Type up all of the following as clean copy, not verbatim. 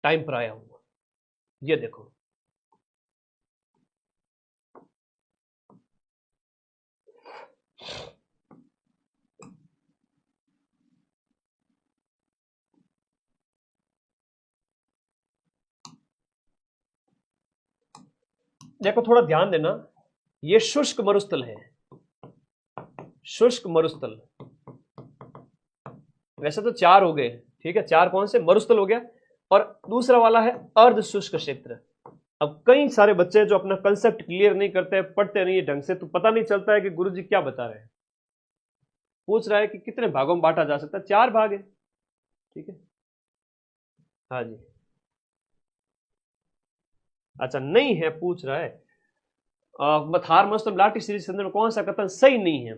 Time पर आया हूँ। ये देखो, देखो थोड़ा ध्यान देना, ये शुष्क मरुस्थल है, शुष्क मरुस्थल। वैसे तो 4 हो गए, ठीक है, 4 कौन से? मरुस्थल हो गया, और दूसरा वाला है अर्ध शुष्क क्षेत्र। अब कई सारे बच्चे जो अपना कंसेप्ट क्लियर नहीं करते, पढ़ते नहीं ढंग से, तो पता नहीं चलता है कि गुरुजी क्या बता रहे हैं। पूछ रहा है कि कितने भागों में बांटा जा सकता है? 4 भाग है, ठीक है। हाँ जी, अच्छा नहीं है, पूछ रहा है थार मरुस्थल लाटी सीरीज के अंदर कौन सा कथन सही नहीं है?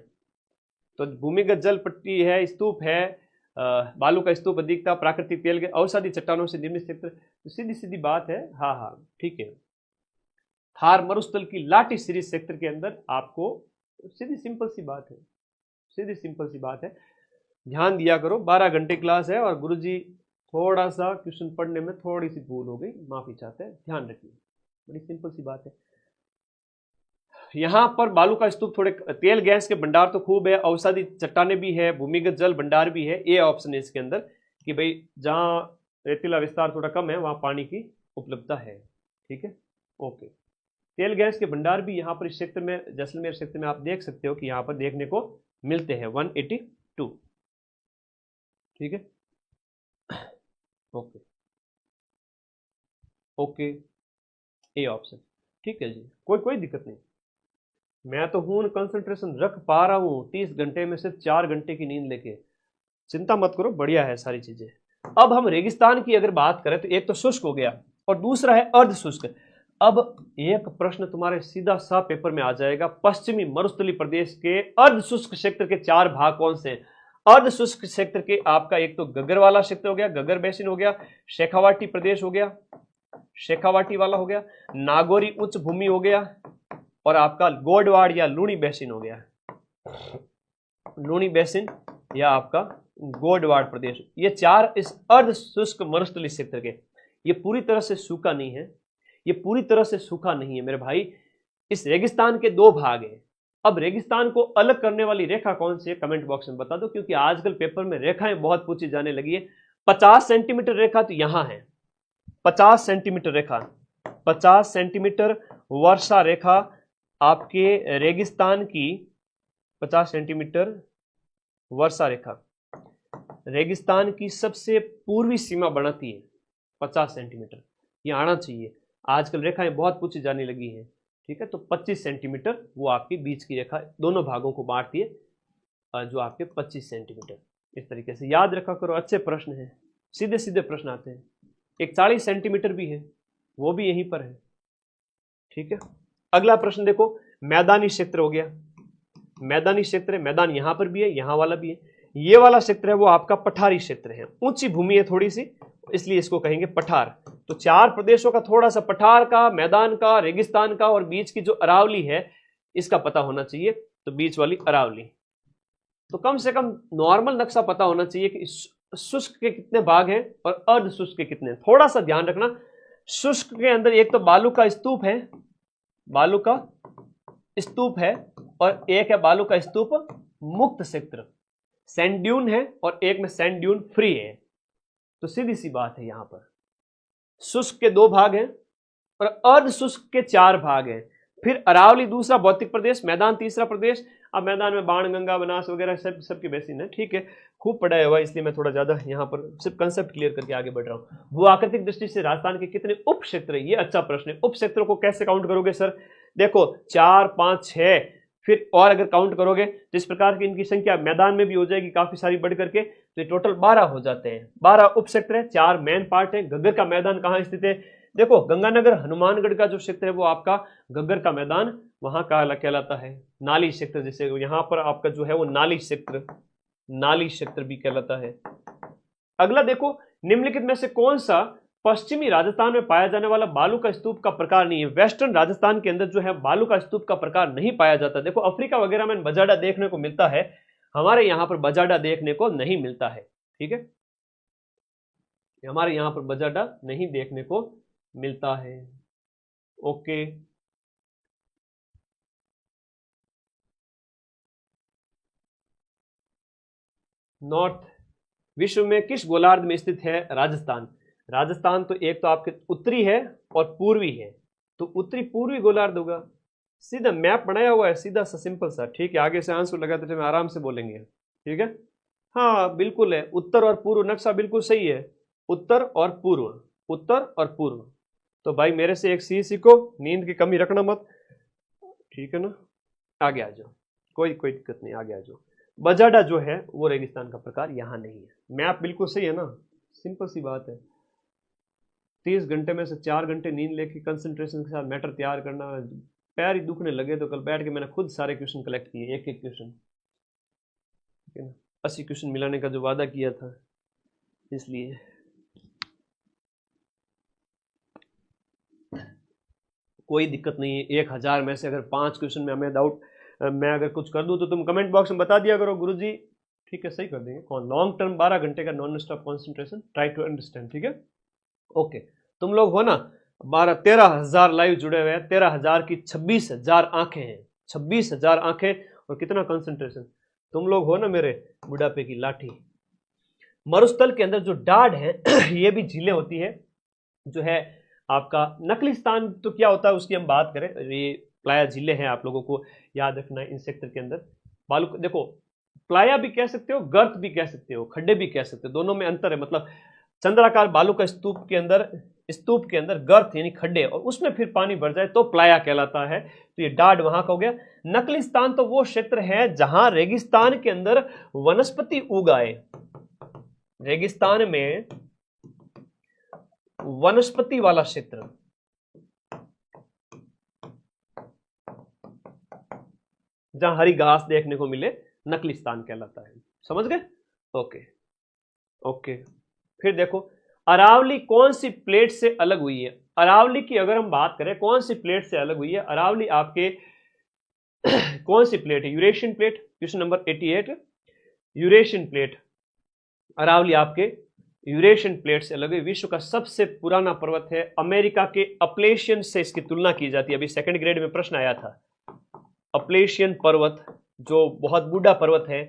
तो भूमिगत जल पट्टी है, स्तूप है, बालू का स्तूप अधिकता, प्राकृतिक तेल के अवसादी चट्टानों से निर्मित क्षेत्र। तो सीधी सीधी बात है, हाँ हाँ ठीक है। थार मरुस्थल की लाटी सीरीज सेक्टर के अंदर आपको सीधी सिंपल सी बात है, सीधी सिंपल सी बात है। ध्यान दिया करो, 12 घंटे क्लास है, और गुरुजी थोड़ा सा क्वेश्चन पढ़ने में थोड़ी सी भूल हो गई, माफी चाहते हैं, ध्यान रखिए, बड़ी सिंपल सी बात है। यहाँ पर बालू का स्तूप, थोड़े तेल गैस के भंडार तो खूब है, औषधि चट्टाने भी है, भूमिगत जल भंडार भी है। ये ऑप्शन है इसके अंदर कि भाई जहाँ रेतीला विस्तार थोड़ा कम है वहाँ पानी की उपलब्धता है, ठीक है, ओके। तेल गैस के भंडार भी यहाँ पर इस क्षेत्र में, जैसलमेर क्षेत्र में आप देख सकते हो कि यहाँ पर देखने को मिलते हैं 182, ठीक है, ओके ओके, ए ऑप्शन, ठीक है जी, कोई दिक्कत नहीं। मैं तो हूं कंसंट्रेशन रख पा रहा हूं 30 घंटे में सिर्फ 4 घंटे की नींद लेके, चिंता मत करो, बढ़िया है सारी चीजें। अब हम रेगिस्तान की अगर बात करें तो एक तो शुष्क हो गया और दूसरा है अर्ध शुष्क। अब एक प्रश्न तुम्हारे सीधा सा पेपर में आ जाएगा, पश्चिमी मरुस्थलीय प्रदेश के अर्ध शुष्क क्षेत्र के 4 भाग कौन से हैं? अर्ध शुष्क क्षेत्र के आपका एक तो गगर वाला क्षेत्र हो गया, गगर बेसिन हो गया, शेखावाटी प्रदेश हो गया, शेखावाटी वाला हो गया, नागौरी उच्च भूमि हो गया, और आपका गोडवाड़ या लूणी बेसिन हो गया, लूणी बेसिन या आपका गोडवाड़ प्रदेश। ये 4 इस अर्ध शुष्क मरुस्थलीय क्षेत्र के, ये पूरी तरह से सूखा नहीं है, ये पूरी तरह से सूखा नहीं है मेरे भाई। इस रेगिस्तान के 2 भाग हैं। अब रेगिस्तान को अलग करने वाली रेखा कौन सी है कमेंट बॉक्स में बता दो, क्योंकि आजकल पेपर में रेखाएं बहुत पूछी जाने लगी है। 50 सेंटीमीटर रेखा तो यहां है, 50 सेंटीमीटर रेखा, 50 सेंटीमीटर वर्षा रेखा आपके रेगिस्तान की, 50 सेंटीमीटर वर्षा रेखा रेगिस्तान की सबसे पूर्वी सीमा बनाती है, 50 सेंटीमीटर, ये आना चाहिए। आजकल रेखाएं बहुत पूछी जाने लगी हैं, ठीक है। तो 25 सेंटीमीटर वो आपकी बीच की रेखा दोनों भागों को बांटती है, जो आपके 25 सेंटीमीटर, इस तरीके से याद रखा करो। अच्छे प्रश्न हैं, सीधे सीधे प्रश्न आते हैं। एक 40 सेंटीमीटर भी है, वो भी यहीं पर है, ठीक है। अगला प्रश्न देखो, मैदानी क्षेत्र हो गया, मैदानी क्षेत्र है, मैदान यहां पर भी है, यहां वाला भी है। ये वाला क्षेत्र है वो आपका पठारी क्षेत्र है, ऊंची भूमि है थोड़ी सी, इसलिए इसको कहेंगे पठार। तो 4 प्रदेशों का थोड़ा सा पठार का, मैदान का, रेगिस्तान का, और बीच की जो अरावली है इसका पता होना चाहिए। तो बीच वाली अरावली, तो कम से कम नॉर्मल नक्शा पता होना चाहिए कि शुष्क के कितने भाग हैं और अर्ध शुष्क के कितने। थोड़ा सा ध्यान रखना, शुष्क के अंदर एक तो बालू का स्तूप है, बालू का स्तूप है, और एक है बालू का स्तूप मुक्त क्षेत्र, सैंड ड्यून है, और एक में सैंड ड्यून फ्री है। तो सीधी सी बात है, यहां पर शुष्क के 2 भाग हैं और अर्ध शुष्क के 4 भाग हैं। फिर अरावली दूसरा भौतिक प्रदेश, मैदान तीसरा प्रदेश। अब मैदान में बाण गंगा बनास वगैरह सबके बेसिन है, ठीक है, खूब पढ़ाया हुआ, इसलिए मैं थोड़ा ज्यादा यहाँ पर सिर्फ कंसेप्ट क्लियर करके आगे बढ़ रहा हूँ। भू आकृतिक दृष्टि से राजस्थान के कितने उप क्षेत्र है? ये अच्छा प्रश्न है। उप क्षेत्रों को कैसे काउंट करोगे सर? देखो 4, 5, 6, फिर और अगर काउंट करोगे तो इस प्रकार की इनकी संख्या मैदान में भी हो जाएगी काफी सारी बढ़ करके, तो ये टोटल 12 हो जाते हैं। 12 उप क्षेत्र है, 4 मेन पार्ट है। गग्गर का मैदान कहाँ स्थित है? देखो गंगानगर हनुमानगढ़ का जो क्षेत्र है वो आपका गग्गर का मैदान वहां का कहलाता है नाली क्षेत्र, जैसे यहां पर आपका जो है वो नाली क्षेत्र, नाली क्षेत्र भी कहलाता है। अगला देखो, निम्नलिखित में से कौन सा पश्चिमी राजस्थान में पाया जाने वाला बालू का स्तूप का प्रकार नहीं है? वेस्टर्न राजस्थान के अंदर जो है बालू का स्तूप का प्रकार नहीं पाया जाता। देखो अफ्रीका वगैरह में बजाडा देखने को मिलता है, हमारे यहां पर बजाडा देखने को नहीं मिलता है, ठीक है। हमारे यहाँ पर बजाडा नहीं देखने को मिलता है। ओके, नॉर्थ, विश्व में किस गोलार्ध में स्थित है राजस्थान? राजस्थान तो एक तो आपके उत्तरी है और पूर्वी है, तो उत्तरी पूर्वी गोलार्ध होगा। सीधा मैप बनाया हुआ है, सीधा सा सिंपल सा। ठीक है, आगे से आंसर लगाते थे, आराम से बोलेंगे। ठीक है, हाँ बिल्कुल है, उत्तर और पूर्व नक्शा बिल्कुल सही है, उत्तर और पूर्व, उत्तर और पूर्व। तो भाई मेरे से एक सी सीखो, नींद की कमी रखना मत, ठीक है ना। आगे आ जाओ, कोई कोई दिक्कत नहीं, आगे आ जाओ। बजाडा जो है वो रेगिस्तान का प्रकार यहाँ नहीं है। मैप बिल्कुल सही है ना, सिंपल सी बात है। 30 घंटे में से 4 घंटे नींद लेके कंसंट्रेशन के साथ मैटर तैयार करना, पैर ही दुखने लगे तो कल बैठ के मैंने खुद सारे क्वेश्चन कलेक्ट किए, एक एक क्वेश्चन, ठीक है ना। 80 क्वेश्चन मिलाने का जो वादा किया था, इसलिए कोई दिक्कत नहीं है। 1000 में से अगर 5 क्वेश्चन में हमें डाउट, मैं अगर कुछ कर दूं तो तुम कमेंट बॉक्स में बता दिया करो गुरुजी, ठीक है, सही कर देंगे। कौन लॉन्ग टर्म 12 घंटे का non stop concentration, try to understand, ठीक है। ओके, तुम लोग हो ना 13,000 लाइव जुड़े हुए हैं, 13,000 की 26,000 आंखें हैं, 26,000 आंखें और कितना कंसंट्रेशन। तुम लोग हो ना मेरे बुढ़ापे की लाठी। मरुस्थल के अंदर जो डाढ़ है ये भी झीलें होती है, जो है आपका नकलिस्तान। तो क्या होता है उसकी हम बात करें, ये प्लाया झीलें हैं, आप लोगों को याद रखना है इन सेक्टर के अंदर। बालू देखो, प्लाया भी कह सकते हो, गर्त भी कह सकते हो, खड्डे भी कह सकते हो, दोनों में अंतर है। मतलब चंद्राकार बालू का स्तूप के अंदर गर्त यानी खड्डे, और उसमें फिर पानी भर जाए तो प्लाया कहलाता है। तो ये डाढ़ वहां का हो गया। नकलिस्तान तो वो क्षेत्र है जहां रेगिस्तान के अंदर वनस्पति उगाए, रेगिस्तान में वनस्पति वाला क्षेत्र, जहां हरी घास देखने को मिले, नकलिस्तान कहलाता है। समझ गए? Okay okay. फिर देखो, अरावली कौन सी प्लेट से अलग हुई है? अरावली की अगर हम बात करें कौन सी प्लेट से अलग हुई है, अरावली आपके कौन सी प्लेट है? Eurasian plate, question number 88, Eurasian plate. Aravalli आपके यूरेशियन प्लेट से अलग है। विश्व का सबसे पुराना पर्वत है, अमेरिका के अपलेशियन से इसकी तुलना की जाती है। अभी सेकंड ग्रेड में प्रश्न आया था, अपलेशियन पर्वत जो बहुत बूढ़ा पर्वत है,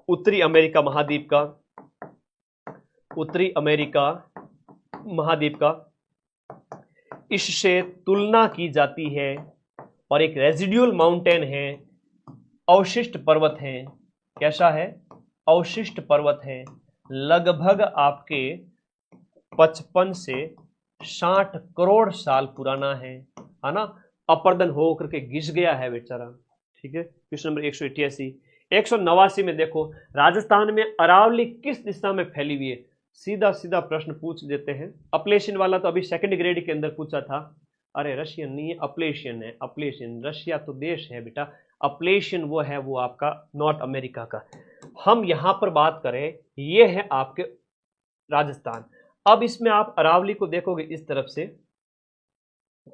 उत्तरी अमेरिका महाद्वीप का, उत्तरी अमेरिका महाद्वीप का, इससे तुलना की जाती है। और एक रेजिड्यूल माउंटेन है, अवशिष्ट पर्वत है। कैसा है? अवशिष्ट पर्वत है। लगभग आपके 55 से 60 करोड़ साल पुराना है ना। अपर्दन हो करके घिस गया है बेचारा। ठीक है, क्वेश्चन नंबर 188। 189 में देखो, राजस्थान में अरावली किस दिशा में फैली हुई है? सीधा सीधा प्रश्न पूछ देते हैं। अपलेशियन वाला तो अभी सेकंड ग्रेड के अंदर पूछा था। अरे रशियन नहीं है, अपलेशियन है, अपलेशियन। रशिया तो देश है बेटा, अपलेशियन वो है, वो आपका नॉर्थ अमेरिका का। हम यहां पर बात करें, ये है आपके राजस्थान। अब इसमें आप अरावली को देखोगे इस तरफ से,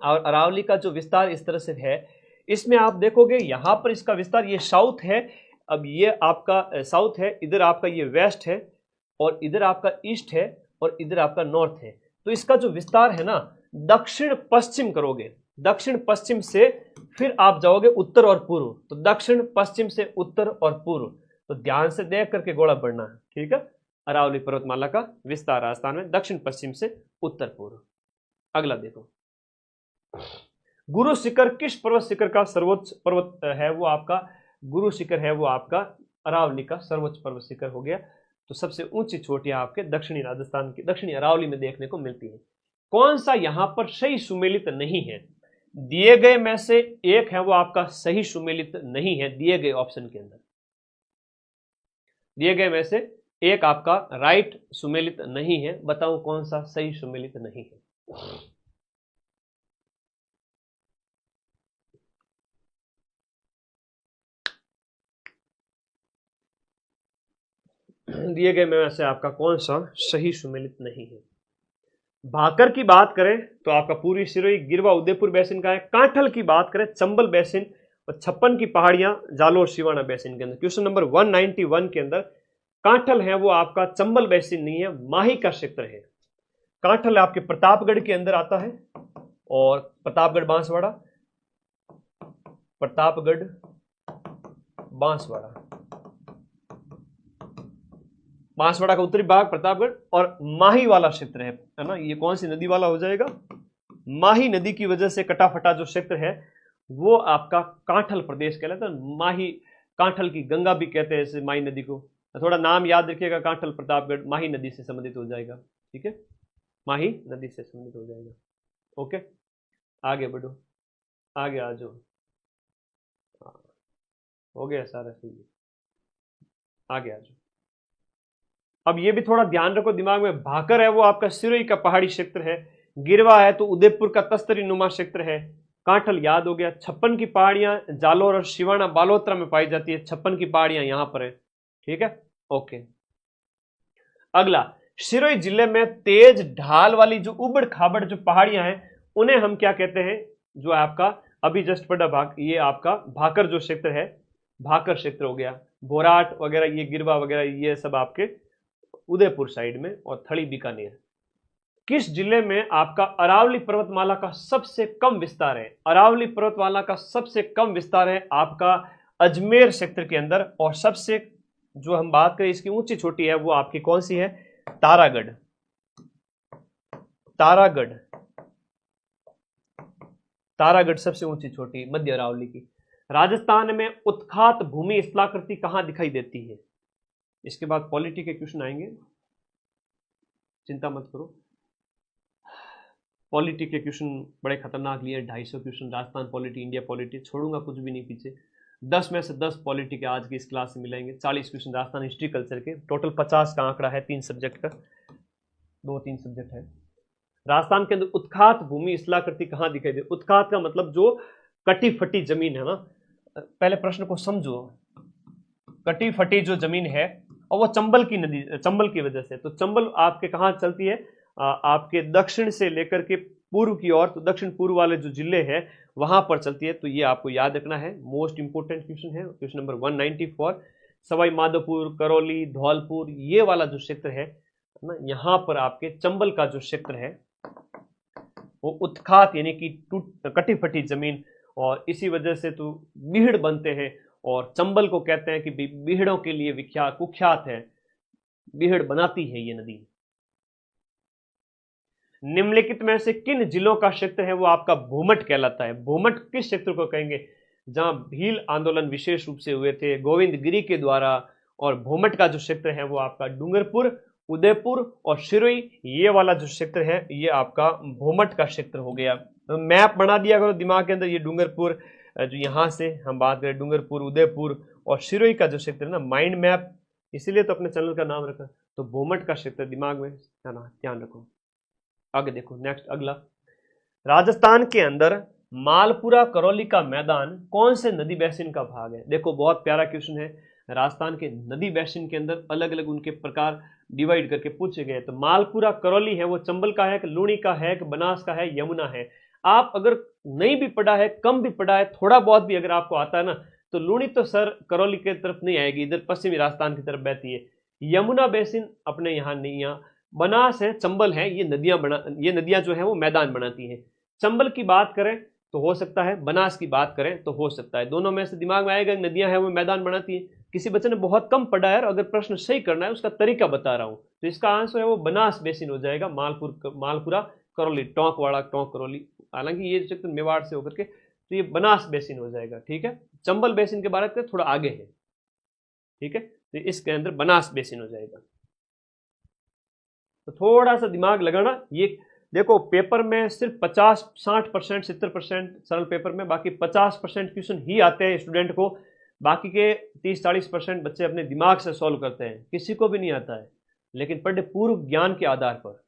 और अरावली का जो विस्तार इस तरह से है, इसमें आप देखोगे यहां पर इसका विस्तार, ये साउथ है। अब ये आपका साउथ है, इधर आपका ये वेस्ट है, और इधर आपका ईस्ट है, और इधर आपका नॉर्थ है। तो इसका जो विस्तार है ना, दक्षिण पश्चिम करोगे, दक्षिण पश्चिम से फिर आप जाओगे उत्तर और पूर्व। तो दक्षिण पश्चिम से उत्तर और पूर्व, तो ध्यान से देख करके गोला बढ़ना है, ठीक है। अरावली पर्वतमाला का विस्तार राजस्थान में दक्षिण पश्चिम से उत्तर पूर्व। अगला देखो, गुरु शिखर किस पर्वत शिखर का सर्वोच्च पर्वत है? वो आपका गुरु शिखर है, वो आपका अरावली का सर्वोच्च पर्वत शिखर हो गया। तो सबसे ऊंची चोटियां आपके दक्षिणी राजस्थान की, दक्षिणी अरावली में देखने को मिलती है। कौन सा यहां पर सही सुमेलित नहीं है? दिए गए में से एक है वो आपका सही सुमेलित नहीं है, दिए गए ऑप्शन के अंदर, दिए गए में से एक आपका राइट सुमेलित नहीं है। बताओ कौन सा सही सुमेलित नहीं है? दिए गए में से आपका कौन सा सही सुमेलित नहीं है? भाकर की बात करें तो आपका पूर्वी सिरोही, गिरवा उदयपुर बेसिन का है। कांठल की बात करें चंबल बेसिन, और 56 की पहाड़ियां जालोर सिवाना बेसिन के अंदर। क्वेश्चन नंबर 191 के अंदर कांठल है वो आपका चंबल बेसिन नहीं है, माही का क्षेत्र है। कांठल आपके प्रतापगढ़ के अंदर आता है, और प्रतापगढ़ बांसवाड़ा, प्रतापगढ़ बांसवाड़ा, बांसवाड़ा का उत्तरी भाग प्रतापगढ़, और माही वाला क्षेत्र है ना। ये कौन सी नदी वाला हो जाएगा? माही नदी की वजह से कटाफटा जो क्षेत्र है वो आपका कांठल प्रदेश कहलाता है। माही, कांठल की गंगा भी कहते हैं इसे, माही नदी को। थोड़ा नाम याद रखिएगा, कांठल प्रतापगढ़ माही नदी से संबंधित हो जाएगा, ठीक है, माही नदी से संबंधित हो जाएगा। ओके, आगे बढ़ो, आगे आ जाओ। हो गया सारा सही, आगे आ जाओ। अब ये भी थोड़ा ध्यान रखो दिमाग में, भाकर है वो आपका सिरोही का पहाड़ी क्षेत्र है, गिरवा है तो उदयपुर का तस्तरी नुमा क्षेत्र है, कांठल याद हो गया, छप्पन की पहाड़ियां जालोर और शिवाना बालोतरा में पाई जाती है, छप्पन की पहाड़ियां यहां पर है, ठीक है। ओके, अगला, सिरोही जिले में तेज ढाल वाली जो उबड़ खाबड़ जो पहाड़ियां हैं उन्हें हम क्या कहते हैं? जो आपका अभी जस्ट पड़ा भाग, ये आपका भाकर जो क्षेत्र है, भाकर क्षेत्र हो गया। बोराट वगैरह, ये गिरवा वगैरह, ये सब आपके उदयपुर साइड में, और थड़ी बीकानेर। किस जिले में आपका अरावली पर्वतमाला का सबसे कम विस्तार है? अरावली पर्वतमाला का सबसे कम विस्तार है आपका अजमेर क्षेत्र के अंदर, और सबसे जो हम बात करें इसकी ऊंची चोटी है वो आपकी कौन सी है? तारागढ़, तारागढ़, तारागढ़ सबसे ऊंची चोटी मध्य अरावली की। राजस्थान में उत्खात भूमि स्थलाकृति कहां दिखाई देती है? इसके बाद पॉलिटी के क्वेश्चन आएंगे, चिंता मत करो। पॉलिटी के क्वेश्चन बड़े खतरनाक लिए, 250 question Rajasthan polity, India polity, छोड़ूंगा कुछ भी नहीं पीछे। 10 में से 10 पॉलिटी के आज की इस क्लास से मिलेंगे। 40 क्वेश्चन राजस्थान हिस्ट्री कल्चर के, टोटल 50 का आंकड़ा है, 3 सब्जेक्ट का, 2-3 सब्जेक्ट है। राजस्थान के अंदर उत्खात भूमि स्थलाकृति कहां दिखाई दे? उत्खात का मतलब जो कटी फटी जमीन है ना, पहले प्रश्न को समझो। कटी फटी जो जमीन है, और वो चंबल की नदी, चंबल की वजह से, तो चंबल आपके कहां चलती है? आपके दक्षिण से लेकर के पूर्व की ओर, तो दक्षिण पूर्व वाले जो जिले हैं वहां पर चलती है। तो ये आपको याद रखना है, मोस्ट इंपोर्टेंट क्वेश्चन है, क्वेश्चन नंबर 194। सवाई माधोपुर, करौली, धौलपुर, ये वाला जो क्षेत्र है ना, यहां पर आपके चंबल का जो क्षेत्र है वो उत्खात यानी कि कटी फटी जमीन, और इसी वजह से तो बीहड़ बनते हैं, और चंबल को कहते हैं कि बीहड़ों के लिए विख्यात कुख्यात है, बीहड़ बनाती है ये नदी। निम्नलिखित में से किन जिलों का क्षेत्र है वो आपका भूमठ कहलाता है? भूमठ किस क्षेत्र को कहेंगे? जहां भील आंदोलन विशेष रूप से हुए थे गोविंद गिरी के द्वारा, और भूमठ का जो क्षेत्र है वो आपका डूंगरपुर, उदयपुर और सिरोही, ये वाला जो क्षेत्र है ये आपका भूमठ का क्षेत्र हो गया। तो मैप बना दिया करो दिमाग के अंदर, ये डूंगरपुर, जो यहां से हम बात करें डूंगरपुर, उदयपुर और सिरोही का जो क्षेत्र है ना, माइंड मैप, इसीलिए तो अपने चैनल का नाम रखा। तो भूमठ का क्षेत्र दिमाग में ध्यान रखो। आगे देखो, नेक्स्ट अगला, राजस्थान के अंदर मालपुरा करौली का मैदान कौन से नदी बेसिन का भाग है? देखो बहुत प्यारा क्वेश्चन है, राजस्थान के नदी बेसिन के अंदर अलग अलग उनके प्रकार डिवाइड करके पूछे गए। तो मालपुरा करौली है वो चंबल का है, कि लूणी का है, कि बनास का है, यमुना है। आप अगर नहीं भी पढ़ा है, कम भी पढ़ा है, थोड़ा बहुत भी अगर आपको आता है ना, तो लूणी तो सर करौली की तरफ नहीं आएगी, इधर पश्चिमी राजस्थान की तरफ बहती है। यमुना बेसिन अपने यहाँ नहीं, यहाँ बनास है, चंबल है, ये नदियां जो है वो मैदान बनाती हैं। चंबल की बात करें तो हो सकता है, बनास की बात करें तो हो सकता है, दोनों में से दिमाग में आएगा नदियां हैं वो मैदान बनाती है। किसी बच्चे ने बहुत कम पढ़ा है, अगर प्रश्न सही करना है उसका तरीका बता रहा हूं, तो इसका आंसर है वो बनास बेसिन हो जाएगा, मालपुरा करौली, टोंक वाला टोंक करौली, हालांकि ये क्षेत्र मेवाड़ से होकर के, तो ये बनास बेसिन हो जाएगा, ठीक है। चंबल बेसिन की बात करें थोड़ा आगे है, ठीक है, तो इसके अंदर बनास बेसिन हो जाएगा। तो थोड़ा सा दिमाग लगाना। ये देखो पेपर में सिर्फ 50-60%, 70% सरल पेपर में, बाकी 50% क्वेश्चन ही आते हैं स्टूडेंट को, बाकी के 30-40% बच्चे अपने दिमाग से सॉल्व करते हैं, किसी को भी नहीं आता है, लेकिन पढ़े पूर्व ज्ञान के आधार पर।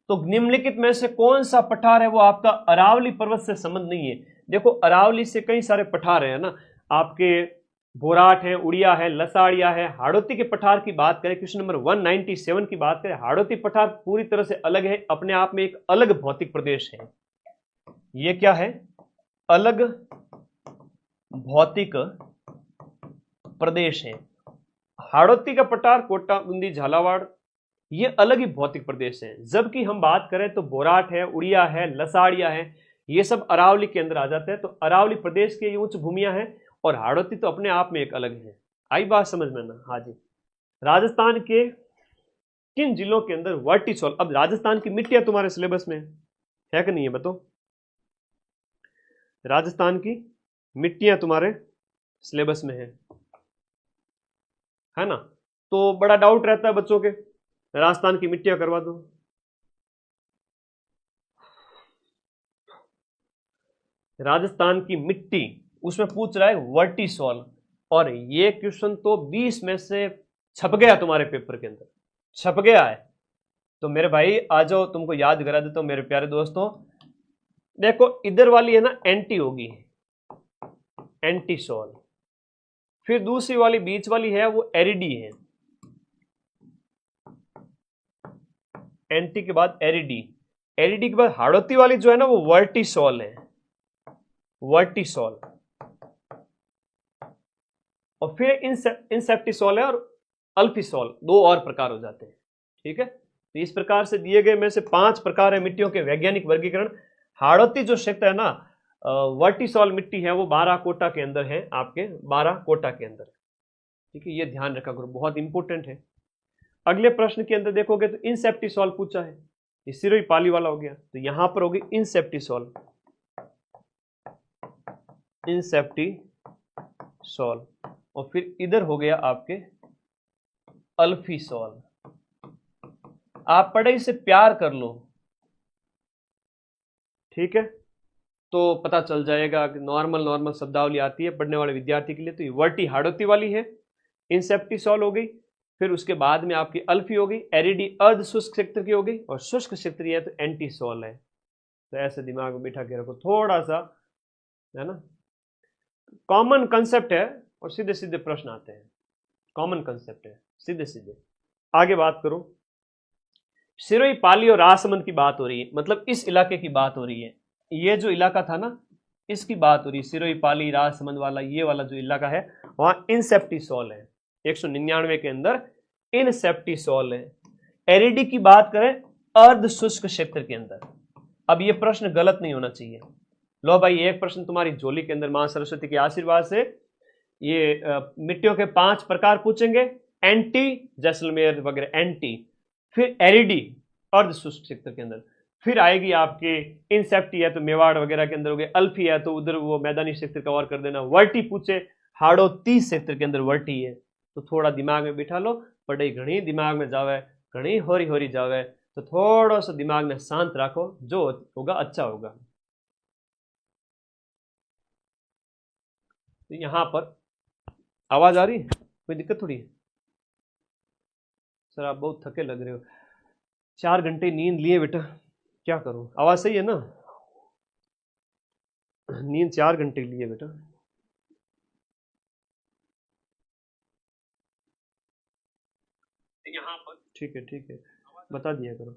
तो निम्नलिखित में से कौन सा पठार है वो आपका अरावली पर्वत से संबंध नहीं है? देखो अरावली से कई सारे पठार है ना, आपके बोराट है, उड़िया है, लसाड़िया है। हाड़ौती के पठार की बात करें, क्वेश्चन नंबर 197 की बात करें, हाड़ौती पठार पूरी तरह से अलग है, अपने आप में एक अलग भौतिक प्रदेश है। ये क्या है? अलग भौतिक प्रदेश हैं। हाड़ौती का पठार, कोटा, बूंदी, झालावाड़, ये अलग ही भौतिक प्रदेश हैं। जबकि हम बात करें तो बोराट है, उड़िया है, लसाड़िया है, ये सब अरावली के अंदर आ जाते हैं। तो अरावली प्रदेश की उच्च भूमियां हैं और हाड़ौती तो अपने आप में एक अलग है। आई बात समझ में ना? हाँ जी। राजस्थान के किन जिलों के अंदर वर्टिसोल, अब राजस्थान की मिट्टियां तुम्हारे सिलेबस में है कि नहीं है बताओ? राजस्थान की मिट्टियां तुम्हारे सिलेबस में है ना? तो बड़ा डाउट रहता है बच्चों के, राजस्थान की मिट्टियां करवा दो। राजस्थान की मिट्टी, उसमें पूछ रहा है वर्टिसोल, और ये क्वेश्चन तो 20 में से छप गया तुम्हारे पेपर के अंदर, छप गया है। तो मेरे भाई आ जाओ, तुमको याद करा देता हूं मेरे प्यारे दोस्तों। देखो इधर वाली है ना एंटी होगी, एंटीसोल। फिर दूसरी वाली बीच वाली है वो एरिडी है, एंटी के बाद एरिडी, एरिडी के बाद हाड़ौती वाली जो है ना वो वर्टिसोल है, वर्टिसोल। और फिर इंसेप्टिसोल है और अल्फिसोल, दो और प्रकार हो जाते हैं। ठीक है, तो इस प्रकार से दिए गए में से 5 प्रकार है मिट्टियों के वैज्ञानिक वर्गीकरण। हाड़ौती जो क्षेत्र है ना, वर्टिसोल मिट्टी है, वो 12 कोटा के अंदर है, आपके 12 कोटा के अंदर। ठीक है, ये ध्यान रखा करो, बहुत इंपॉर्टेंट है। अगले प्रश्न के अंदर देखोगे तो इंसेप्टिसोल पूछा है, ये सिरोही पाली वाला हो गया, तो यहां पर होगी इंसेप्टिसोल, इंसेप्टिसोल। और फिर इधर हो गया आपके अल्फिसोल। आप पढ़ाई से प्यार कर लो, ठीक है, तो पता चल जाएगा कि नॉर्मल शब्दावली आती है पढ़ने वाले विद्यार्थी के लिए। तो ये वर्टी हाड़ौती वाली है, इंसेप्टिसोल हो गई, फिर उसके बाद में आपकी अल्फी हो गई, एरिडी अर्ध शुष्क क्षेत्र की हो गई, और शुष्क क्षेत्र है तो एंटीसोल है। तो ऐसे दिमाग में बिठा के रखो थोड़ा सा, है ना? कॉमन कंसेप्ट है और सीधे सीधे प्रश्न आते हैं, कॉमन कंसेप्ट है सीधे सीधे। आगे बात करो, सिरोही पाली और राजसमंद की बात हो रही है, मतलब इस इलाके की बात हो रही है। ये जो इलाका था ना, इसकी बात हो रही है, सिरोही पाली राजसमंद वाला, ये वाला जो इलाका है वहां इंसेप्टिसोल है, 199 के अंदर इंसेप्टिसोल है। एरिडी की बात करें अर्ध शुष्क क्षेत्र के अंदर। अब ये प्रश्न गलत नहीं होना चाहिए। लो भाई, एक प्रश्न तुम्हारी झोली के अंदर मां सरस्वती के आशीर्वाद से ये मिट्टियों के 5 प्रकार पूछेंगे, एंटी, जैसलमेर वगैरह एंटी, फिर एरिडी अर्ध शुष्क क्षेत्र के अंदर, फिर आएगी आपके इंसेप्टी है तो मेवाड़ वगैरह के अंदर हो गए, अल्फी है तो उधर वो मैदानी क्षेत्र कवर कर देना, वर्टी पूछे हाड़ौती क्षेत्र के अंदर वर्टी है, तो थोड़ा दिमाग में बिठा लो, पढ़ाई घनी दिमाग में जावे, घनी होरी होरी जावे, तो थोड़ा सा दिमाग में शांत रखो, जो होगा अच्छा होगा। तो यहां पर आवाज आ रही है? कोई दिक्कत थोड़ी है? सर आप बहुत थके लग रहे हो, 4 घंटे नींद लिए बेटा, क्या करूं? आवाज सही है ना? नींद 4 घंटे लिए बेटा। यहाँ पर ठीक है, ठीक है, बता दिया करो।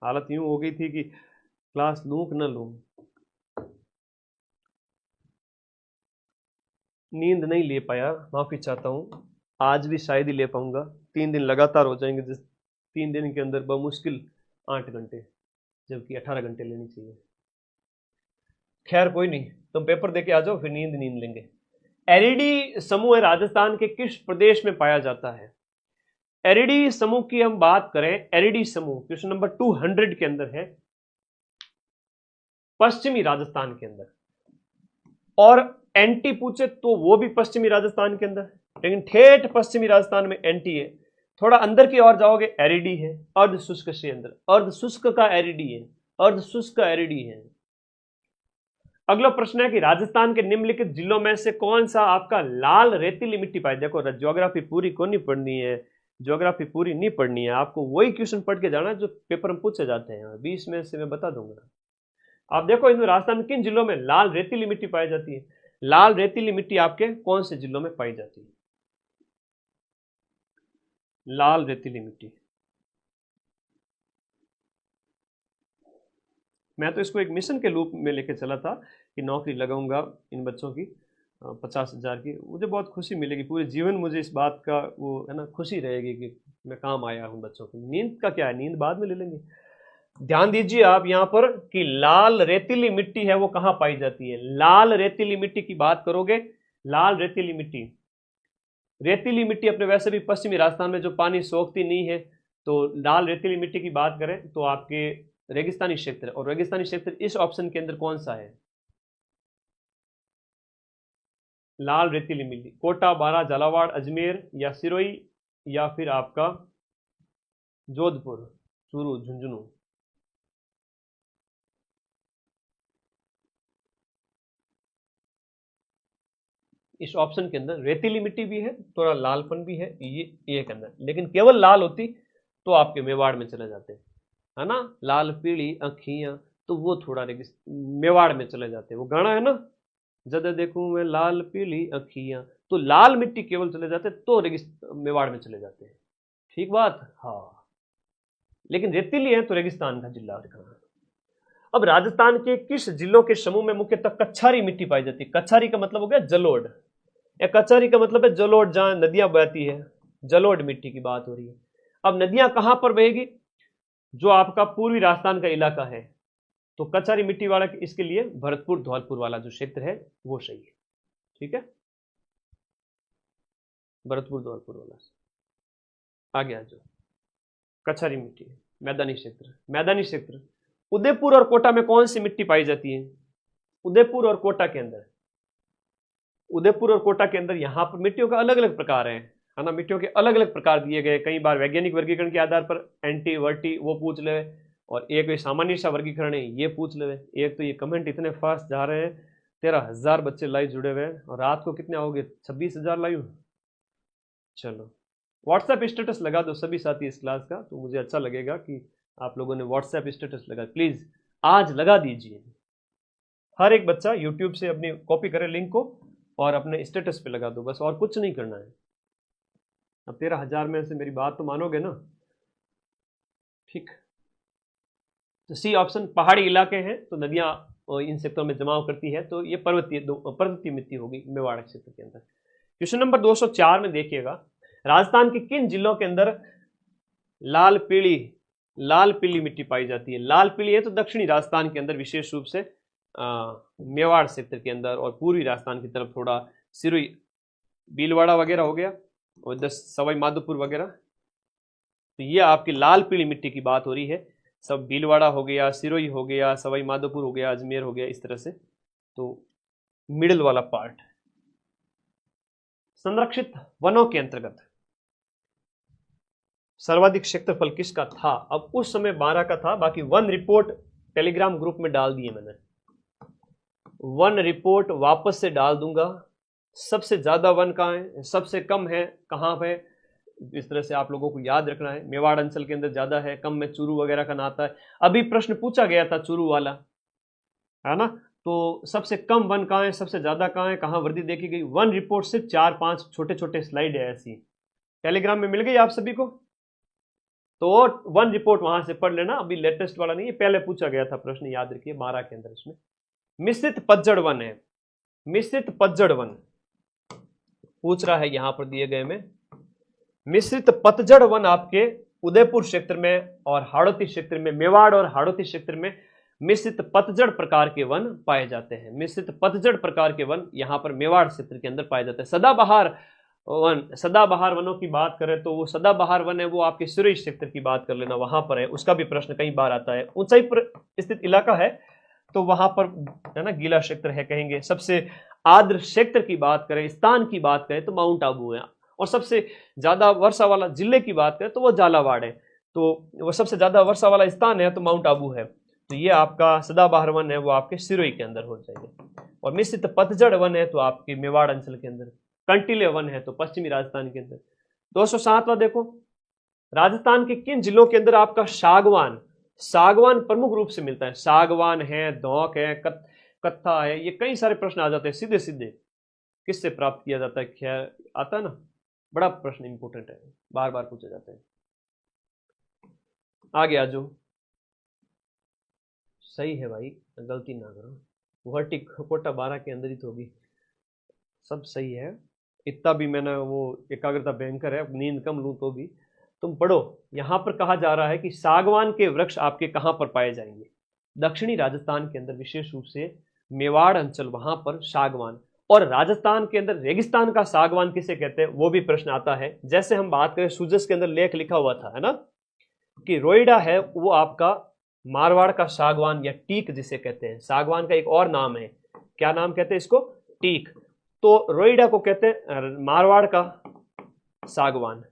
हालत यूं हो गई थी कि क्लास लूं कि न लूं, नींद नहीं ले पाया, माफी चाहता हूं। आज भी शायद ही ले पाऊंगा, 3 दिन लगातार हो जाएंगे, जिस 3 दिन के अंदर बमुश्किल 8 घंटे, जबकि 18 घंटे लेनी चाहिए। खैर कोई नहीं, तुम पेपर देके आ जाओ, फिर नींद लेंगे। एरिडी समूह राजस्थान के किस प्रदेश में पाया जाता है? एरिडी समूह की हम बात करें, एरिडी समूह क्वेश्चन नंबर 200 के अंदर है, पश्चिमी राजस्थान के अंदर। और एंटी पूछे तो वो भी पश्चिमी राजस्थान के अंदर, लेकिन ठेठ पश्चिमी राजस्थान में एंटी है। थोड़ा अंदर की ओर जाओगे एरिडी है, अर्ध शुष्क के अंदर, अर्ध शुष्क का एरिडी है, अर्ध शुष्क का एरिडी है। अगला प्रश्न है कि राजस्थान के निम्नलिखित जिलों में से कौन सा आपका लाल रेतीली मिट्टी पाई? देखो ज्योग्राफी पूरी को नहीं पढ़नी है, ज्योग्राफी पूरी नहीं पढ़नी है, आपको वही क्वेश्चन पढ़ के जाना है जो पेपर में पूछे जाते हैं, 20 में से मैं बता दूंगा। आप देखो इसमें राजस्थान में किन जिलों में लाल रेतीली मिट्टी पाई जाती है? लाल रेतीली मिट्टी आपके कौन से जिलों में पाई जाती है? लाल रेतीली मिट्टी, मैं तो इसको एक मिशन के रूप में लेके चला था कि नौकरी लगाऊंगा इन बच्चों की, 50,000 की, मुझे बहुत खुशी मिलेगी, पूरे जीवन मुझे इस बात का वो है ना खुशी रहेगी कि मैं काम आया हूँ बच्चों की। नींद का क्या है, नींद बाद में ले लेंगे। ध्यान दीजिए आप यहाँ पर कि लाल रेतीली मिट्टी है वो कहाँ पाई जाती है। लाल रेतीली मिट्टी की बात करोगे, लाल रेतीली मिट्टी, रेतीली मिट्टी अपने वैसे भी पश्चिमी राजस्थान में जो पानी सोखती नहीं है, तो लाल रेतीली मिट्टी की बात करें तो आपके रेगिस्तानी क्षेत्र, और रेगिस्तानी क्षेत्र इस ऑप्शन के अंदर कौन सा है? लाल रेतीली मिट्टी, कोटा, बारा, झालावाड़, अजमेर या सिरोही या फिर आपका जोधपुर, चूरू, झुंझुनू। इस ऑप्शन के अंदर रेतीली मिट्टी भी है, थोड़ा लालपन भी है ये के अंदर, लेकिन केवल लाल होती तो आपके मेवाड़ में चले जाते, है ना, लाल पीली अखियां, तो वो थोड़ा मेवाड़ में चले जाते, वो गाना है ना, जद देखूं मैं लाल पीली अखियां, तो लाल मिट्टी केवल चले जाते तो मेवाड़ में चले जाते हैं। ठीक बात, हाँ, लेकिन रेतीली है तो रेगिस्तान का जिला दिखाना। अब राजस्थान के किस जिलों के समूह में मुख्यतः कच्छारी मिट्टी पाई जाती है? कच्छारी का मतलब हो गया जलोढ़, या कच्छारी का मतलब है जलोढ़, जहां नदियां बहती है, जलोढ़ मिट्टी की बात हो रही है। अब नदियां कहां पर बहेगी? जो आपका पूर्वी राजस्थान का इलाका है, तो कच्छारी मिट्टी वाला इसके लिए भरतपुर धौलपुर वाला जो क्षेत्र है वो सही है। ठीक है, भरतपुर धौलपुर वाला आगे आ जाओ। कच्छारी मिट्टी, मैदानी क्षेत्र, मैदानी क्षेत्र, उदयपुर और कोटा में कौन सी मिट्टी पाई जाती है? उदयपुर और कोटा के अंदर, उदयपुर और कोटा के अंदर यहां पर मिट्टियों का अलग अलग प्रकार है ना, मिट्टियों के अलग अलग प्रकार दिए गए, कई बार वैज्ञानिक वर्गीकरण के आधार पर एंटी वर्टी वो पूछ ले, और एक सामान्य सा वर्गीकरण है ये पूछ ले। एक तो ये कमेंट इतने फास्ट जा रहे हैं, 13,000 बच्चे लाइव जुड़े हुए हैं, और रात को कितने आओगे? 26,000 लाइव। चलो व्हाट्सएप स्टेटस लगा दो सभी साथी इस क्लास का, तो मुझे अच्छा लगेगा कि आप लोगों ने व्हाट्सएप स्टेटस लगा, प्लीज आज लगा दीजिए। हर एक बच्चा यूट्यूब से अपनी कॉपी करे लिंक को और अपने स्टेटस पे लगा दो, बस और कुछ नहीं करना है। अब 13,000 में से मेरी बात तो मानोगे ना? ठीक, तो सी ऑप्शन, पहाड़ी इलाके हैं तो नदियां इन क्षेत्रों में जमाव करती है, तो ये पर्वतीय मिट्टी होगी मेवाड़ क्षेत्र के अंदर। क्वेश्चन नंबर 204 में देखिएगा, राजस्थान के किन जिलों के अंदर लाल पीली मिट्टी पाई जाती है? लाल पीली है तो दक्षिणी राजस्थान के अंदर, विशेष रूप से मेवाड़ क्षेत्र के अंदर, और पूर्वी राजस्थान की तरफ थोड़ा सिरोही, भीलवाड़ा वगैरह हो गया, और सवाई माधोपुर वगैरह, तो ये आपकी लाल पीली मिट्टी की बात हो रही है। सब भीलवाड़ा हो गया, सिरोही हो गया, सवाई माधोपुर हो गया, अजमेर हो गया, इस तरह से, तो मिडिल वाला पार्ट। संरक्षित वनों के अंतर्गत सर्वाधिक क्षेत्रफल किसका था? अब उस समय 12 का था, बाकी वन रिपोर्ट टेलीग्राम ग्रुप में डाल दिए मैंने, वन रिपोर्ट वापस से डाल दूंगा। सबसे ज्यादा वन कहाँ है, सबसे कम है कहाँ पे, इस तरह से आप लोगों को याद रखना है। मेवाड़ अंचल के अंदर ज्यादा है, कम में चूरू वगैरह का नाता है। अभी प्रश्न पूछा गया था चूरू वाला, है ना, तो सबसे कम वन कहाँ है, सबसे ज्यादा कहाँ है, कहाँ वृद्धि देखी गई। वन रिपोर्ट सिर्फ 4-5 छोटे छोटे स्लाइड है ऐसी, टेलीग्राम में मिल गई आप सभी को, तो वन रिपोर्ट वहां से पढ़ लेना, अभी लेटेस्ट वाला नहीं है, पहले पूछा गया था प्रश्न, याद रखिए 12 के अंदर। इसमें मिश्रित पतझड़ वन है, मिश्रित पतझड़ वन पूछ रहा है यहां पर दिए गए में। मिश्रित पतझड़ वन आपके उदयपुर क्षेत्र में और हाड़ौती क्षेत्र में, मेवाड़ और हाड़ौती क्षेत्र में मिश्रित पतझड़ प्रकार के वन पाए जाते हैं। मिश्रित पतझड़ प्रकार के वन यहां पर मेवाड़ क्षेत्र के अंदर पाए जाते हैं। सदाबहार वन, सदाबहार वनों की बात करें तो वो सदाबहार वन है वो आपके सुरेश क्षेत्र की बात कर लेना, वहां पर है, उसका भी प्रश्न कई बार आता है। ऊंचाई पर स्थित इलाका है तो वहां पर है ना गीला क्षेत्र है कहेंगे। सबसे आर्द्र क्षेत्र की बात करें, स्थान की बात करें तो माउंट आबू है, और सबसे ज्यादा वर्षा वाला जिले की बात करें तो वो झालावाड़ है, तो वो सबसे ज्यादा वर्षा वाला स्थान है तो माउंट आबू है। तो ये आपका सदाबहार वन है वो आपके सिरोही के अंदर हो जाएगा, और मिश्रित पतझड़ वन है तो आपके मेवाड़ अंचल के अंदर, कंटीले वन है तो पश्चिमी राजस्थान के अंदर। 207वां देखो, राजस्थान के किन जिलों के अंदर आपका सागवान, सागवान प्रमुख रूप से मिलता है? सागवान है, धौक है, कत्था है, ये कई सारे प्रश्न आ जाते हैं सीधे सीधे, किससे प्राप्त किया जाता है? खैर आता है ना, बड़ा प्रश्न इंपोर्टेंट है, बार बार पूछे जाते हैं। आगे आ जाओ, सही है भाई, गलती ना करो, वर्टी कोटा 12 के अंदर ही तो होगी। सब सही है, इतना भी मैंने वो एकाग्रता भयंकर है, नींद कम लूं तो भी। तुम पढ़ो, यहां पर कहा जा रहा है कि सागवान के वृक्ष आपके कहां पर पाए जाएंगे? दक्षिणी राजस्थान के अंदर, विशेष रूप से मेवाड़ अंचल, वहां पर सागवान। और राजस्थान के अंदर रेगिस्तान का सागवान किसे कहते हैं, वो भी प्रश्न आता है। जैसे हम बात करें, सूजस के अंदर लेख लिखा हुआ था, है ना, कि रोइडा है वो आपका मारवाड़ का सागवान या टीक जिसे कहते हैं। सागवान का एक और नाम है, क्या नाम कहते हैं इसको? टीक। तो रोइडा को कहते हैं मारवाड़ का सागवान,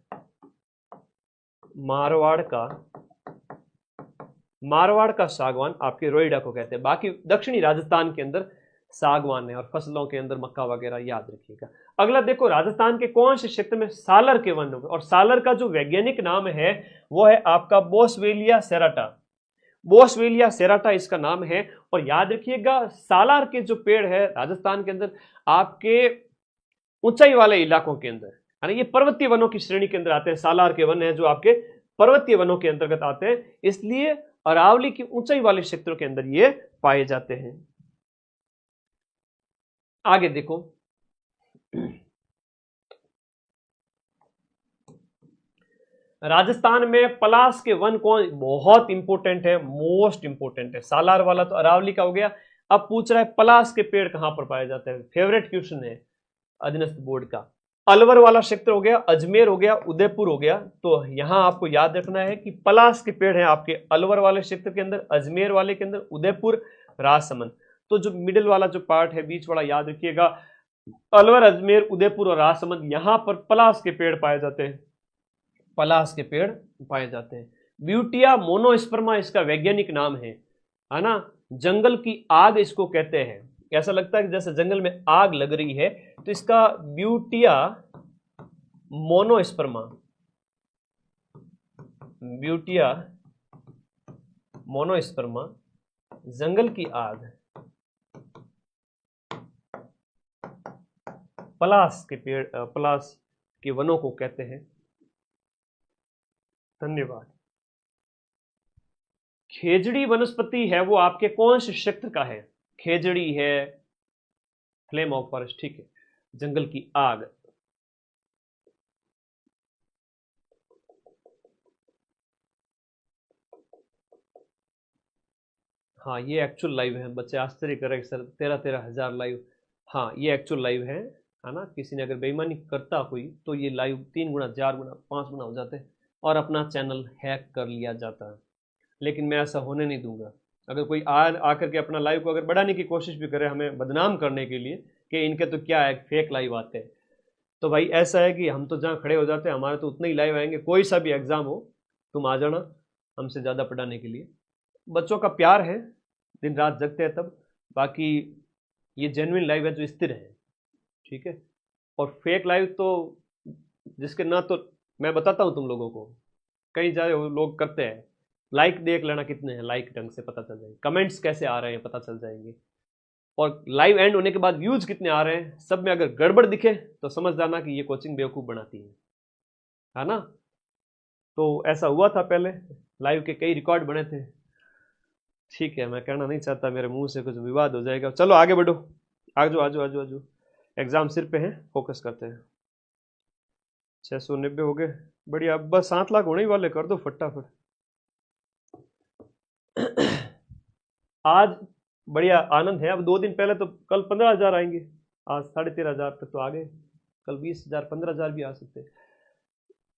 मारवाड़ का सागवान आपके रोइडा को कहते हैं। बाकी दक्षिणी राजस्थान के अंदर सागवान है। और फसलों के अंदर मक्का वगैरह याद रखिएगा। अगला देखो, राजस्थान के कौन से क्षेत्र में सालर के वन होंगे? और सालर का जो वैज्ञानिक नाम है वो है आपका बोसवेलिया सेराटा। बोसवेलिया सेराटा इसका नाम है। और याद रखिएगा, सालार के जो पेड़ है राजस्थान के अंदर आपके ऊंचाई वाले इलाकों के अंदर, है ना, ये पर्वतीय वनों की श्रेणी के अंदर आते हैं। सालार के वन है जो आपके पर्वतीय वनों के अंतर्गत आते हैं, इसलिए अरावली की ऊंचाई वाले क्षेत्रों के अंदर ये पाए जाते हैं। आगे देखो, राजस्थान में पलास के वन कौन? बहुत इंपोर्टेंट है, मोस्ट इंपोर्टेंट है। सालार वाला तो अरावली का हो गया। अब पूछ रहा है पलास के पेड़ कहां पर पाए जाते हैं? फेवरेट क्वेश्चन है अधीनस्थ बोर्ड का। अलवर वाला क्षेत्र हो गया, अजमेर हो गया, उदयपुर हो गया। तो यहां आपको याद रखना है कि पलास के पेड़ हैं आपके अलवर वाले क्षेत्र के अंदर, अजमेर वाले के अंदर, उदयपुर, राजसमंद। तो जो मिडिल वाला जो पार्ट है, बीच वाला, याद रखिएगा, अलवर, अजमेर, उदयपुर और राजसमंद, यहां पर पलास के पेड़ पाए जाते हैं। पलास के पेड़ पाए जाते हैं। ब्यूटिया मोनोस्पर्मा इसका वैज्ञानिक नाम है ना। जंगल की आग इसको कहते हैं। ऐसा लगता है कि जैसे जंगल में आग लग रही है, तो इसका ब्यूटिया मोनोस्पर्मा, ब्यूटिया मोनोस्पर्मा, जंगल की आग, पलास के पेड़, पलास के वनों को कहते हैं। धन्यवाद। खेजड़ी वनस्पति है वो आपके कौन से क्षेत्र का है? खेजड़ी है, फ्लेम ऑफ फॉरेस्ट, ठीक है, जंगल की आग। हाँ, ये एक्चुअल लाइव है। बच्चे आश्चर्य कर रहे हैं सर 13,000 लाइव। हाँ, ये एक्चुअल लाइव है ना। किसी ने अगर बेईमानी करता हुई तो ये लाइव 3 गुना, 4 गुना, 5 गुना हो जाते हैं और अपना चैनल हैक कर लिया जाता है। लेकिन मैं ऐसा होने नहीं दूंगा। अगर कोई आकर के अपना लाइव को अगर बढ़ाने की कोशिश भी करे, हमें बदनाम करने के लिए कि इनके तो क्या है, फेक लाइव आते हैं, तो भाई ऐसा है कि हम तो जहाँ खड़े हो जाते हैं, हमारे तो उतने ही लाइव आएंगे। कोई सा भी एग्जाम हो, तुम आ जाना हमसे ज़्यादा पढ़ाने के लिए। बच्चों का प्यार है, दिन रात जगते हैं तब। बाकी ये जेन्युइन लाइव है जो स्थिर है, ठीक है। और फेक लाइव तो जिसके ना, तो मैं बताता हूँ तुम लोगों को, कई सारे लोग करते हैं। लाइक देख लेना कितने हैं, लाइक ढंग से पता चल जाएंगे, कमेंट्स कैसे आ रहे हैं पता चल जाएंगे, और लाइव एंड होने के बाद व्यूज कितने आ रहे हैं। सब में अगर गड़बड़ दिखे तो समझ जाना कि ये कोचिंग बेवकूफ़ बनाती है ना। तो ऐसा हुआ था पहले, लाइव के कई रिकॉर्ड बने थे। ठीक है, मैं कहना नहीं चाहता, मेरे मुंह से कुछ विवाद हो जाएगा। चलो आगे बढ़ो, आजो आजो आजो आजो, एग्जाम सिर पे है, फोकस करते हैं। 690 हो गए, बढ़िया। अब बस 7 लाख होने ही वाले, कर दो फटाफट। आज बढ़िया आनंद है। अब 2 दिन पहले तो, कल 15,000 आएंगे, आज 13,500 तक तो आ गए, कल 20,000, 15,000 भी आ सकते हैं।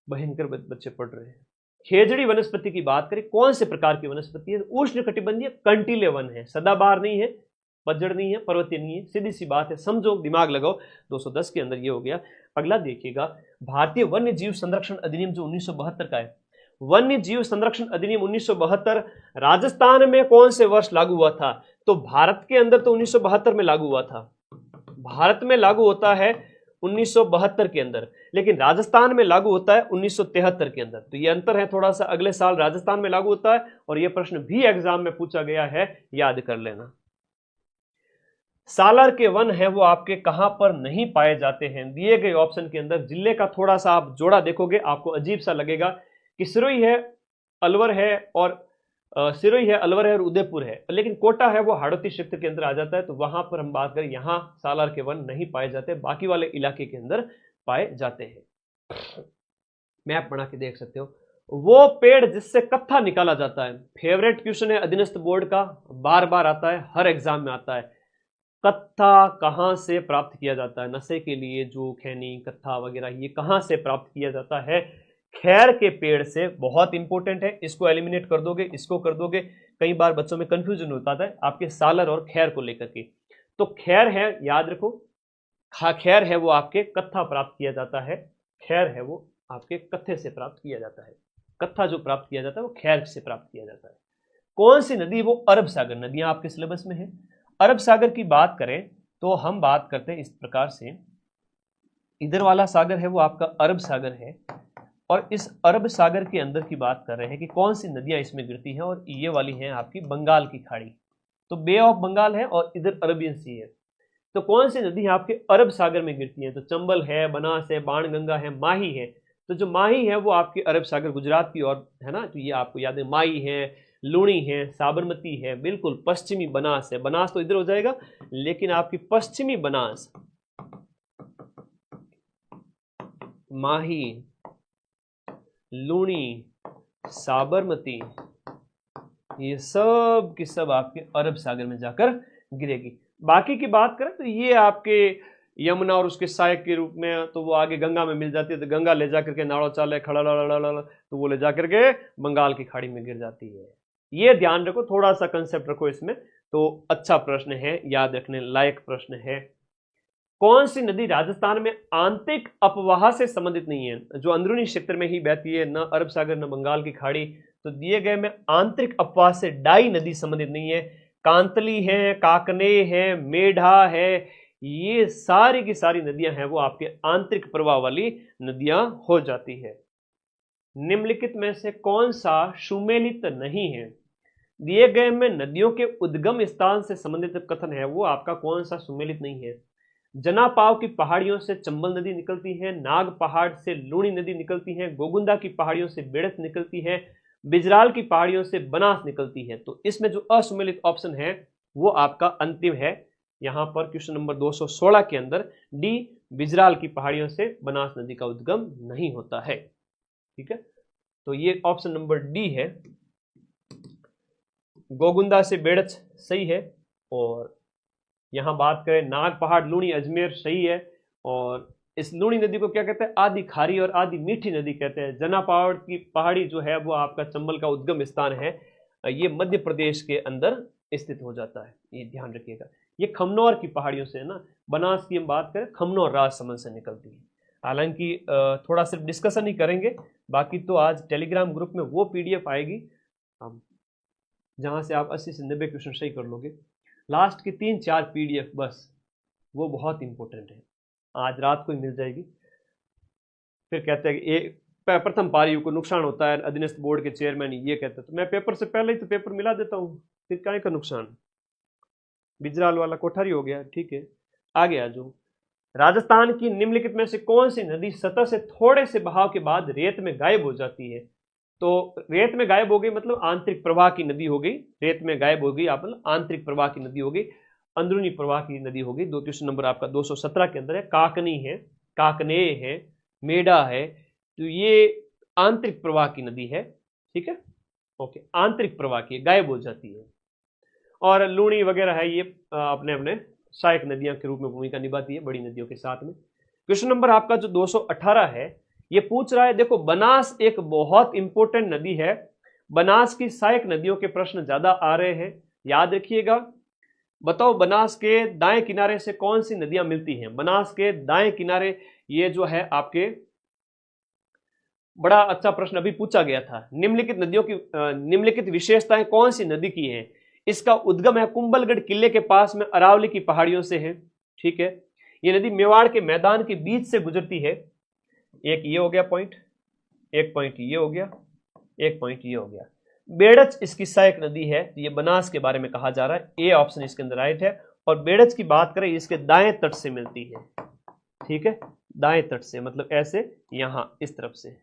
भयंकर बच्चे पढ़ रहे हैं। खेजड़ी वनस्पति की बात करें, कौन से प्रकार की वनस्पति है? उष्ण कटिबंधीय कंटीले वन है, सदाबहार नहीं है, पतझड़ नहीं है, पर्वतीय नहीं है, सीधी सी बात है, समझो, दिमाग लगाओ। 210 के अंदर ये हो गया। अगला देखिएगा, भारतीय वन्य जीव संरक्षण अधिनियम जो 1972 का है, वन्य जीव संरक्षण अधिनियम 1972 राजस्थान में कौन से वर्ष लागू हुआ था? तो भारत के अंदर तो 1972 में लागू हुआ था, भारत में लागू होता है 1972 के अंदर, लेकिन राजस्थान में लागू होता है 1973 के अंदर। तो ये अंतर है थोड़ा सा, अगले साल राजस्थान में लागू होता है, और ये प्रश्न भी एग्जाम में पूछा गया है, याद कर लेना। सालार के वन है वो आपके कहां पर नहीं पाए जाते हैं? दिए गए ऑप्शन के अंदर जिले का थोड़ा सा आप जोड़ा देखोगे, आपको अजीब सा लगेगा कि सिरोही है, अलवर है और सिरोही है, अलवर है और उदयपुर है, लेकिन कोटा है वो हाड़ौती क्षेत्र के अंदर आ जाता है। तो वहां पर हम बात करें, यहाँ सालार के वन नहीं पाए जाते, बाकी वाले इलाके के अंदर पाए जाते हैं। मैप बना के देख सकते हो। वो पेड़ जिससे कत्था निकाला जाता है, फेवरेट क्वेश्चन है अधीनस्थ बोर्ड का, बार बार आता है, हर एग्जाम में आता है। कत्था कहां से प्राप्त किया जाता है? नशे के लिए जो खैनी कत्था वगैरह, ये कहां से प्राप्त किया जाता है? खैर के पेड़ से। बहुत इंपॉर्टेंट है, इसको एलिमिनेट कर दोगे, इसको कर दोगे, कई बार बच्चों में कंफ्यूजन होता है आपके सालर और खैर को लेकर के। तो खैर है, याद रखो, खैर है वो आपके कत्था प्राप्त किया जाता है, खैर है वो आपके कत्थे से प्राप्त किया जाता है। कत्था जो प्राप्त किया जाता है वो खैर से प्राप्त किया जाता है। कौन सी नदी? वो अरब सागर। नदियां आपके सिलेबस में है। अरब सागर की बात करें तो हम बात करते हैं इस प्रकार से, इधर वाला सागर है वो आपका अरब सागर है, और इस अरब सागर के अंदर की बात कर रहे हैं कि कौन सी नदियां इसमें गिरती हैं, और ये वाली हैं आपकी बंगाल की खाड़ी। तो बे ऑफ बंगाल है और इधर अरबियन सी है। तो कौन सी नदी आपके अरब सागर में गिरती है? तो चंबल है, बनास है, बाणगंगा है, माही है। तो जो माही है वो आपके अरब सागर गुजरात की ओर है ना, तो ये आपको याद है, माही है, लूणी है, साबरमती है, बिल्कुल पश्चिमी बनास है। बनास तो इधर हो जाएगा, लेकिन आपकी पश्चिमी बनास, माही, लूणी, साबरमती, ये सब की सब आपके अरब सागर में जाकर गिरेगी। बाकी की बात करें तो ये आपके यमुना और उसके सहायक के रूप में, तो वो आगे गंगा में मिल जाती है, तो गंगा ले जाकर के नाड़ो चाले खड़ा तो वो ले जाकर के बंगाल की खाड़ी में गिर जाती है। ये ध्यान रखो, थोड़ा सा कंसेप्ट रखो इसमें, तो अच्छा प्रश्न है, याद रखने लायक प्रश्न है। कौन सी नदी राजस्थान में आंतरिक अपवाह से संबंधित नहीं है? जो अंदरूनी क्षेत्र में ही बहती है, न अरब सागर न बंगाल की खाड़ी। तो दिए गए में आंतरिक अपवाह से डाई नदी संबंधित नहीं है। कांतली है, काकने है, मेढा है, ये सारी की सारी नदियां हैं वो आपके आंतरिक प्रवाह वाली नदियां हो जाती है। निम्नलिखित में से कौन सा सुमेलित नहीं है? दिए गए में नदियों के उद्गम स्थान से संबंधित कथन है वो आपका कौन सा सुमेलित नहीं है? जनापाव की पहाड़ियों से चंबल नदी निकलती है, नाग पहाड़ से लूणी नदी निकलती है, गोगुंदा की पहाड़ियों से बेड़त निकलती है, बिजराल की पहाड़ियों से बनास निकलती है। तो इसमें जो असुमेलित ऑप्शन है वो आपका अंतिम है, यहां पर क्वेश्चन नंबर 216 के अंदर डी, बिजराल की पहाड़ियों से बनास नदी का उद्गम नहीं होता है। ठीक है, तो ये ऑप्शन नंबर डी है, गोगुंदा से बेड़च सही है। और यहां बात करें नाग पहाड़, लूणी, अजमेर सही है। और इस लूणी नदी को क्या कहते हैं? आदि खारी और आदि मीठी नदी कहते हैं। जना पहाड़ की पहाड़ी जो है वो आपका चंबल का उद्गम स्थान है, ये मध्य प्रदेश के अंदर स्थित हो जाता है, ये ध्यान रखिएगा। ये खमनौर की पहाड़ियों से है ना, बनास की हम बात करें खमनौर राजसमंद से निकलती है। हालांकि थोड़ा सिर्फ डिस्कशन ही करेंगे, बाकी तो आज टेलीग्राम ग्रुप में वो पीडीएफ आएगी जहां से आप 80 से 90 क्वेश्चन सही कर लोगे। लास्ट की 3-4 पीडीएफ बस, वो बहुत इंपॉर्टेंट है, आज रात को ही मिल जाएगी। फिर कहते हैं कि प्रथम पारी को नुकसान होता है, अधीनस्थ बोर्ड के चेयरमैन ये कहते हैं, तो मैं पेपर से पहले ही तो पेपर मिला देता हूँ, फिर क्या का नुकसान? बिजराल वाला कोठारी हो गया। ठीक है, आगे आ जाओ। राजस्थान की निम्नलिखित में से कौन सी नदी सतह से थोड़े से बहाव के बाद रेत में गायब हो जाती है? तो रेत में गायब हो गई मतलब आंतरिक प्रवाह की नदी हो गई, रेत में गायब हो गई आप मतलब आंतरिक प्रवाह की नदी हो गई, अंदरूनी प्रवाह की नदी हो गई। दो क्वेश्चन नंबर आपका 217 के अंदर है। काकनी है, काकने है, मेढा है, तो ये आंतरिक प्रवाह की नदी है। ठीक है, ओके, आंतरिक प्रवाह की गायब हो जाती है। और लूणी वगैरह है, ये अपने अपने सहायक नदियां के रूप में भूमिका निभाती है बड़ी नदियों के साथ में। क्वेश्चन नंबर आपका जो 218 है, ये पूछ रहा है, देखो बनास एक बहुत इंपॉर्टेंट नदी है, बनास की सहायक नदियों के प्रश्न ज्यादा आ रहे हैं, याद रखिएगा। बताओ बनास के दाएं किनारे से कौन सी नदियां मिलती हैं? बनास के दाएं किनारे ये जो है आपके, बड़ा अच्छा प्रश्न अभी पूछा गया था, निम्नलिखित नदियों की निम्नलिखित विशेषताएं कौन सी नदी की है? इसका उद्गम है कुंभलगढ़ किले के पास में अरावली की पहाड़ियों से है। ठीक है, ये नदी मेवाड़ के मैदान के बीच से गुजरती है। एक ये हो गया पॉइंट, एक पॉइंट ये हो गया, एक पॉइंट ये हो गया। बेड़च इसकी सहायक नदी है, ये बनास के बारे में कहा जा रहा है, ए ऑप्शन इसके अंदर राइट है। और बेड़च की बात करें, इसके दाएं तट से मिलती है। ठीक है, दाएं तट से मतलब ऐसे, यहां इस तरफ से,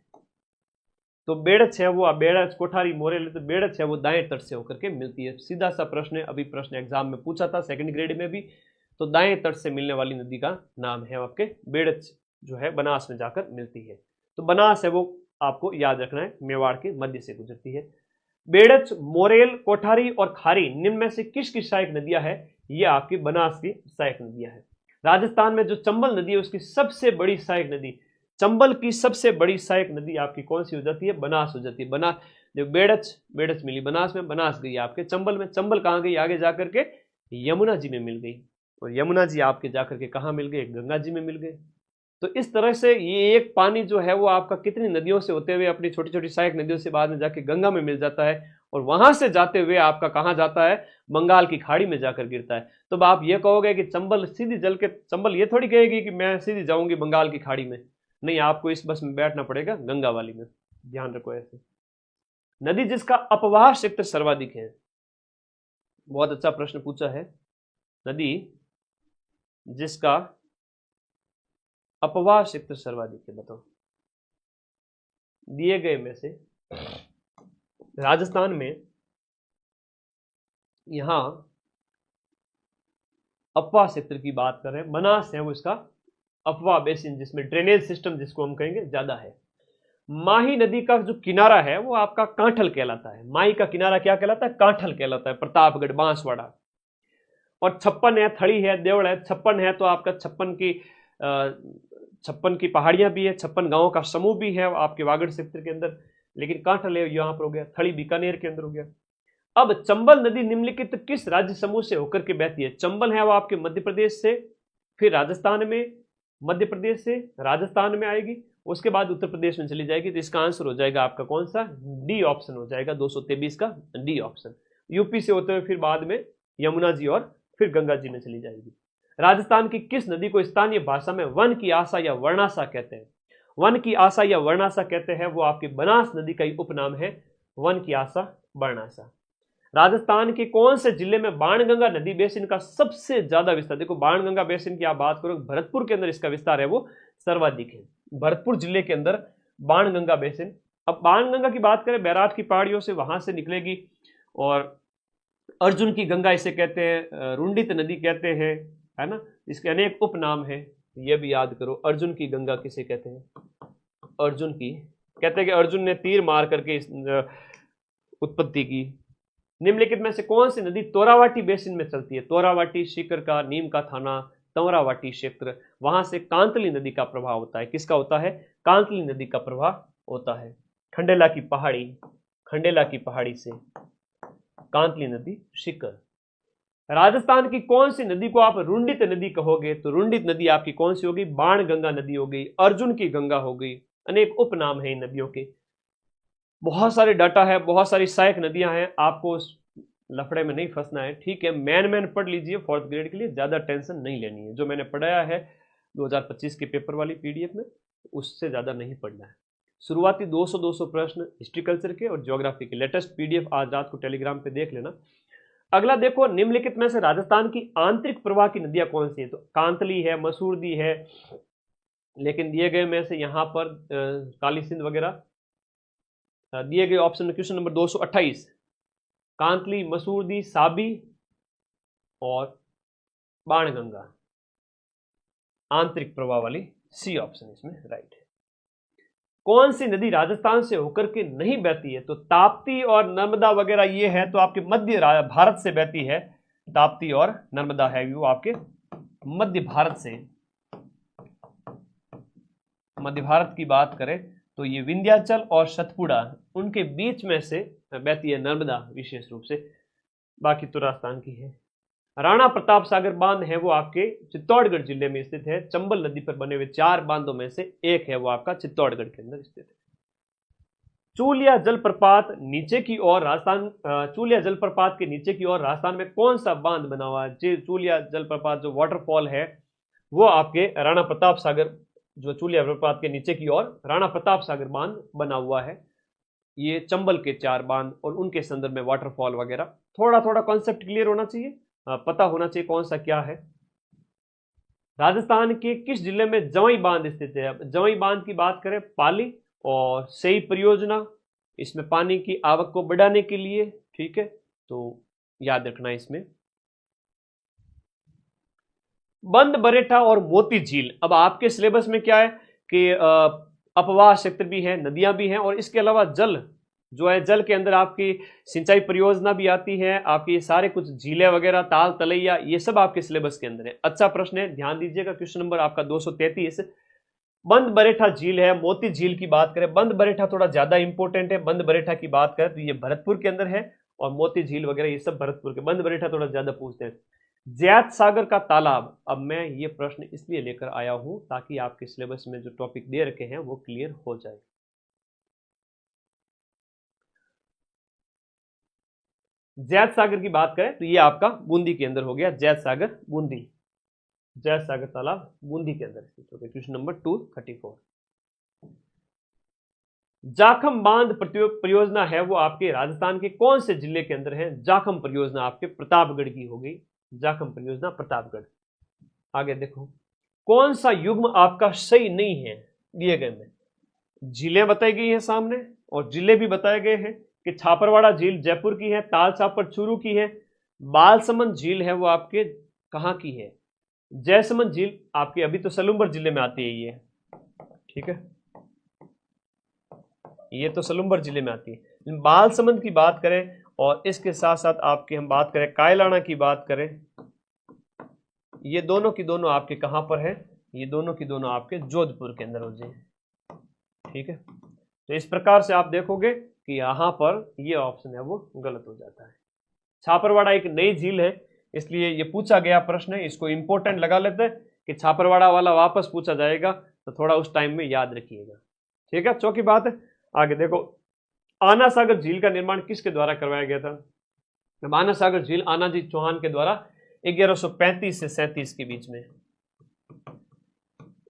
तो बेड़च है वो, बेड़च कोठारी मोरेल, तो बेड़च है वो दाएं तट से होकर के मिलती है। सीधा सा प्रश्न है, अभी प्रश्न एग्जाम में पूछा था सेकंड ग्रेड में भी। तो दाएं तट से मिलने वाली नदी का नाम है आपके बेड़च, जो है बनास में जाकर मिलती है। तो बनास है वो आपको याद रखना है, मेवाड़ के मध्य से गुजरती है। बेड़च, मोरेल, कोठारी और खारी निम्न में से किसकी सहायक नदियां है? ये आपकी बनास की सहायक नदियां हैं। राजस्थान में जो चंबल नदी है उसकी सबसे बड़ी सहायक नदी, चंबल की सबसे बड़ी सहायक नदी आपकी कौन सी हो जाती है? बनास हो जाती है। बनास, जो बेड़च, बेड़च मिली बनास में, बनास गई आपके चंबल में। चंबल कहाँ गई? आगे जाकर के यमुना जी में मिल गई, और यमुना जी आपके जाकर के कहाँ मिल गए? गंगा जी में मिल गए। तो इस तरह से ये एक पानी जो है वो आपका कितनी नदियों से होते हुए अपनी छोटी छोटी सहायक नदियों से बाद में जाके गंगा में मिल जाता है, और वहां से जाते हुए आपका कहाँ जाता है? बंगाल की खाड़ी में जाकर गिरता है। तो आप ये कहोगे कि चंबल सीधी जल के, चंबल ये थोड़ी कहेगी कि मैं सीधी जाऊंगी बंगाल की खाड़ी में, नहीं, आपको इस बस में बैठना पड़ेगा गंगा वाली में। ध्यान रखो ऐसे। नदी जिसका अपवाह क्षेत्र सर्वाधिक है, बहुत अच्छा प्रश्न पूछा है। नदी जिसका अपवाह क्षेत्र सर्वाधिक है, बताओ। दिए गए में से राजस्थान में यहां अपवाह क्षेत्र की बात कर रहे हैं, बनास है वो इसका अपवाह बेसिन, जिसमें ड्रेनेज सिस्टम जिसको हम कहेंगे ज्यादा है। माही नदी का जो किनारा है वो आपका कांठल कहलाता है। माही का किनारा क्या कहलाता है? कांठल कहलाता है, प्रतापगढ़, बांसवाड़ा। और 56 है, थड़ी है, देवड़ है। 56 है तो आपका 56 की पहाड़ियां भी है, 56 गांवों का समूह भी है आपके वागड़ क्षेत्र के अंदर। लेकिन कांठल है यहां पर हो गया, थड़ी बीकानेर के अंदर हो गया। अब चंबल नदी निम्नलिखित किस राज्य समूह से होकर के बहती है? चंबल है वो आपके मध्य प्रदेश से, फिर राजस्थान में, मध्य प्रदेश से राजस्थान में आएगी, उसके बाद उत्तर प्रदेश में चली जाएगी। तो इसका आंसर हो जाएगा आपका कौन सा? डी ऑप्शन हो जाएगा, 223 का डी ऑप्शन। यूपी से होते हुए फिर बाद में यमुना जी और फिर गंगा जी में चली जाएगी। राजस्थान की किस नदी को स्थानीय भाषा में वन की आशा या वर्णाशा कहते हैं? वन की आशा या वर्णाशा कहते हैं, वो आपकी बनास नदी का ही उपनाम है, वन की आशा, वर्णाशा। राजस्थान के कौन से जिले में बाणगंगा नदी बेसिन का सबसे ज्यादा विस्तार? देखो बाणगंगा बेसिन की आप बात करो, भरतपुर के अंदर इसका विस्तार है वो सर्वाधिक है, भरतपुर जिले के अंदर बाणगंगा बेसिन। अब बाणगंगा की बात करें, बैराट की पहाड़ियों से वहां से निकलेगी, और अर्जुन की गंगा इसे कहते हैं, रुंडित नदी कहते हैं, है ना। इसके अनेक उपनाम है, ये भी याद करो। अर्जुन की गंगा किसे कहते हैं? अर्जुन की, कहते हैं कि अर्जुन ने तीर मार करके इस उत्पत्ति की। निम्नलिखित में से कौन सी नदी तोरावाटी बेसिन में चलती है? तोरावाटी, सीकर का, नीम का थाना, तमरावाटी क्षेत्र, वहां से कांतली नदी का प्रभाव होता है। किसका होता है? कांतली नदी का प्रभाव होता है। खंडेला की पहाड़ी, खंडेला की पहाड़ी से कांतली नदी, सीकर। राजस्थान की कौन सी नदी को आप रुंडित नदी कहोगे? तो रुंडित नदी आपकी कौन सी होगी? बाणगंगा नदी हो गई, अर्जुन की गंगा हो गई। अनेक उपनाम है इन नदियों के। बहुत सारे डाटा है, बहुत सारी सहायक नदियां हैं, आपको उस लफड़े में नहीं फंसना है, ठीक है। मैन पढ़ लीजिए फोर्थ ग्रेड के लिए, ज्यादा टेंशन नहीं लेनी है। जो मैंने पढ़ाया है 2025 के पेपर वाली पीडीएफ में, उससे ज्यादा नहीं पढ़ना है। शुरुआती 200 प्रश्न हिस्ट्री कल्चर के और ज्योग्राफी के लेटेस्ट पीडीएफ आज रात को टेलीग्राम पे देख लेना। अगला देखो, निम्नलिखित में से राजस्थान की आंतरिक प्रवाह की नदियां कौन सी है? तो कांतली है, मसूरदी है, लेकिन दिए गए में से यहां पर काली सिंध वगैरह दिए गए ऑप्शन में क्वेश्चन नंबर 228, कांतली, मसूरदी, साबी और बाणगंगा, आंतरिक प्रवाह वाली सी ऑप्शन इसमें राइट है। कौन सी नदी राजस्थान से होकर के नहीं बहती है? तो ताप्ती और नर्मदा वगैरह ये है तो आपके मध्य भारत से बहती है। ताप्ती और नर्मदा है वो आपके मध्य भारत से। मध्य भारत की बात करें तो ये विंध्याचल और सतपुड़ा, उनके बीच में से बहती है नर्मदा विशेष रूप से, बाकी तो राजस्थान की है। राणा प्रताप सागर बांध है वो आपके चित्तौड़गढ़ जिले में स्थित है। चंबल नदी पर बने हुए 4 बांधों में से एक है वो आपका चित्तौड़गढ़ के अंदर स्थित है। चूलिया जलप्रपात नीचे की ओर राजस्थान, चूलिया जलप्रपात के नीचे की ओर राजस्थान में कौन सा बांध बना हुआ है? चूलिया जलप्रपात जो वाटरफॉल है वो आपके राणा प्रताप सागर, जो चूलिया जलप्रपात के नीचे की ओर राणा प्रताप सागर बांध बना हुआ है। ये चंबल के 4 बांध और उनके संदर्भ में वाटरफॉल वगैरह, थोड़ा थोड़ा कॉन्सेप्ट क्लियर होना चाहिए, पता होना चाहिए कौन सा क्या है। राजस्थान के किस जिले में जवाई बांध स्थित है? जवाई बांध की बात करें, पाली और सही परियोजना, इसमें पानी की आवक को बढ़ाने के लिए, ठीक है, तो याद रखना इसमें। बंद बरेठा और मोती झील, अब आपके सिलेबस में क्या है कि अपवाह क्षेत्र भी है, नदियां भी हैं, और इसके अलावा जल जो है, जल के अंदर आपकी सिंचाई परियोजना भी आती है, आपकी सारे कुछ झीलें वगैरह, ताल तलैया, ये सब आपके सिलेबस के अंदर है। अच्छा प्रश्न है, ध्यान दीजिएगा, क्वेश्चन नंबर आपका 233। बंद बरेठा झील है, मोती झील की बात करें, बंद बरेठा थोड़ा ज्यादा इंपॉर्टेंट है। बंद बरेठा की बात करें तो ये भरतपुर के अंदर है, और मोती झील वगैरह ये सब भरतपुर के। बंद बरेठा थोड़ा ज्यादा पूछते हैं। जैत सागर का तालाब, अब मैं ये प्रश्न इसलिए लेकर आया हूं ताकि आपके सिलेबस में जो टॉपिक दे रखे हैं वो क्लियर हो जाए। जैत सागर की बात करें तो ये आपका बूंदी के अंदर हो गया, जैत सागर बूंदी, जैत सागर तालाब बूंदी के अंदर स्थित हो गया। Question number 234। जाखम बांध परियोजना है वो आपके राजस्थान के कौन से जिले के अंदर है? जाखम परियोजना आपके प्रतापगढ़ की होगी, जाखम परियोजना प्रतापगढ़। आगे देखो, कौन सा युग्म आपका सही नहीं है दिए गए में? जिले बताई गई है सामने, और जिले भी बताए गए हैं कि छापरवाड़ा झील जयपुर की है, ताल छापर चूरू की है, बालसमंद झील है वो आपके कहां की है? जयसमंद झील आपकी अभी तो सलूम्बर जिले में आती है ये, ठीक है, ये तो सलूम्बर जिले में आती है। बालसमंद की बात करें और इसके साथ साथ आपकी हम बात करें कायलाना की बात करें, ये दोनों की दोनों आपके कहां पर है? ये दोनों की दोनों आपके जोधपुर के अंदर हो जाए, ठीक है। तो इस प्रकार से आप देखोगे कि यहां पर ये ऑप्शन है वो गलत हो जाता है। छापरवाड़ा एक नई झील है, इसलिए ये पूछा गया प्रश्न है, इसको इंपॉर्टेंट लगा लेते हैं कि छापरवाड़ा वाला वापस पूछा जाएगा, तो थोड़ा उस टाइम में याद रखिएगा, ठीक है। चौथी बात है, आगे देखो, आना सागर झील का निर्माण किसके द्वारा करवाया गया था? आना सागर झील आनाजी चौहान के द्वारा 1135 से 37 के बीच में,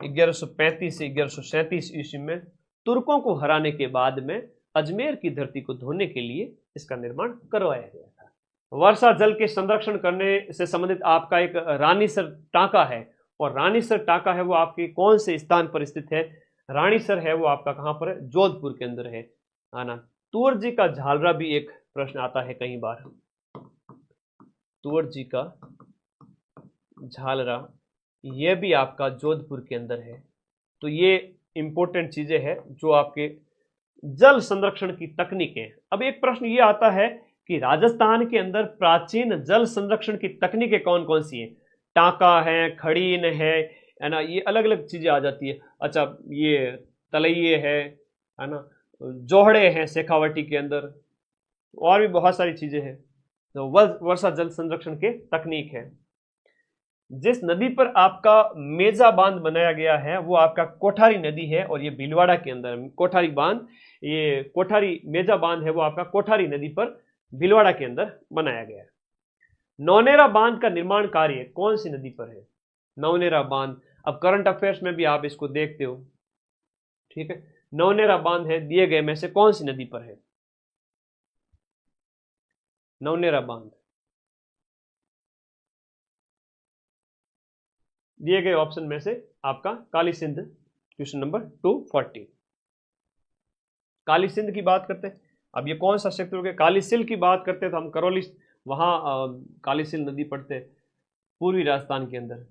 1135 से 1137 ईस्वी में तुर्कों को हराने के बाद में अजमेर की धरती को धोने के लिए इसका निर्माण करवाया गया था। वर्षा जल के संरक्षण करने से संबंधित आपका एक रानीसर टांका है, और रानीसर टांका है वो आपके कौन से स्थान पर स्थित है? रानीसर है वो आपका कहां पर है? जोधपुर के अंदर है, आना। तुवर जी का झालरा भी एक प्रश्न आता है कई बार, तुवर जी का झालरा ये भी आपका जोधपुर के अंदर है। तो ये इंपॉर्टेंट चीजें हैं जो आपके जल संरक्षण की तकनीकें। अब एक प्रश्न ये आता है कि राजस्थान के अंदर प्राचीन जल संरक्षण की तकनीकें कौन कौन सी हैं? टांका है, खड़ीन है ना, ये अलग अलग चीजें आ जाती है। अच्छा, ये तलैये है ना, जोहड़े हैं शेखावटी के अंदर, और भी बहुत सारी चीजें हैं। तो वर्षा जल संरक्षण के तकनीक है। जिस नदी पर आपका मेजा बांध बनाया गया है वो आपका कोठारी नदी है, और ये भीलवाड़ा के अंदर कोठारी बांध, ये कोठारी मेजा बांध है वो आपका कोठारी नदी पर भीलवाड़ा के अंदर बनाया गया है। नौनेरा बांध का निर्माण कार्य कौन सी नदी पर है? नौनेरा बांध, अब करंट अफेयर्स में भी आप इसको देखते हो, ठीक है। नौनेरा बांध है दिए गए में से कौन सी नदी पर है? नौनेरा बांध दिए गए ऑप्शन में से आपका काली सिंध, क्वेश्चन नंबर 240। काली सिंध की बात करते हैं, अब ये कौन सा क्षेत्र हो गया? काली सिल की बात करते हैं तो हम करौली, वहां काली सिल नदी पड़ते हैं पूर्वी राजस्थान के अंदर,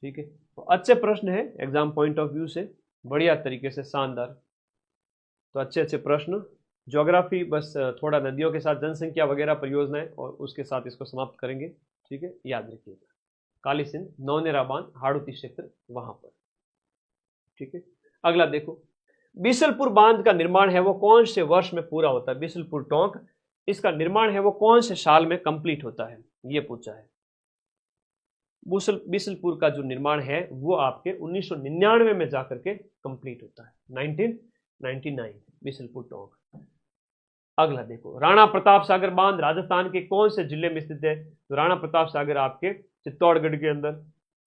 ठीक है। तो अच्छे प्रश्न है एग्जाम पॉइंट ऑफ व्यू से, बढ़िया तरीके से, शानदार। तो अच्छे अच्छे प्रश्न। ज्योग्राफी बस थोड़ा नदियों के साथ जनसंख्या वगैरह परियोजनाएं, और उसके साथ इसको समाप्त करेंगे, ठीक है, याद रखिएगा। काली सिंध, नौनेरा बांध, हाड़ौती क्षेत्र वहां पर, ठीक है। अगला देखो, बीसलपुर बांध का निर्माण है वो कौन से वर्ष में पूरा होता है? बीसलपुर टोंक, इसका निर्माण है वो कौन से साल में कंप्लीट होता है? ये पूछा है। बीसलपुर का जो निर्माण है वो आपके 1999 में जाकर के कंप्लीट होता है, 1999 बीसलपुर टोंक। अगला देखो, राणा प्रताप सागर बांध राजस्थान के कौन से जिले में स्थित है? तो राणा प्रताप सागर आपके चित्तौड़गढ़ के अंदर।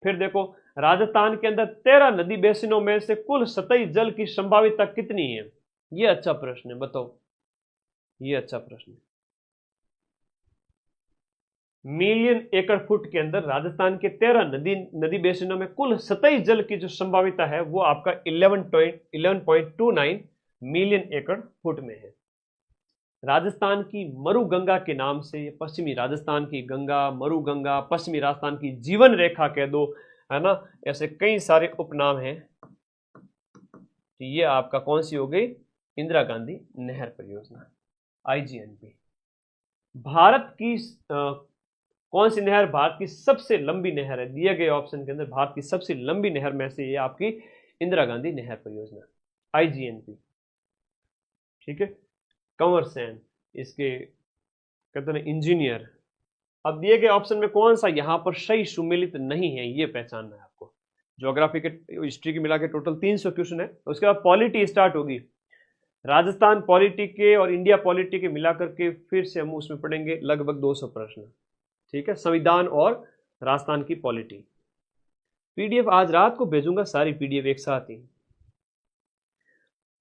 फिर देखो, राजस्थान के अंदर 13 नदी बेसिनों में से कुल सतही जल की संभाव्यता कितनी है? ये अच्छा प्रश्न है, बताओ, ये अच्छा प्रश्न है। मिलियन एकड़ फुट के अंदर राजस्थान के 13 नदी बेसिनों में कुल सतही जल की जो संभाव्यता है वो आपका 11.29 मिलियन एकड़ फुट में है। राजस्थान की मरुगंगा के नाम से, पश्चिमी राजस्थान की गंगा, मरुगंगा, पश्चिमी राजस्थान की जीवन रेखा कह दो, है ना, ऐसे कई सारे उपनाम हैं। तो ये आपका कौन सी हो गई, इंदिरा गांधी नहर परियोजना, IGNP। भारत की कौन सी नहर भारत की सबसे लंबी नहर है, दिए गए ऑप्शन के अंदर भारत की सबसे लंबी नहर में से ये आपकी इंदिरा गांधी नहर परियोजना, IGNP। ठीक है, कंवर सेन इसके कहते हैं इंजीनियर। अब दिए गए ऑप्शन में कौन सा यहां पर सही सुमेलित नहीं है, ये पहचानना है आपको। ज्योग्राफी के हिस्ट्री के मिला के टोटल 300 क्वेश्चन है। उसके बाद पॉलिटी स्टार्ट होगी, राजस्थान पॉलिटी के और इंडिया पॉलिटी के मिलाकर के फिर से हम उसमें पढ़ेंगे लगभग 200 प्रश्न। ठीक है, संविधान और राजस्थान की पॉलिटी। PDF आज रात को भेजूंगा, सारी PDF एक साथ ही।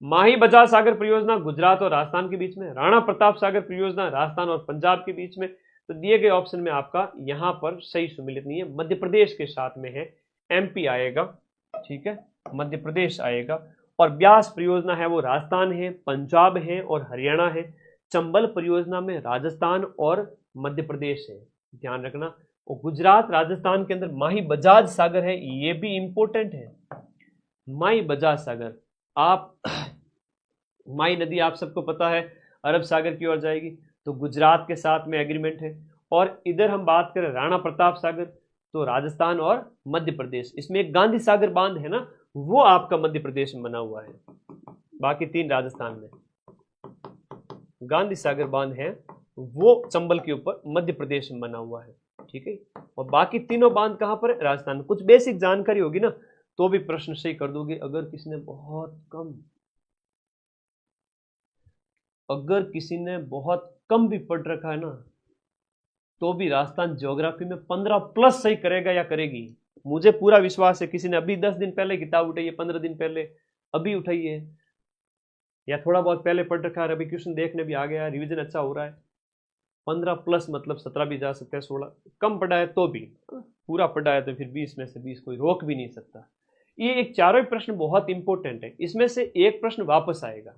माही बजाज सागर परियोजना गुजरात और राजस्थान के बीच में, राणा प्रताप सागर परियोजना राजस्थान और पंजाब के बीच में। तो दिए गए ऑप्शन में आपका यहां पर सही सुमेलित नहीं है, मध्य प्रदेश के साथ में है, MP आएगा। ठीक है, मध्य प्रदेश आएगा। और ब्यास परियोजना है वो राजस्थान है, पंजाब है और हरियाणा है। चंबल परियोजना में राजस्थान और मध्य प्रदेश है, ध्यान रखना। और गुजरात राजस्थान के अंदर माही बजाज सागर है, ये भी इंपॉर्टेंट है। माही बजाज सागर, आप माही नदी आप सबको पता है अरब सागर की ओर जाएगी, तो गुजरात के साथ में एग्रीमेंट है। और इधर हम बात करें राणा प्रताप सागर, तो राजस्थान और मध्य प्रदेश। इसमें एक गांधी सागर बांध है ना, वो आपका मध्य प्रदेश में बना हुआ है, बाकी 3 राजस्थान में। गांधी सागर बांध है वो चंबल के ऊपर मध्य प्रदेश में बना हुआ है। ठीक है, और बाकी तीनों बांध कहां पर है, राजस्थान में। कुछ बेसिक जानकारी होगी ना तो भी प्रश्न सही कर दोगे। अगर किसी ने बहुत कम भी पढ़ रखा है ना, तो भी राजस्थान ज्योग्राफी में 15+ सही करेगा या करेगी, मुझे पूरा विश्वास है। किसी ने अभी 10 दिन पहले किताब उठाई है, 15 दिन पहले अभी उठाई है, या थोड़ा बहुत पहले पढ़ रखा है, अभी क्वेश्चन देखने भी आ गया, रिवीजन अच्छा हो रहा है, 15+ मतलब 17 भी जा सकता है, 16 कम पढ़ा है तो भी, पूरा पढ़ा है तो फिर 20 में से 20 कोई रोक भी नहीं सकता। ये एक चारों ही प्रश्न बहुत इंपॉर्टेंट है, इसमें से एक प्रश्न वापस आएगा।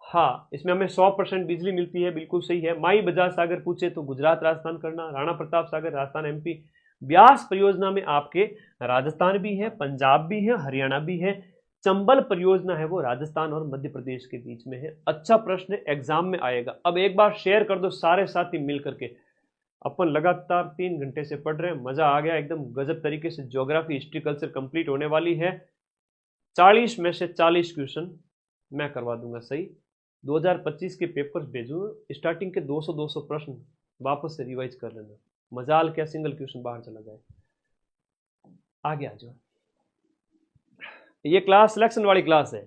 हाँ, इसमें हमें 100% बिजली मिलती है, बिल्कुल सही है। माई बजाज सागर पूछे तो गुजरात राजस्थान करना, राणा प्रताप सागर राजस्थान MP। ब्यास परियोजना में आपके राजस्थान भी है, पंजाब भी है, हरियाणा भी है। चंबल परियोजना है वो राजस्थान और मध्य प्रदेश के बीच में है। अच्छा प्रश्न एग्जाम में आएगा। अब एक बार शेयर कर दो सारे साथी मिल करके। अपन लगातार 3 घंटे से पढ़ रहे हैं, मजा आ गया एकदम गजब तरीके से। ज्योग्राफी हिस्ट्री कल्चर कंप्लीट होने वाली है। 40 में से 40 क्वेश्चन मैं करवा दूंगा सही। 2025 के पेपर्स भेजूंगा, स्टार्टिंग के 200 प्रश्न वापस से रिवाइज कर लेना, मजाल क्या सिंगल क्वेश्चन बाहर चला जाए। आगे आ जाओ, ये क्लास सिलेक्शन वाली क्लास है।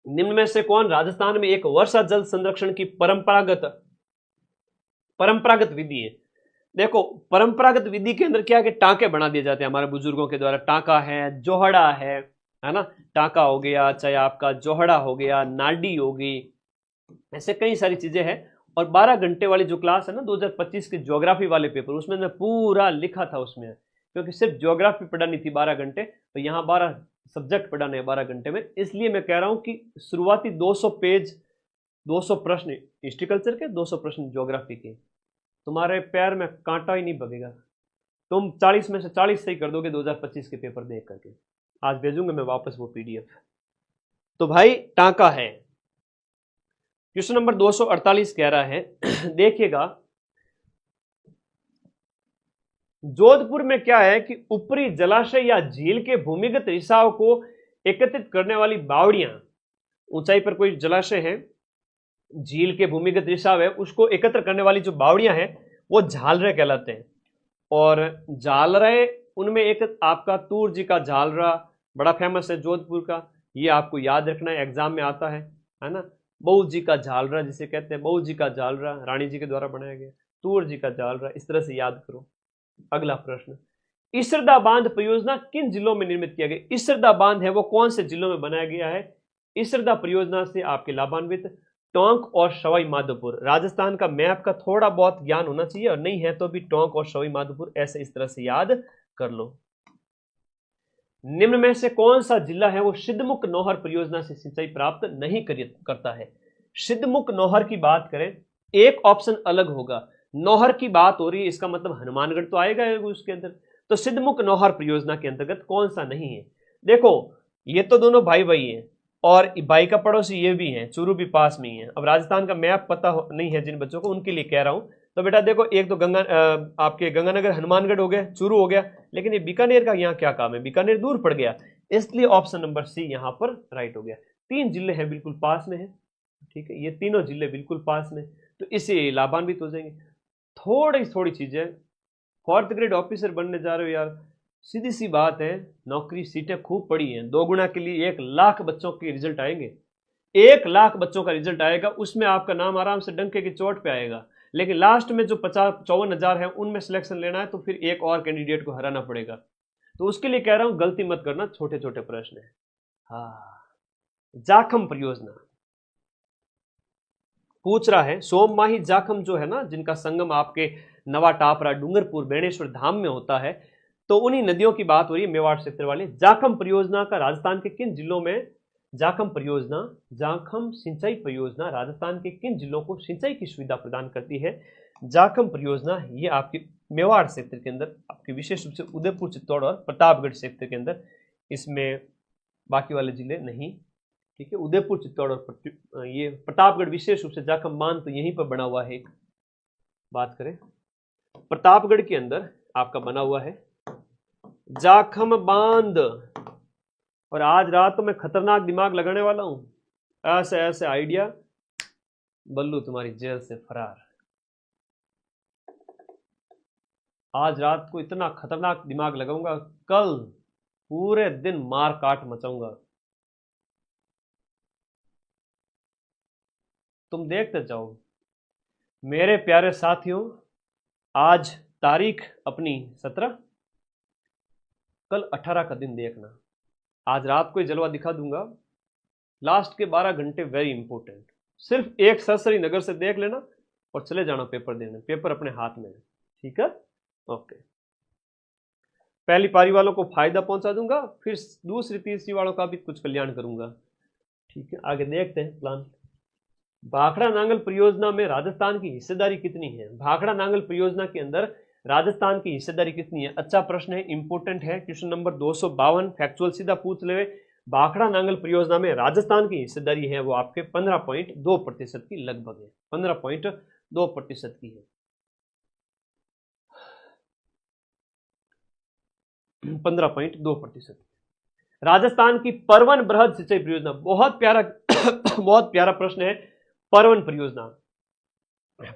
निम्न में से कौन राजस्थान में एक वर्षा जल संरक्षण की परंपरागत विधि है। देखो, परंपरागत विधि के अंदर क्या है कि टांके बना दिए जाते हैं हमारे बुजुर्गों के द्वारा। टांका है, जोहड़ा है ना, टांका हो गया, चाहे आपका जोहड़ा हो गया, नाडी हो गई, ऐसे कई सारी चीजें हैं। और 12 घंटे वाली जो क्लास है ना 2025 के ज्योग्राफी वाले पेपर, उसमें मैं पूरा लिखा था उसमें, क्योंकि सिर्फ ज्योग्राफी पढ़ानी थी 12 घंटे, तो यहाँ 12 सब्जेक्ट पढ़ाने हैं 12 घंटे में। इसलिए मैं कह रहा हूं कि शुरुआती 200 पेज, 200 प्रश्न हिस्ट्री कल्चर के, 200 प्रश्न ज्योग्राफी के, तुम्हारे पैर में कांटा ही नहीं बगेगा। तुम 40 में से 40 सही कर दोगे 2025 के पेपर देख करके। आज भेजूंगा मैं वापस वो PDF। तो भाई टांका है। क्वेश्चन नंबर 248 कह रहा है देखिएगा, जोधपुर में क्या है कि ऊपरी जलाशय या झील के भूमिगत रिसाव को एकत्रित करने वाली बावड़ियां, ऊंचाई पर कोई जलाशय है, झील के भूमिगत रिसाव है, उसको एकत्र करने वाली जो बावड़ियां हैं वो झालरे कहलाते हैं। और झालरे, उनमें एक आपका तूर जी का झालरा बड़ा फेमस है जोधपुर का, ये आपको याद रखना है, एग्जाम में आता है ना। बहू जी का झालरा जिसे कहते हैं, बहू जी का झालरा रानी जी के द्वारा बनाया गया, तूर जी का झालरा, इस तरह से याद करो। अगला प्रश्न, इसरदा बांध परियोजना किन जिलों में निर्मित किया गया। इसरदा बांध है वो कौन से जिलों में बनाया गया है। इसरदा परियोजना से आपके लाभान्वित टोंक और सवाई माधोपुर। राजस्थान का मैप का थोड़ा बहुत ज्ञान होना चाहिए, और नहीं है तो भी टोंक और सवाई माधोपुर ऐसे इस तरह से याद कर लो। निम्न में से कौन सा जिला है वो सिद्धमुख नौहर परियोजना से सिंचाई प्राप्त नहीं करता है? सिद्धमुख नौहर की बात करें, एक ऑप्शन अलग होगा, नौहर की बात हो रही है, इसका मतलब हनुमानगढ़ तो आएगा उसके अंदर। तो सिद्धमुख नौहर परियोजना के अंतर्गत कौन सा नहीं है? देखो ये तो दोनों भाई भाई हैं और भाई का पड़ोसी ये भी है, चूरू भी पास में ही है। अब राजस्थान का मैप पता नहीं है जिन बच्चों को, उनके लिए कह रहा हूं। तो बेटा देखो, एक तो आपके गंगानगर हनुमानगढ़ हो गया, चूरू हो गया, लेकिन ये बीकानेर का यहाँ क्या काम है? बीकानेर दूर पड़ गया, इसलिए ऑप्शन नंबर सी यहाँ पर राइट हो गया। 3 जिले हैं बिल्कुल पास में है, ठीक है, ये तीनों जिले बिल्कुल पास में, तो इससे लाभान्वित हो जाएंगे। थोड़ी चीजें, 4th ग्रेड ऑफिसर बनने जा रहे हो यार, सीधी सी बात है, नौकरी सीटें खूब पड़ी हैं, 2 गुना के लिए 1 लाख बच्चों के रिजल्ट आएंगे, 1 लाख बच्चों का रिजल्ट आएगा, उसमें आपका नाम आराम से डंके की चोट पे आएगा। लेकिन लास्ट में जो 54,000 है उनमें सिलेक्शन लेना है, तो फिर एक और कैंडिडेट को हराना पड़ेगा। तो उसके लिए कह रहा हूं गलती मत करना, छोटे छोटे प्रश्न है। हाँ, जाखम परियोजना पूछ रहा है, सोममाही जाखम जो है ना, जिनका संगम आपके नवा टापरा, डूंगरपुर, बेणेश्वर धाम में होता है, तो उन्हीं नदियों की बात हो रही है, मेवाड़ क्षेत्र वाले। जाखम परियोजना का राजस्थान के किन जिलों में, जाखम सिंचाई परियोजना राजस्थान के किन जिलों को सिंचाई की सुविधा प्रदान करती है? जाखम परियोजना ये आपके मेवाड़ क्षेत्र के अंदर, आपके विशेष रूप से उदयपुर, चित्तौड़ और प्रतापगढ़ क्षेत्र के अंदर, इसमें बाकी वाले जिले नहीं, ठीक है। उदयपुर, चित्तौड़ और ये प्रतापगढ़ विशेष रूप से जाखम बांध तो यहीं पर बना हुआ है। बात करें प्रतापगढ़ के अंदर आपका बना हुआ है जाखम बांध, और आज रात तो मैं खतरनाक दिमाग लगाने वाला हूं, ऐसे ऐसे आइडिया, बल्लू तुम्हारी जेल से फरार। आज रात को इतना खतरनाक दिमाग लगाऊंगा, कल पूरे दिन मार काट मचाऊंगा। तुम देखते जाओ मेरे प्यारे साथियों। आज तारीख अपनी 17, कल 18 का दिन देखना। आज रात को ही जलवा दिखा दूंगा। लास्ट के 12 घंटे वेरी इंपॉर्टेंट, सिर्फ एक सरसरी नगर से देख लेना और चले जाना पेपर देने, पेपर अपने हाथ में है, ठीक है, ओके। पहली पारी वालों को फायदा पहुंचा दूंगा, फिर दूसरी तीसरी वालों का भी कुछ कल्याण करूंगा, ठीक है। आगे देखते हैं प्लान। भाखड़ा नांगल परियोजना में राजस्थान की हिस्सेदारी कितनी है? भाखड़ा नांगल परियोजना के अंदर राजस्थान की हिस्सेदारी कितनी है? अच्छा प्रश्न है, इंपोर्टेंट है, क्वेश्चन नंबर 252, फैक्चुअल सीधा पूछ ले। भाखड़ा नांगल परियोजना में राजस्थान की हिस्सेदारी है वो आपके 15.2% की लगभग है, 15.2% की है, 15.2%। राजस्थान की परवन बृहद सिंचाई परियोजना, बहुत प्यारा बहुत प्यारा प्रश्न है। परवन परियोजना,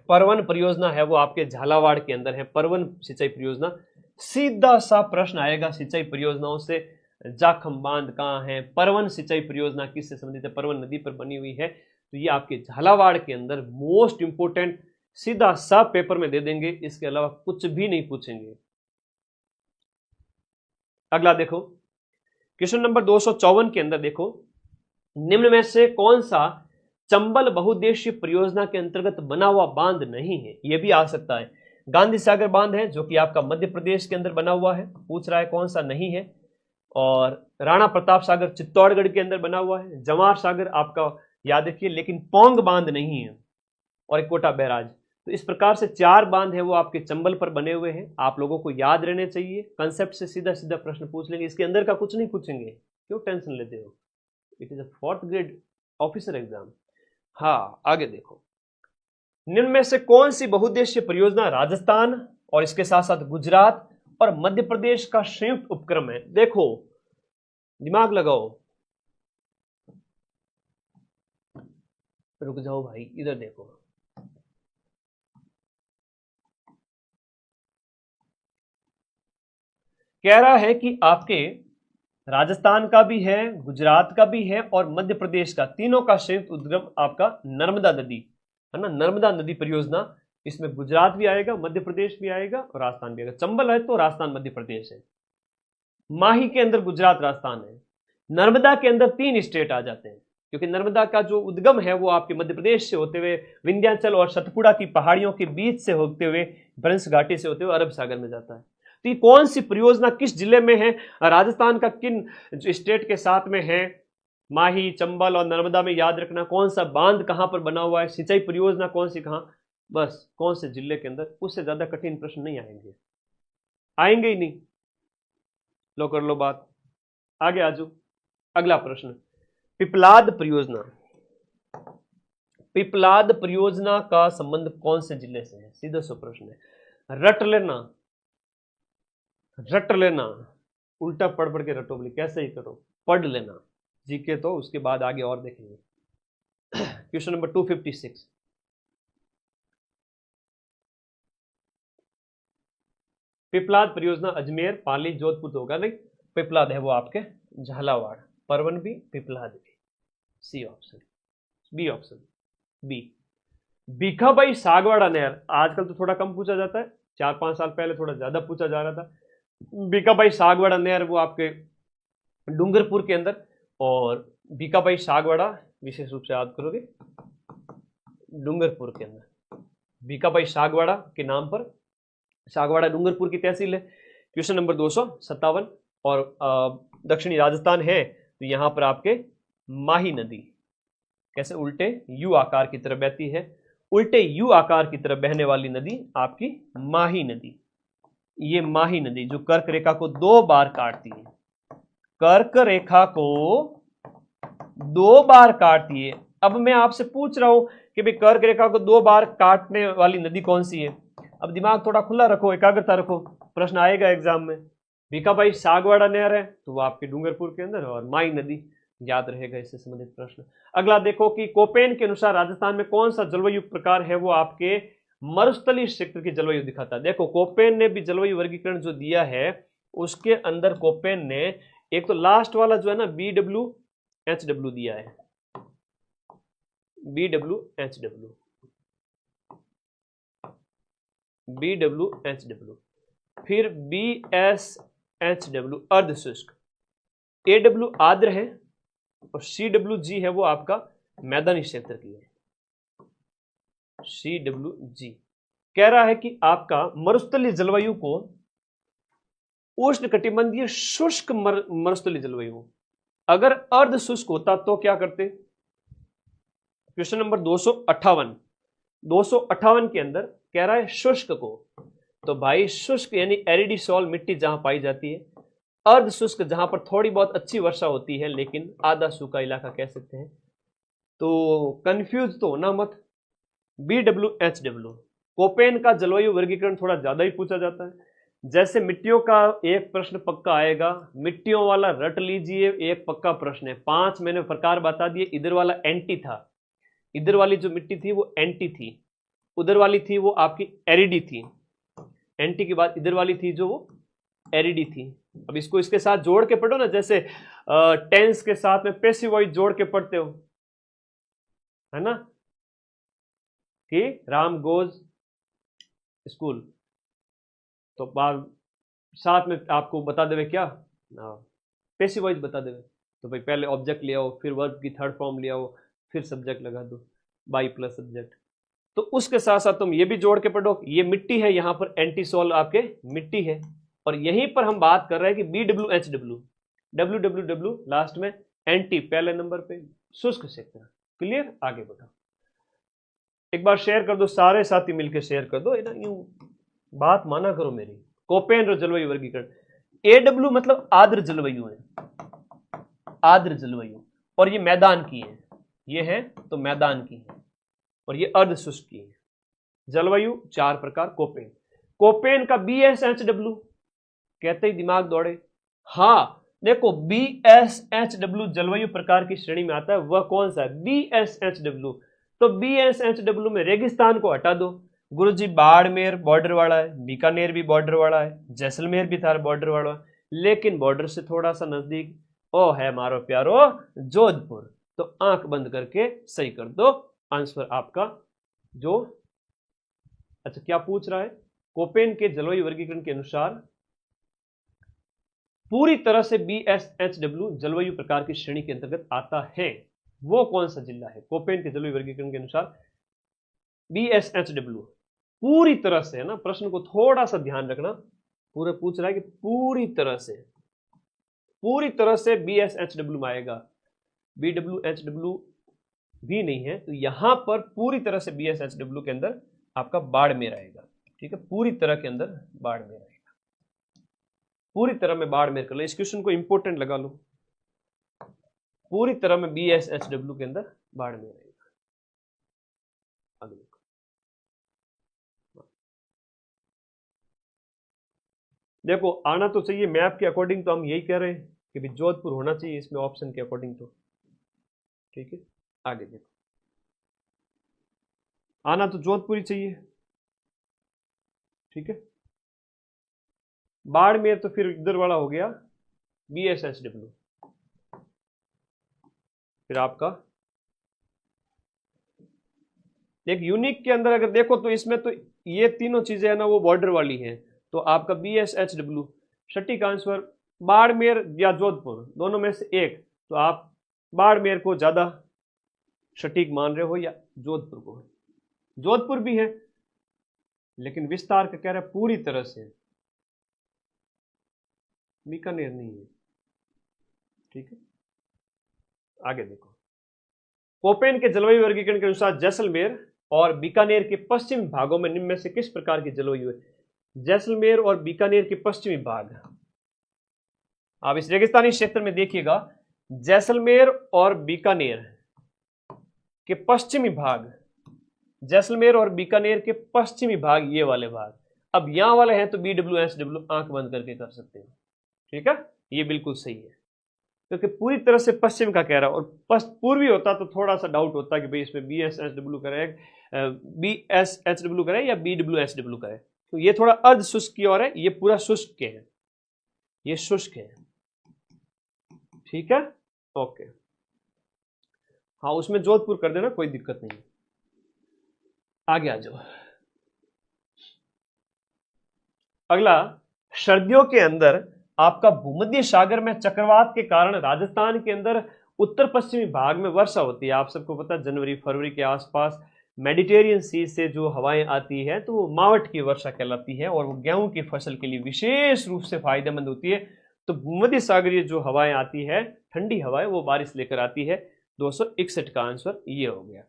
परवन परियोजना है वो आपके झालावाड़ के अंदर है, परवन सिंचाई परियोजना। सीधा सा प्रश्न आएगा सिंचाई परियोजनाओं से, जाखम बांध कहाँ है, परवन सिंचाई परियोजना किससे संबंधित है, परवन नदी पर बनी हुई है, तो ये आपके झालावाड़ के अंदर मोस्ट इंपोर्टेंट, सीधा सा पेपर में दे देंगे, इसके अलावा कुछ भी नहीं पूछेंगे। अगला देखो क्वेश्चन नंबर 254 के अंदर देखो, निम्न में से कौन सा चंबल बहुउद्देशीय परियोजना के अंतर्गत बना हुआ बांध नहीं है? यह भी आ सकता है। गांधी सागर बांध है जो कि आपका मध्य प्रदेश के अंदर बना हुआ है, पूछ रहा है कौन सा नहीं है। और राणा प्रताप सागर चित्तौड़गढ़ के अंदर बना हुआ है। जवाहर सागर आपका याद रखिए, लेकिन पोंग बांध नहीं है, और एक कोटा बैराज। तो इस प्रकार से 4 बांध है वो आपके चंबल पर बने हुए हैं, आप लोगों को याद रहने चाहिए। कंसेप्ट से सीधा सीधा प्रश्न पूछ लेंगे, इसके अंदर का कुछ नहीं पूछेंगे, क्यों टेंशन लेते हो, it is a 4th grade officer exam. हाँ आगे देखो, निम्न में से कौन सी बहुउद्देशीय परियोजना राजस्थान और इसके साथ साथ गुजरात और मध्य प्रदेश का संयुक्त उपक्रम है? देखो दिमाग लगाओ, रुक जाओ भाई, इधर देखो, कह रहा है कि आपके राजस्थान का भी है, गुजरात का भी है और मध्य प्रदेश का, तीनों का संयुक्त उद्गम आपका नर्मदा नदी है ना, नर्मदा नदी परियोजना। इसमें गुजरात भी आएगा, मध्य प्रदेश भी आएगा और राजस्थान भी आएगा। चंबल है तो राजस्थान मध्य प्रदेश है, माही के अंदर गुजरात राजस्थान है, नर्मदा के अंदर 3 स्टेट आ जाते हैं, क्योंकि नर्मदा का जो उद्गम है वो आपके मध्य प्रदेश से होते हुए विंध्याचल और सतपुड़ा की पहाड़ियों के बीच से होते हुए, ब्रंश घाटी से होते हुए अरब सागर में जाता है। कौन सी परियोजना किस जिले में है, राजस्थान का किन स्टेट के साथ में है, माही, चंबल और नर्मदा में याद रखना, कौन सा बांध कहां पर बना हुआ है, सिंचाई परियोजना कौन सी कहां, बस कौन से जिले के अंदर, उससे ज्यादा कठिन प्रश्न नहीं आएंगे, आएंगे ही नहीं। लो कर लो बात, आगे आ जाओ। अगला प्रश्न, पिपलाद परियोजना। पिपलाद परियोजना का संबंध कौन से जिले से है, सीधा सा प्रश्न है, रट लेना, रट लेना, उल्टा पढ़ पढ़ के रटो, बोले कैसे ही करो, पढ़ लेना जीके, तो उसके बाद आगे और देखेंगे। क्वेश्चन नंबर 256, पिपलाद परियोजना अजमेर, पाली, जोधपुर तो होगा नहीं, पिपलाद है वो आपके झालावाड़, परवन भी, पिपलाद भी, C option, B option, B. Bhikhabai Sagwara नहर, आजकल तो थोड़ा कम पूछा जाता है, 4-5 साल पहले थोड़ा ज्यादा पूछा जा रहा था। भीखाबाई सागवाड़ा नहर वो आपके डूंगरपुर के अंदर, और भीखाबाई सागवाड़ा विशेष रूप से याद करोगे डूंगरपुर के अंदर, भीखाबाई सागवाड़ा के नाम पर, सागवाड़ा डूंगरपुर की तहसील है। क्वेश्चन नंबर 257, और दक्षिणी राजस्थान है तो यहां पर आपके माही नदी कैसे उल्टे यू आकार की तरफ बहती है, उल्टे यू आकार की तरफ बहने वाली नदी आपकी माही नदी। ये माही नदी जो कर्क रेखा को 2 बार काटती है, कर्क रेखा को 2 बार काटती है। अब मैं आपसे पूछ रहा हूं कि भाई कर्क रेखा को 2 बार काटने वाली नदी कौन सी है। अब दिमाग थोड़ा खुला रखो, एकाग्रता रखो, प्रश्न आएगा एग्जाम में। भीखाबाई सागवाड़ा नहर है तो वो आपके डूंगरपुर के अंदर, और माई नदी याद रहेगा इससे संबंधित प्रश्न। अगला देखो कि कोपेन के अनुसार राजस्थान में कौन सा जलवायु प्रकार है, वो आपके मरुस्थलीय क्षेत्र की जलवायु दिखाता है। देखो कोपेन ने भी जलवायु वर्गीकरण जो दिया है उसके अंदर कोपेन ने एक तो लास्ट वाला जो है ना BWHW दिया है, BWHW, फिर BSHW अर्ध शुष्क, AW आर्द्र है, और CWG है वो आपका मैदानी क्षेत्र की है। CWG कह रहा है कि आपका मरुस्थलीय जलवायु को उष्ण कटिबंधीय शुष्क मरुस्थलीय जलवायु, अगर अर्ध शुष्क होता तो क्या करते। क्वेश्चन नंबर 258 के अंदर कह रहा है शुष्क को, तो भाई शुष्क यानी एरिडिसॉल मिट्टी जहां पाई जाती है, अर्ध शुष्क जहां पर थोड़ी बहुत अच्छी वर्षा होती है लेकिन आधा सूखा इलाका कह सकते हैं। तो कंफ्यूज तो होना मत, BWHW। कोपेन का जलवायु वर्गीकरण थोड़ा ज्यादा ही पूछा जाता है। जैसे मिट्टियों का एक प्रश्न पक्का आएगा, मिट्टियों वाला रट लीजिए, एक पक्का प्रश्न है। 5 मैंने प्रकार बता दिए, इधर वाला एंटी था, इधर वाली जो मिट्टी थी वो एंटी थी, उधर वाली थी वो आपकी एरिडी थी, एंटी के बाद इधर वाली थी जो वो एरिडी थी। अब इसको इसके साथ जोड़ के पढ़ो ना, जैसे टेंस के साथ में पैसिव वॉइस जोड़ के पढ़ते हो, है ना, कि राम गोज स्कूल, तो बाद साथ में आपको बता देवे क्या, पैसिव वॉइस बता देवे, तो भाई पहले ऑब्जेक्ट ले आओ, फिर वर्ब की थर्ड फॉर्म ले आओ, फिर सब्जेक्ट लगा दो, बाई प्लस सब्जेक्ट। तो उसके साथ साथ तुम ये भी जोड़ के पढ़ो, ये मिट्टी है, यहां पर एंटीसोल आपके मिट्टी है, और यहीं पर हम बात कर रहे हैं कि BWHW, WWW लास्ट में, एंटी पहले नंबर पे, शुष्क क्षेत्र। क्लियर, आगे बढ़ो। एक बार शेयर कर दो, सारे साथी मिलकर शेयर कर दो, ना यूं बात माना करो मेरी। कोपेन जलवायु वर्गीकरण, AW मतलब आर्द्र जलवायु है, आर्द्र जलवायु, और ये मैदान की है, ये है तो मैदान की है, और ये अर्ध शुष्क की है। जलवायु 4 प्रकार कोपेन। कोपेन का BSHW कहते ही दिमाग दौड़े, हाँ देखो BSHW जलवायु प्रकार की श्रेणी में आता है, वह कौन सा है, BSHW। तो BSHW में रेगिस्तान को हटा दो, गुरुजी बाड़मेर बॉर्डर वाला है, बीकानेर भी बॉर्डर वाला है, जैसलमेर भी था बॉर्डर वाला है, लेकिन बॉर्डर से थोड़ा सा नजदीक ओ है मारो प्यारो जोधपुर। तो आंख बंद करके सही कर दो आंसर आपका जो, अच्छा क्या पूछ रहा है, कोपेन के जलवायु वर्गीकरण के अनुसार पूरी तरह से BSHW जलवायु प्रकार की श्रेणी के अंतर्गत आता है, वो कौन सा जिला है। कोपेन के जलवायु वर्गीकरण के अनुसार BSHW पूरी तरह से, है ना, प्रश्न को थोड़ा सा ध्यान रखना, पूरा पूछ रहा है कि पूरी तरह से BSHW में आएगा, BWHW भी नहीं है, तो यहां पर पूरी तरह से BSHW के अंदर आपका बाड़मेर आएगा। ठीक है, पूरी तरह के अंदर बाड़मेर आएगा, पूरी तरह में बाड़मेर कर लो, इस क्वेश्चन को इंपॉर्टेंट लगा लो, पूरी तरह में BSHW के अंदर बाड़मेर आएगा। अगले देखो आना तो चाहिए मैप के अकॉर्डिंग, तो हम यही कह रहे हैं कि भी जोधपुर होना चाहिए इसमें ऑप्शन के अकॉर्डिंग तो। ठीक है, आगे देखो, आना तो जोधपुर ही चाहिए। ठीक है, बाड़मेर तो फिर इधर वाला हो गया BSHW, फिर आपका एक यूनिक के अंदर अगर देखो तो इसमें तो ये तीनों चीजें है ना वो बॉर्डर वाली हैं, तो आपका BSHW सटीक आंसर बाड़मेर या जोधपुर दोनों में से एक, तो आप बाड़मेर को ज्यादा सटीक मान रहे हो या जोधपुर को? जोधपुर भी है लेकिन विस्तार का कह रहा है पूरी तरह से, बीकानेर नहीं है। ठीक है, आगे देखो, कोपेन के जलवायु वर्गीकरण के अनुसार जैसलमेर और बीकानेर के पश्चिमी भागों में निम्न में से किस प्रकार की जलवायु है? जैसलमेर और बीकानेर के पश्चिमी भाग, आप इस रेगिस्तानी क्षेत्र में देखिएगा, जैसलमेर और बीकानेर के पश्चिमी भाग, जैसलमेर और बीकानेर के पश्चिमी भाग, ये वाले भाग, अब यहां वाले हैं तो BWSW आंख बंद करके कर सकते हैं। ठीक है, ये बिल्कुल सही है क्योंकि पूरी तरह से पश्चिम का कह रहा है, और पूर्वी होता तो थोड़ा सा डाउट होता कि भाई इसमें BSHW करे, BSHW करे या BWSW करे, तो ये थोड़ा अर्ध शुष्क की ओर है, ये पूरा शुष्क के है, ये शुष्क है। ठीक है, ओके, हाँ उसमें जोधपुर कर देना, कोई दिक्कत नहीं है। आगे आ जाओ, अगला, सर्दियों के अंदर आपका भूमध्य सागर में चक्रवात के कारण राजस्थान के अंदर उत्तर पश्चिमी भाग में वर्षा होती है। आप सबको पता है जनवरी फरवरी के आसपास मेडिटेरियन सी से जो हवाएं आती है तो वो मावठ की वर्षा कहलाती है और वो गेहूं की फसल के लिए विशेष रूप से फायदेमंद होती है। तो भूमध्य सागरीय जो हवाएं आती है, ठंडी हवाएं, वो बारिश लेकर आती है। 261 का आंसर ये हो गया।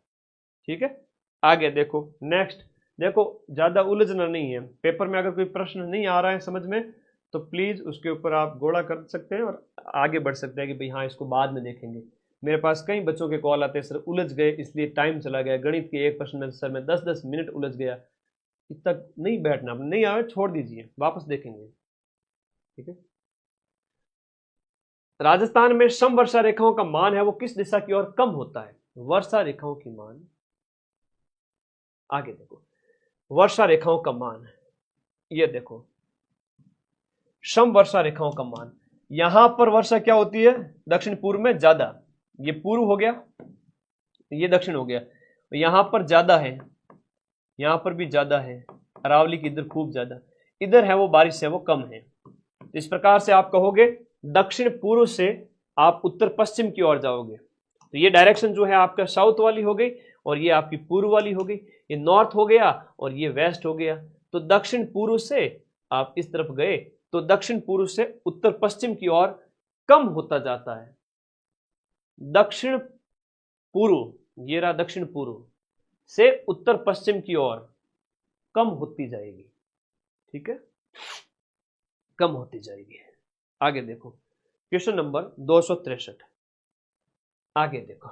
ठीक है, आगे देखो, नेक्स्ट देखो, ज्यादा उलझना नहीं है, पेपर में अगर कोई प्रश्न नहीं आ रहा है समझ में तो प्लीज उसके ऊपर आप गोला कर सकते हैं और आगे बढ़ सकते हैं कि भाई हाँ इसको बाद में देखेंगे। मेरे पास कई बच्चों के कॉल आते हैं, सर उलझ गए इसलिए टाइम चला गया, गणित के एक प्रश्न में सर मैं 10-10 मिनट उलझ गया। इतना नहीं बैठना, नहीं आए छोड़ दीजिए, वापस देखेंगे। ठीक है, राजस्थान में सम वर्षा रेखाओं का मान है वो किस दिशा की ओर कम होता है? वर्षा रेखाओं की मान, आगे देखो, वर्षा रेखाओं का मान, ये देखो सम वर्षा रेखाओं का मान, यहां पर वर्षा क्या होती है? दक्षिण पूर्व में ज्यादा, ये पूर्व हो गया, ये दक्षिण हो गया, यहां पर ज्यादा है, यहां पर भी ज्यादा है, अरावली की इधर खूब ज्यादा, इधर है वो बारिश है वो कम है। इस प्रकार से आप कहोगे दक्षिण पूर्व से आप उत्तर पश्चिम की ओर जाओगे, तो ये डायरेक्शन जो है आपका साउथ वाली हो गई और ये आपकी पूर्व वाली हो गई, ये नॉर्थ हो गया और ये वेस्ट हो गया। तो दक्षिण पूर्व से आप इस तरफ गए तो दक्षिण पूर्व से उत्तर पश्चिम की ओर कम होता जाता है। दक्षिण पूर्व, ये रहा दक्षिण पूर्व से उत्तर पश्चिम की ओर कम होती जाएगी। ठीक है, कम होती जाएगी। आगे देखो, क्वेश्चन नंबर 263, आगे देखो,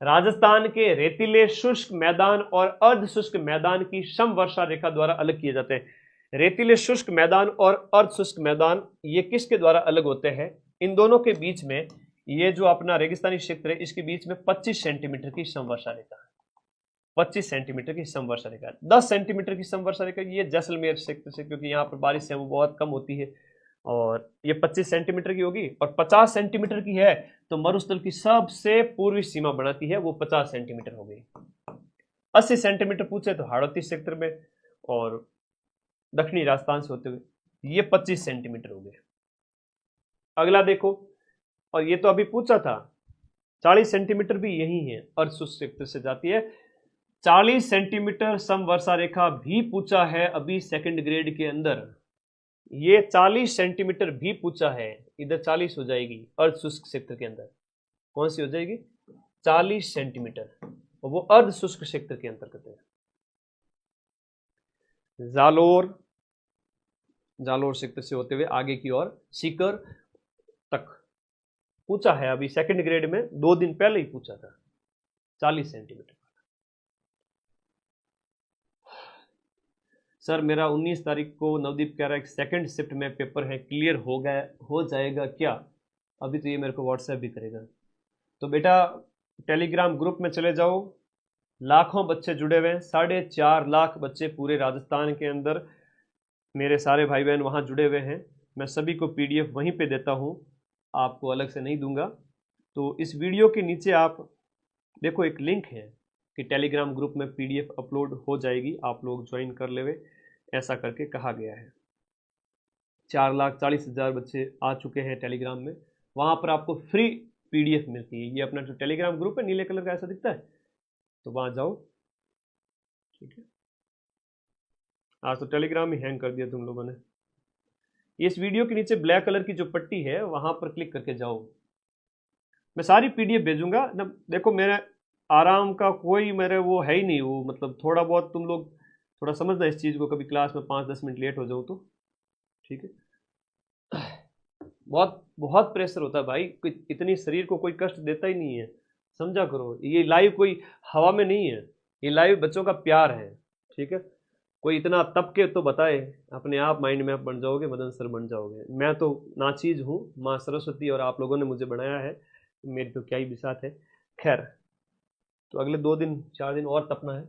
राजस्थान के रेतीले शुष्क मैदान और अर्ध शुष्क मैदान की सम वर्षा रेखा द्वारा अलग किए जाते हैं। रेतीले शुष्क मैदान और अर्ध शुष्क मैदान ये किसके द्वारा अलग होते हैं? इन दोनों के बीच में ये जो अपना रेगिस्तानी क्षेत्र है इसके बीच में 25 सेंटीमीटर की सम वर्षा रेखा, 25 सेंटीमीटर की सम वर्षा रेखा, 10 सेंटीमीटर की सम वर्षा रेखा ये जैसलमेर क्षेत्र से, क्योंकि यहाँ पर बारिश है वो बहुत कम होती है, और ये 25 सेंटीमीटर की होगी, और 50 सेंटीमीटर की है तो मरुस्थल की सबसे पूर्वी सीमा बनाती है, वो 50 सेंटीमीटर हो गई। 80 सेंटीमीटर पूछे तो हाड़ौती क्षेत्र में और दक्षिणी राजस्थान से होते हुए ये 25 सेंटीमीटर हो गए। अगला देखो, और ये तो अभी पूछा था, 40 सेंटीमीटर भी यही है, अर्ध शुष्क क्षेत्र से जाती है। 40 सेंटीमीटर समवर्षा रेखा भी पूछा है अभी सेकंड ग्रेड के अंदर। ये 40 सेंटीमीटर भी पूछा है, इधर 40 हो जाएगी अर्ध शुष्क क्षेत्र के अंदर। कौन सी हो जाएगी? 40 सेंटीमीटर, और वो अर्ध शुष्क क्षेत्र के अंतर्गत है। जालोर क्षेत्र से होते हुए आगे की ओर सीकर तक पूछा है अभी सेकंड ग्रेड में, 2 दिन पहले ही पूछा था, 40 सेंटीमीटर। सर मेरा 19 तारीख को नवदीप कह रहा है सेकंड शिफ्ट में पेपर है, क्लियर हो जाएगा क्या? अभी तो ये मेरे को व्हाट्सएप भी करेगा। तो बेटा टेलीग्राम ग्रुप में चले जाओ, लाखों बच्चे जुड़े हुए हैं, 4.5 लाख बच्चे पूरे राजस्थान के अंदर, मेरे सारे भाई बहन वहाँ जुड़े हुए हैं। मैं सभी को PDF वहीं पे देता हूँ, आपको अलग से नहीं दूंगा। तो इस वीडियो के नीचे आप देखो एक लिंक है कि टेलीग्राम ग्रुप में PDF अपलोड हो जाएगी, आप लोग ज्वाइन कर लेवे, ऐसा करके कहा गया है। 4,40,000 बच्चे आ चुके हैं टेलीग्राम में, वहाँ पर आपको फ्री PDF मिलती है। ये अपना जो टेलीग्राम ग्रुप है नीले कलर का ऐसा दिखता है, तो वहाँ जाओ, ठीक है। आज तो टेलीग्राम ही हैंग कर दिया तुम लोगों ने। इस वीडियो के नीचे ब्लैक कलर की जो पट्टी है वहाँ पर क्लिक करके जाओ, मैं सारी PDF भेजूंगा ना। देखो मेरे आराम का कोई मेरे वो है ही नहीं, वो मतलब थोड़ा बहुत तुम लोग थोड़ा समझना इस चीज़ को, कभी क्लास में 5-10 मिनट लेट हो जाओ तो ठीक है। बहुत बहुत प्रेशर होता है भाई, कोई इतनी शरीर को कोई कष्ट देता ही नहीं है, समझा करो। ये लाइव कोई हवा में नहीं है, ये लाइव बच्चों का प्यार है, ठीक है। कोई इतना तप के तो बताए, अपने आप माइंड मैप बन जाओगे, मदन सर बन जाओगे। मैं तो नाचीज हूँ, माँ सरस्वती और आप लोगों ने मुझे बनाया है, मेरी तो क्या ही बिसात है। खैर, तो अगले 2-4 दिन और तपना है।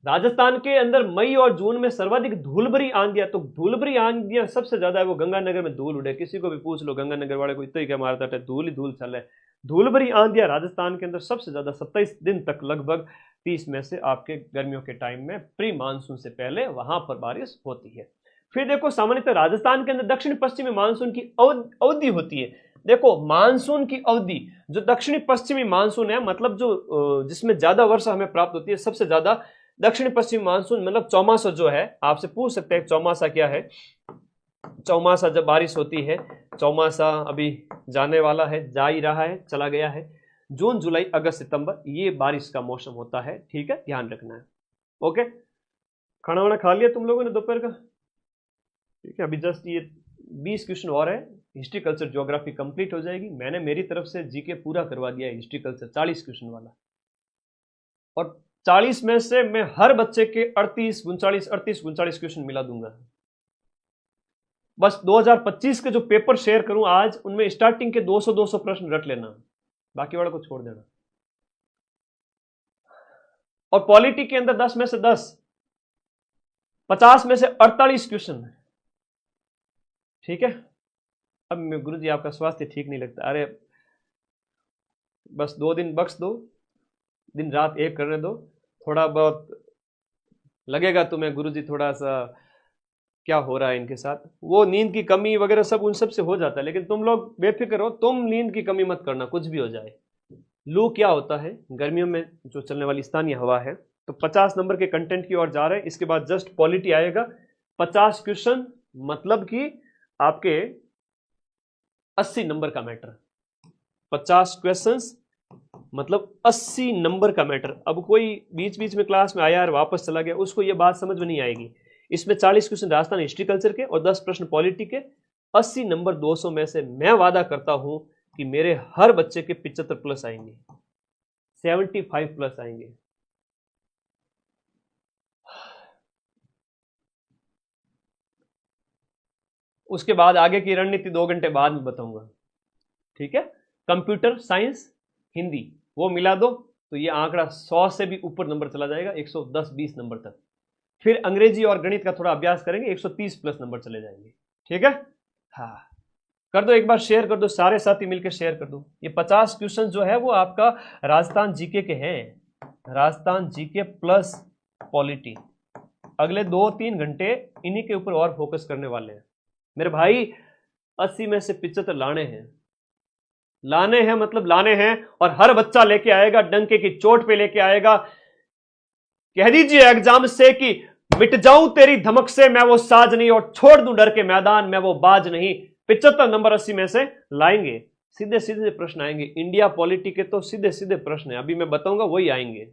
राजस्थान के अंदर मई और जून में सर्वाधिक धूलभरी आंधियां, तो धूलभरी आंधियां सबसे ज्यादा है वो गंगानगर में धूल उड़े। किसी को भी पूछ लो गंगानगर वाले को, इतना ही क्या मारता है, धूल ही धूल चल है। धूलभरी आंधियां राजस्थान के अंदर सबसे ज्यादा 27 दिन तक, लगभग 30 में से आपके गर्मियों के टाइम में प्री मानसून से पहले वहां पर बारिश होती है। फिर देखो सामान्यतः राजस्थान के अंदर दक्षिण पश्चिमी मानसून की अवधि होती है। देखो मानसून की अवधि, जो दक्षिणी पश्चिमी मानसून है, मतलब जो जिसमें ज्यादा वर्षा हमें प्राप्त होती है, सबसे ज्यादा दक्षिण पश्चिम मानसून, मतलब चौमासा जो है, आपसे पूछ सकते हैं चौमासा क्या है। चौमासा जब बारिश होती है, चौमासा अभी जाने वाला है, जा ही रहा है, चला गया है। जून जुलाई अगस्त सितंबर ये बारिश का मौसम होता है, ठीक है, ध्यान रखना है। ओके, खाना वाना खा लिया तुम लोगों ने दोपहर का? ठीक है, अभी जस्ट ये 20 क्वेश्चन और है, हिस्ट्री कल्चर ज्योग्राफी कंप्लीट हो जाएगी। मैंने मेरी तरफ से जीके पूरा करवा दिया है, हिस्ट्री कल्चर 40 क्वेश्चन वाला, और 40 में से मैं हर बच्चे के 38-39 क्वेश्चन मिला दूंगा। बस 2025 के जो पेपर शेयर करूं आज, उनमें स्टार्टिंग के 200 प्रश्न रट लेना, बाकी वाला को छोड़ देना। और पॉलिटी के अंदर 10 में से 10, 50 में से 48 क्वेश्चन है, ठीक है। अब गुरु जी आपका स्वास्थ्य ठीक नहीं लगता, अरे बस 2 दिन बख्श दो, दिन रात एक करने दो, थोड़ा बहुत लगेगा तुम्हें गुरुजी थोड़ा सा क्या हो रहा है इनके साथ, वो नींद की कमी वगैरह सब उन सब से हो जाता है। लेकिन तुम लोग बेफिक्र हो, तुम नींद की कमी मत करना, कुछ भी हो जाए। लू क्या होता है गर्मियों में, जो चलने वाली स्थानीय हवा है। तो 50 नंबर के कंटेंट की ओर जा रहे हैं, इसके बाद जस्ट पॉलिटी आएगा। 50 क्वेश्चन मतलब कि आपके 80 नंबर का मैटर। 50 क्वेश्चंस मतलब 80 नंबर का मैटर। अब कोई बीच बीच में क्लास में आया और वापस चला गया, उसको ये बात समझ में नहीं आएगी। इसमें 40 क्वेश्चन राजस्थान हिस्ट्री कल्चर के और 10 प्रश्न पॉलिटी के, 80 नंबर 200 में से मैं वादा करता हूं कि मेरे हर बच्चे के 75 प्लस आएंगे, 75 प्लस आएंगे। उसके बाद आगे की रणनीति 2 घंटे बाद में बताऊंगा, ठीक है। कंप्यूटर साइंस हिंदी वो मिला दो तो ये आंकड़ा 100 से भी ऊपर नंबर चला जाएगा, 110-20 नंबर तक। फिर अंग्रेजी और गणित का थोड़ा अभ्यास करेंगे, 130 प्लस नंबर चले जाएंगे, ठीक है। हाँ, कर दो एक बार शेयर कर दो, सारे साथी मिलकर शेयर कर दो। ये 50 क्वेश्चन जो है वो आपका राजस्थान जीके के हैं, राजस्थान जीके प्लस पॉलिटी। अगले 2-3 घंटे इन्हीं के ऊपर और फोकस करने वाले हैं मेरे भाई। 80 में से 75 लाने हैं, लाने हैं मतलब लाने हैं, और हर बच्चा लेके आएगा, डंके की चोट पे लेके आएगा। कह दीजिए एग्जाम से कि मिट जाऊं तेरी धमक से मैं वो साज नहीं, और छोड़ दूं डर के मैदान मैं वो बाज नहीं। 75 नंबर 80 में से लाएंगे। सीधे सीधे प्रश्न आएंगे, इंडिया पॉलिटी के तो सीधे सीधे प्रश्न है, अभी मैं बताऊंगा वही आएंगे।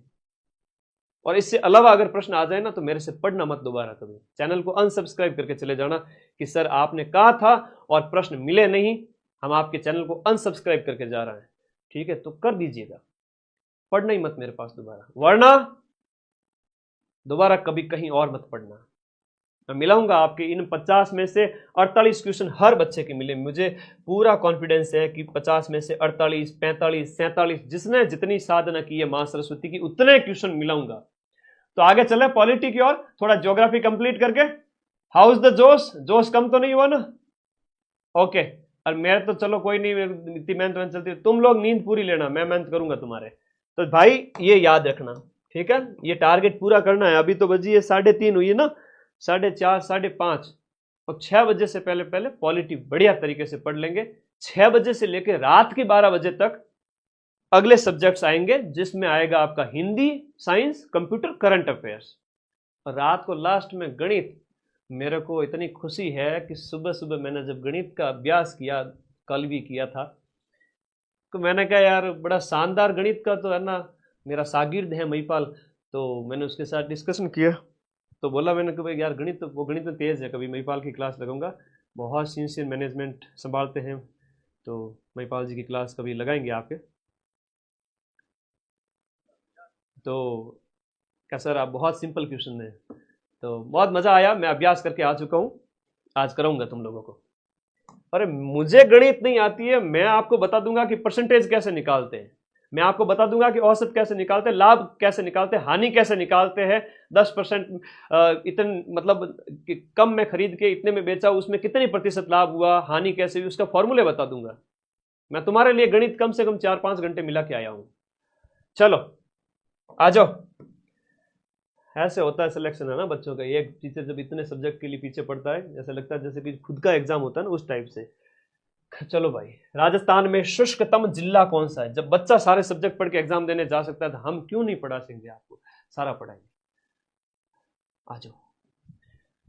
और इससे अलावा अगर प्रश्न आ जाए ना तो मेरे से पढ़ना मत दोबारा कभी, चैनल को अनसब्सक्राइब करके चले जाना कि सर आपने कहा था और प्रश्न मिले नहीं, हम आपके चैनल को अनसब्सक्राइब करके जा रहे हैं। ठीक है, तो कर दीजिएगा, पढ़ना ही मत मेरे पास दोबारा, वरना दोबारा कभी कहीं और मत पढ़ना। मैं मिलाऊंगा आपके इन 50 में से 48 क्वेश्चन हर बच्चे के मिले, मुझे पूरा कॉन्फिडेंस है कि 50 में से 48, 45, 47 जिसने जितनी साधना की है मां सरस्वती की उतने क्वेश्चन मिलाऊंगा। तो आगे चले पॉलिटी की ओर, थोड़ा ज्योग्राफी कंप्लीट करके। हाउस द जोश, जोश कम तो नहीं हुआ ना? ओके, और मेरे तो चलो कोई नहीं, इतनी मेहनत चलती है, तुम लोग नींद पूरी लेना, मैं मेहनत करूंगा तुम्हारे। तो भाई ये याद रखना, ठीक है, ये टारगेट पूरा करना है। अभी तो बजी है 3:30 हुई है ना, 4:30, 5:30, और 6 बजे से पहले पहले पॉलिटी बढ़िया तरीके से पढ़ लेंगे। 6 बजे से लेकर रात के 12 बजे तक अगले सब्जेक्ट्स आएंगे, जिसमें आएगा आपका Hindi, science, computer, current affairs, और रात को लास्ट में गणित। मेरे को इतनी खुशी है कि सुबह सुबह मैंने जब गणित का अभ्यास किया, कल भी किया था, तो मैंने कहा यार बड़ा शानदार गणित का तो है ना, मेरा शागिर्द है महिपाल, तो मैंने उसके साथ डिस्कशन किया, तो बोला मैंने कि भाई यार गणित तो वो गणित में तेज़ है, कभी महिपाल की क्लास लगाऊंगा, बहुत सिंसियर मैनेजमेंट संभालते हैं, तो महिपाल जी की क्लास कभी लगाएंगे आपके। तो क्या सर आप बहुत सिंपल क्वेश्चन है, तो बहुत मज़ा आया, मैं अभ्यास करके आ चुका हूँ, आज कराऊंगा तुम लोगों को। अरे मुझे गणित नहीं आती है, मैं आपको बता दूंगा कि परसेंटेज कैसे निकालते हैं, मैं आपको बता दूंगा कि औसत कैसे निकालते हैं, लाभ कैसे निकालते हैं, हानि कैसे निकालते हैं। 10% इतने मतलब कि कम में खरीद के इतने में बेचा, उसमें कितनी प्रतिशत लाभ हुआ, हानि कैसे हुई, उसका फॉर्मूले बता दूंगा। मैं तुम्हारे लिए गणित कम से कम 4-5 घंटे मिला के आया हूं। चलो आ जाओ। ऐसे होता है सिलेक्शन, है ना बच्चों का, एक टीचर जब इतने सब्जेक्ट के लिए पीछे पड़ता है, ऐसा लगता है जैसे कि खुद का एग्जाम होता है ना, उस टाइप से। चलो भाई, राजस्थान में शुष्कतम जिला कौन सा है? जब बच्चा सारे सब्जेक्ट पढ़ के एग्जाम देने जा सकता है तो हम क्यों नहीं पढ़ा सकेंगे, आपको सारा पढ़ाएंगे। आ जाओ।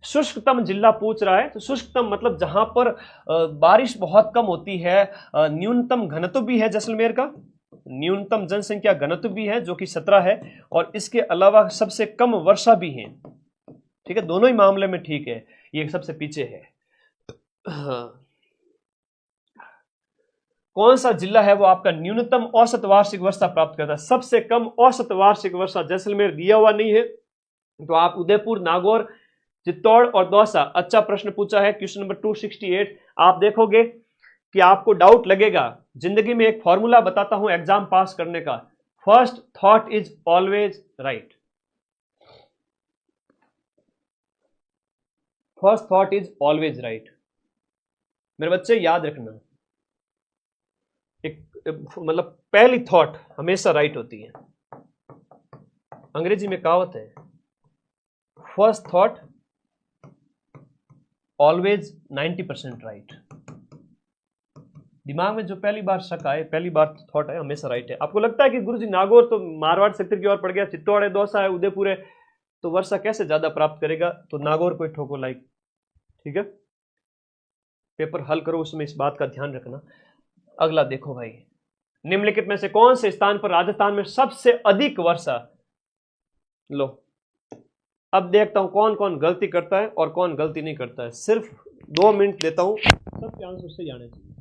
शुष्कतम जिला पूछ रहा है, तो शुष्कतम मतलब जहां पर बारिश बहुत कम होती है, न्यूनतम घनत्व भी है जैसलमेर का, न्यूनतम जनसंख्या घनत्व भी है जो कि 17 है, और इसके अलावा सबसे कम वर्षा भी है। ठीक है, दोनों ही मामले में ठीक है, ये सबसे पीछे है। हाँ। कौन सा जिला है वो आपका न्यूनतम औसत वार्षिक वर्षा प्राप्त करता है? सबसे कम औसत वार्षिक वर्षा जैसलमेर दिया हुआ नहीं है, तो आप उदयपुर, नागौर, चित्तौड़ और दौसा। अच्छा प्रश्न पूछा है, क्वेश्चन नंबर 268। आप देखोगे कि आपको डाउट लगेगा, जिंदगी में एक फॉर्मूला बताता हूं एग्जाम पास करने का, first thought is always right. First thought is always right, मेरे बच्चे याद रखना। एक मतलब पहली थॉट हमेशा राइट होती है। अंग्रेजी में कहावत है, फर्स्ट थॉट ऑलवेज 90% राइट। दिमाग में जो पहली बार शक आए, पहली बार थॉट है, हमेशा राइट है। आपको लगता है कि गुरुजी नागौर तो मारवाड़ सेक्टर की ओर पड़ गया, चित्तौड़ है, दौसा है, उदयपुर है, तो वर्षा कैसे ज्यादा प्राप्त करेगा? तो नागौर को ठोको लाइक। ठीक है, पेपर हल करो, उसमें इस बात का ध्यान रखना। अगला देखो भाई, निम्नलिखित में से कौन से स्थान पर राजस्थान में सबसे अधिक वर्षा? लो, अब देखता हूं कौन कौन गलती करता है और कौन गलती नहीं करता है। सिर्फ 2 मिनट देता हूं, सबके आंसर सही आने चाहिए।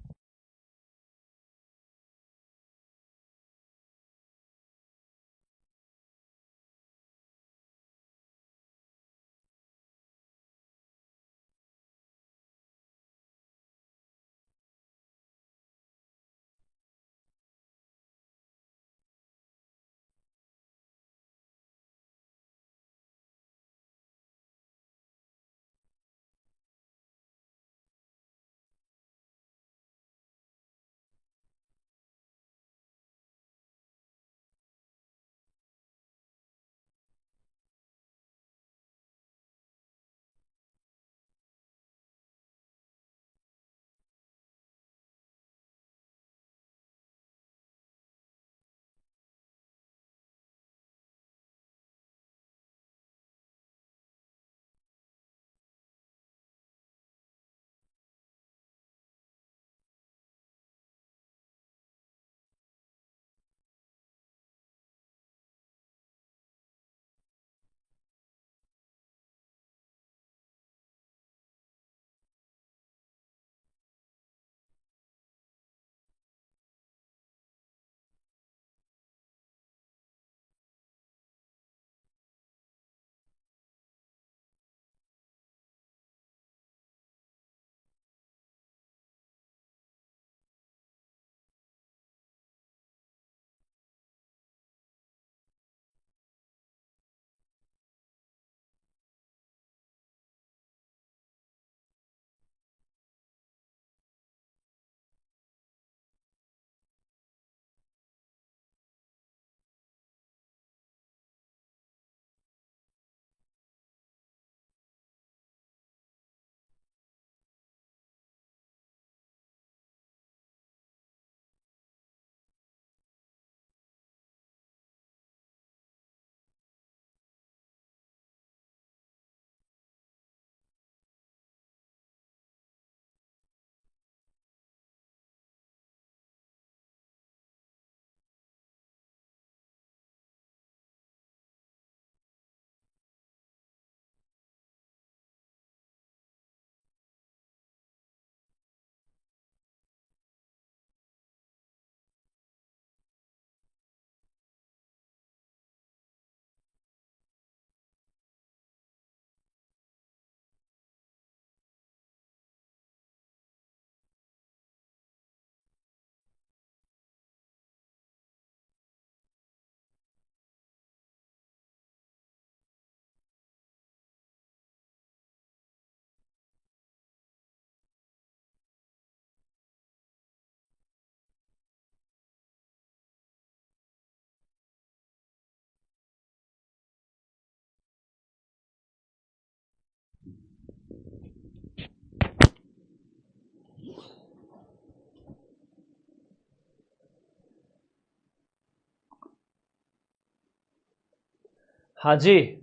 हाँ जी,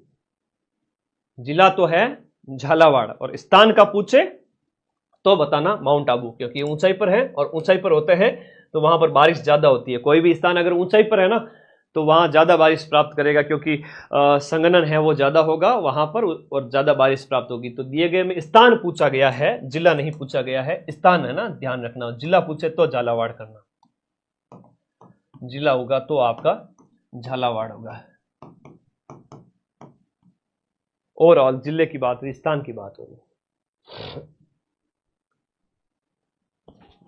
जिला तो है झालावाड़, और स्थान का पूछे तो बताना माउंट आबू, क्योंकि ऊंचाई पर है और ऊंचाई पर होते हैं तो वहां पर बारिश ज्यादा होती है। कोई भी स्थान अगर ऊंचाई पर है ना तो वहां ज्यादा बारिश प्राप्त करेगा, क्योंकि संघनन है वो ज्यादा होगा वहां पर और ज्यादा बारिश प्राप्त होगी। तो दिए गए में स्थान पूछा गया है, जिला नहीं पूछा गया है। स्थान है ना, ध्यान रखना। जिला पूछे तो झालावाड़ करना, जिला होगा तो आपका झालावाड़ होगा। ओवरऑल जिले की बात हुई, स्थान की बात होगी।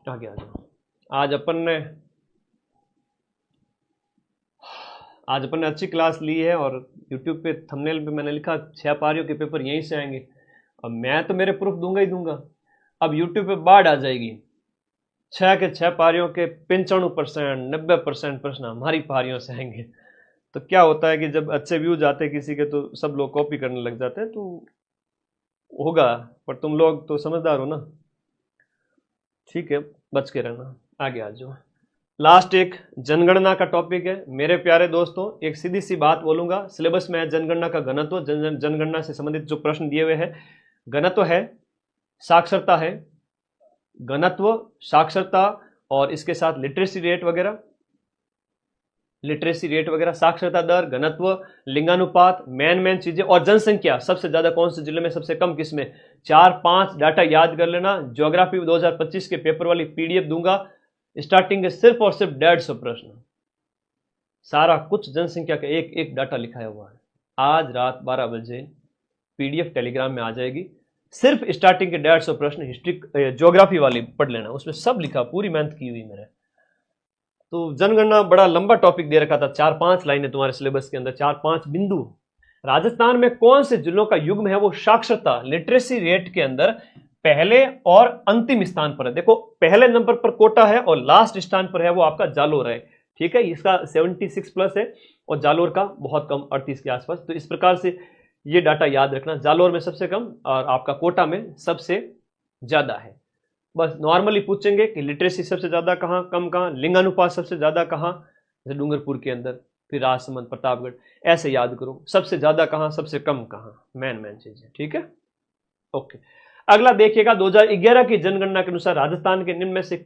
आगे आ जाओ। आज अपन ने अच्छी क्लास ली है, और YouTube पे थंबनेल पे मैंने लिखा 6 पारियों के पेपर यहीं से आएंगे। अब मैं तो मेरे प्रूफ दूंगा ही दूंगा। अब YouTube पे बाढ़ आ जाएगी, 6 के 6 पारियों के 95% 90% प्रश्न हमारी पारियों से आएंगे। तो क्या होता है कि जब अच्छे व्यूज आते हैं किसी के तो सब लोग कॉपी करने लग जाते हैं, तो होगा। पर तुम लोग तो समझदार हो ना, ठीक है, बच के रहना। आगे आ जाओ। लास्ट एक जनगणना का टॉपिक है मेरे प्यारे दोस्तों। एक सीधी सी बात बोलूंगा, सिलेबस में है जनगणना का घनत्व, जनगणना से संबंधित जो प्रश्न दिए हुए हैं। घनत्व है, साक्षरता है, घनत्व, साक्षरता, और इसके साथ लिटरेसी रेट वगैरह, साक्षरता दर, घनत्व, लिंगानुपात, मेन चीजें, और जनसंख्या सबसे ज्यादा कौन से जिले में, सबसे कम किस में। 4-5 डाटा याद कर लेना। ज्योग्राफी 2025 के पेपर वाली PDF दूंगा, स्टार्टिंग के सिर्फ और सिर्फ 150 प्रश्न, सारा कुछ जनसंख्या का एक एक डाटा लिखाया हुआ है। आज रात 12 बजे PDF टेलीग्राम में आ जाएगी। सिर्फ स्टार्टिंग के 150 प्रश्न हिस्ट्री ज्योग्राफी वाली पढ़ लेना, उसमें सब लिखा, पूरी मेहनत की हुई मैंने। तो जनगणना बड़ा लंबा टॉपिक दे रखा था, 4-5 लाइनें तुम्हारे सिलेबस के अंदर, 4-5 बिंदु। राजस्थान में कौन से जिलों का युग्म है वो साक्षरता लिटरेसी रेट के अंदर पहले और अंतिम स्थान पर है। देखो, पहले नंबर पर कोटा है और लास्ट स्थान पर है वो आपका जालोर है, ठीक है। इसका 76+ है और जालोर का बहुत कम, 38 के आसपास। तो इस प्रकार से ये डाटा याद रखना, जालोर में सबसे कम और आपका कोटा में सबसे ज्यादा है। बस नॉर्मली पूछेंगे कि लिटरेसी सबसे ज्यादा कहाँ, कम कहाँ, लिंगानुपात सबसे ज्यादा कहाँ, जैसे डूंगरपुर के अंदर, फिर राजसमंद, प्रतापगढ़, ऐसे याद करो। सबसे ज्यादा कहाँ, सबसे कम कहाँ, मेन चीज है, ठीक है, ओके। अगला देखिएगा, 2011 की जनगणना के अनुसार राजस्थान के निम्न में से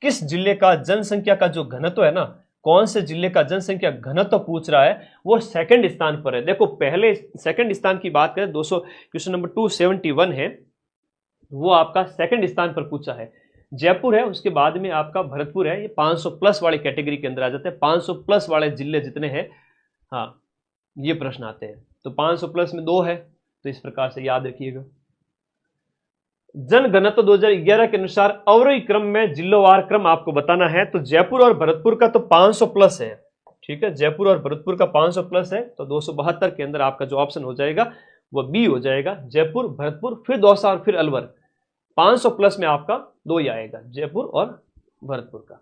किस जिले का जनसंख्या का जो घनत्व है ना, कौन से जिले का जनसंख्या घनत्व पूछ रहा है, वो सेकंड स्थान पर है। देखो, पहले सेकंड स्थान की बात करें, 200 क्वेश्चन नंबर 271 है, वो आपका सेकंड स्थान पर पूछा है। जयपुर है, उसके बाद में आपका भरतपुर है। ये 500+ वाली कैटेगरी के अंदर आ जाते हैं। 500+ वाले जिले जितने हैं, हाँ, ये प्रश्न आते हैं। तो 500+ में 2 है, तो इस प्रकार से याद रखिएगा। जनघनत्व 2011 के अनुसार अवरोही क्रम में जिलोवार क्रम आपको बताना है। तो जयपुर और भरतपुर का तो 500+ है, ठीक है, जयपुर और भरतपुर का 500+ है। तो 272 के अंदर आपका जो ऑप्शन हो जाएगा वो बी हो जाएगा, जयपुर, भरतपुर, फिर दौसा और फिर अलवर। 500+ में आपका 2 ही आएगा, जयपुर और भरतपुर का।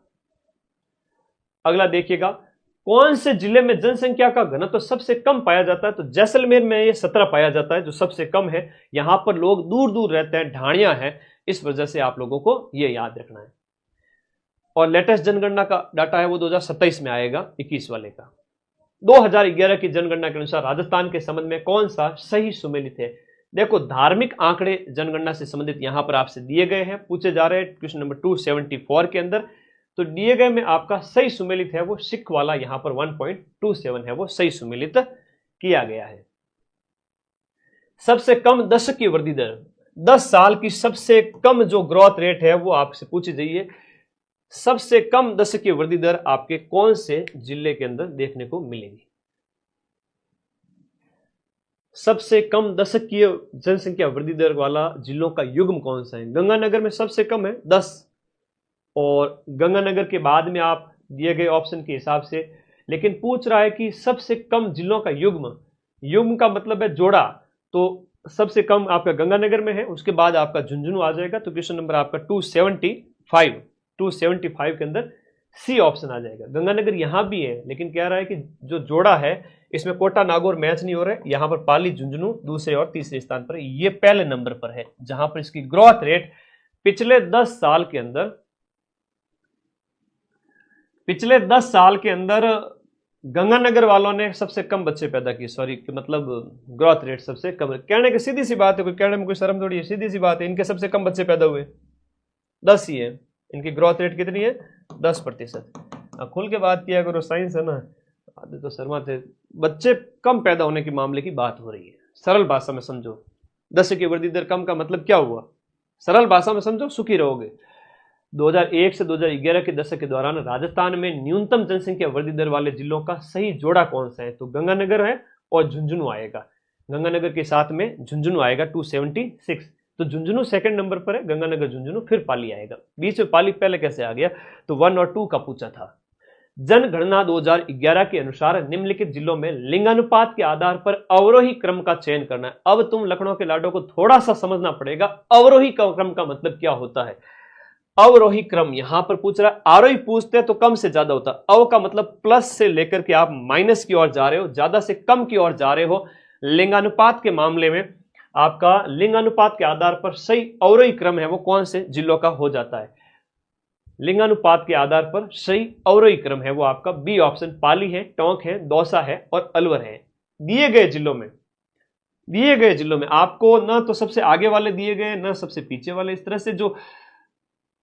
अगला देखिएगा, कौन से जिले में जनसंख्या का घनत्व सबसे कम पाया जाता है। तो जैसलमेर में ये 17 पाया जाता है, जो सबसे कम है। यहां पर लोग दूर दूर रहते हैं, ढाणियां हैं, इस वजह से आप लोगों को ये याद रखना है। और लेटेस्ट जनगणना का डाटा है वो 2027 में आएगा, 21 वाले का। 2011 की जनगणना के अनुसार राजस्थान के संबंध में कौन सा सही सुमेलित है। देखो, धार्मिक आंकड़े जनगणना से संबंधित यहां पर आपसे दिए गए हैं, पूछे जा रहे हैं क्वेश्चन नंबर 274 के अंदर। तो दिए गए में आपका सही सुमेलित है वो सिख वाला, यहां पर 1.27 है वो सही सुमेलित किया गया है। सबसे कम दशकीय वृद्धि दर, 10 साल की सबसे कम जो ग्रोथ रेट है वो आपसे पूछी जाइए। सबसे कम दशकीय वृद्धि दर आपके कौन से जिले के अंदर देखने को मिलेगी। सबसे कम दशकीय जनसंख्या वृद्धि दर वाला जिलों का युग्म कौन सा है। गंगानगर में सबसे कम है 10, और गंगानगर के बाद में आप दिए गए ऑप्शन के हिसाब से, लेकिन पूछ रहा है कि सबसे कम जिलों का युग्म, युग्म का मतलब है जोड़ा। तो सबसे कम आपका गंगानगर में है, उसके बाद आपका झुंझुनू आ जाएगा। तो क्वेश्चन नंबर आपका 275 के अंदर सी ऑप्शन आ जाएगा। गंगानगर यहां भी है, लेकिन कह रहा है कि जो जोड़ा है इसमें कोटा नागौर मैच नहीं हो रहा है। यहां पर पाली झुंझुनू दूसरे और तीसरे स्थान पर, ये पहले नंबर पर है, जहां पर इसकी ग्रोथ रेट पिछले 10 साल के अंदर गंगानगर वालों ने सबसे कम बच्चे पैदा किए, सॉरी मतलब ग्रोथ रेट सबसे कम। कहने की सीधी सी बात है, कोई कहने में कोई शर्म थोड़ी है, सीधी सी बात है, इनके सबसे कम बच्चे पैदा हुए 10 ही है। इनकी ग्रोथ रेट कितनी है? 10%। खुल के बात किया करो, साइंस है ना, आधे तो शर्माते। बच्चे कम पैदा होने के मामले की बात हो रही है, सरल भाषा में समझो। 10 की वृद्धि दर कम का मतलब क्या हुआ? सरल भाषा में समझो, सुखी रहोगे। 2001 से 2011 के दशक के दौरान राजस्थान में न्यूनतम जनसंख्या वृद्धि दर वाले जिलों का सही जोड़ा कौन सा है? तो गंगानगर है और झुंझुनू आएगा। गंगानगर के साथ में झुंझुनू आएगा 276, तो झुंझुनू सेकंड नंबर पर है, गंगानगर झुंझुनू, फिर पाली आएगा। बीच में पाली पहले कैसे आ गया? तो 1 और 2 का पूछा था। जनगणना 2011 के अनुसार निम्नलिखित जिलों में लिंगानुपात के आधार पर अवरोही क्रम का चयन करना है। अब तुम लखनऊ के लाडो को थोड़ा सा समझना पड़ेगा, अवरोही क्रम का मतलब क्या होता है। अवरोही क्रम यहां पर पूछ रहा है, आरोही पूछते हैं तो कम से ज्यादा होता है। अव का मतलब प्लस से लेकर के आप माइनस की ओर जा रहे हो, ज्यादा से कम की ओर जा रहे हो। लिंगानुपात के मामले में आपका लिंगानुपात के आधार पर सही अवरोही क्रम है वो कौन से जिलों का हो जाता है? लिंगानुपात के आधार पर सही अवरोही क्रम है वो आपका बी ऑप्शन, पाली है, टोंक है, दौसा है और अलवर है। दिए गए जिलों में आपको ना तो सबसे आगे वाले दिए गए ना सबसे पीछे वाले, इस तरह से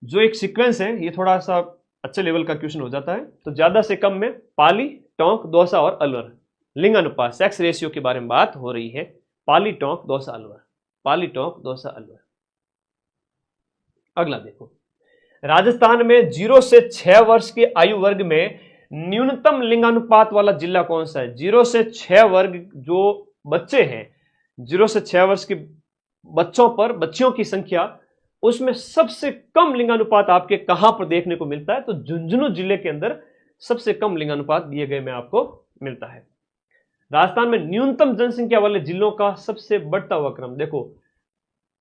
जो एक सीक्वेंस है ये थोड़ा सा अच्छे लेवल का क्वेश्चन हो जाता है। तो ज्यादा से कम में पाली, टोंक, दौसा और अलवर। लिंगानुपात सेक्स रेशियो के बारे में बात हो रही है। पाली, टोंक, दौसा, अलवर, पाली, टोंक, दौसा, अलवर। अगला देखो, राजस्थान में 0 से 6 वर्ष के आयु वर्ग में न्यूनतम लिंगानुपात वाला जिला कौन सा है? 0 से 6 वर्ग जो बच्चे हैं, 0 से 6 वर्ष के बच्चों पर बच्चियों की संख्या, उसमें सबसे कम लिंगानुपात आपके कहां पर देखने को मिलता है? तो झुंझुनू जिले के अंदर सबसे कम लिंगानुपात दिए गए में आपको मिलता है। राजस्थान में न्यूनतम जनसंख्या वाले जिलों का सबसे बढ़ता हुआ क्रम। देखो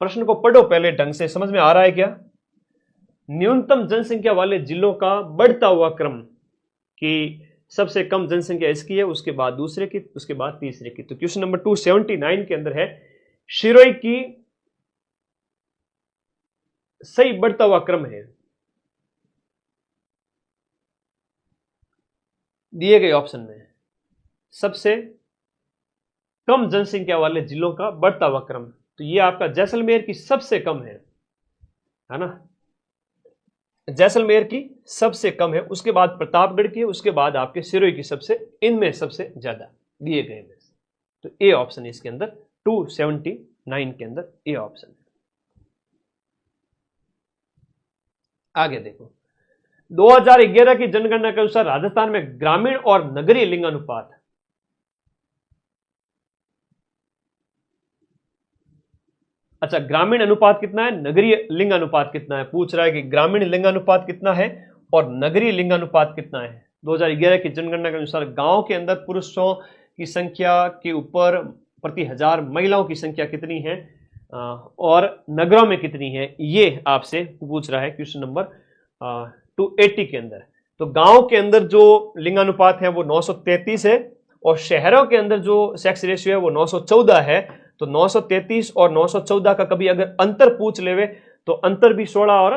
प्रश्न को पढ़ो पहले ढंग से, समझ में आ रहा है क्या? न्यूनतम जनसंख्या वाले जिलों का बढ़ता हुआ क्रम कि सबसे कम जनसंख्या इसकी है, उसके बाद दूसरे की, उसके बाद तीसरे की। तो क्वेश्चन नंबर 279 के अंदर है शिरोई की सही बढ़ता हुआ क्रम है। दिए गए ऑप्शन में सबसे कम जनसंख्या वाले जिलों का बढ़ता हुआ क्रम, तो ये आपका जैसलमेर की सबसे कम है ना, जैसलमेर की सबसे कम है, उसके बाद प्रतापगढ़ की है, उसके बाद आपके सिरोही की सबसे, इनमें सबसे ज्यादा दिए गए में। तो ए ऑप्शन है इसके अंदर, 279 के अंदर ए ऑप्शन है। आगे देखो, 2011 की जनगणना के अनुसार राजस्थान में ग्रामीण और नगरीय लिंगानुपात, अच्छा ग्रामीण अनुपात कितना है, नगरीय लिंगानुपात कितना है, पूछ रहा है कि ग्रामीण लिंगानुपात कितना है और नगरीय लिंगानुपात कितना है। 2011 की जनगणना के अनुसार गांव के अंदर पुरुषों की संख्या के ऊपर प्रति हजार महिलाओं की संख्या कितनी है और नगरों में कितनी है, ये आपसे पूछ रहा है क्वेश्चन नंबर 280 के अंदर। तो गांव के अंदर जो लिंगानुपात है वो 933 है और शहरों के अंदर जो सेक्स रेशियो है वो 914 है। तो 933 और 914 का कभी अगर अंतर पूछ लेवे तो अंतर भी 16 और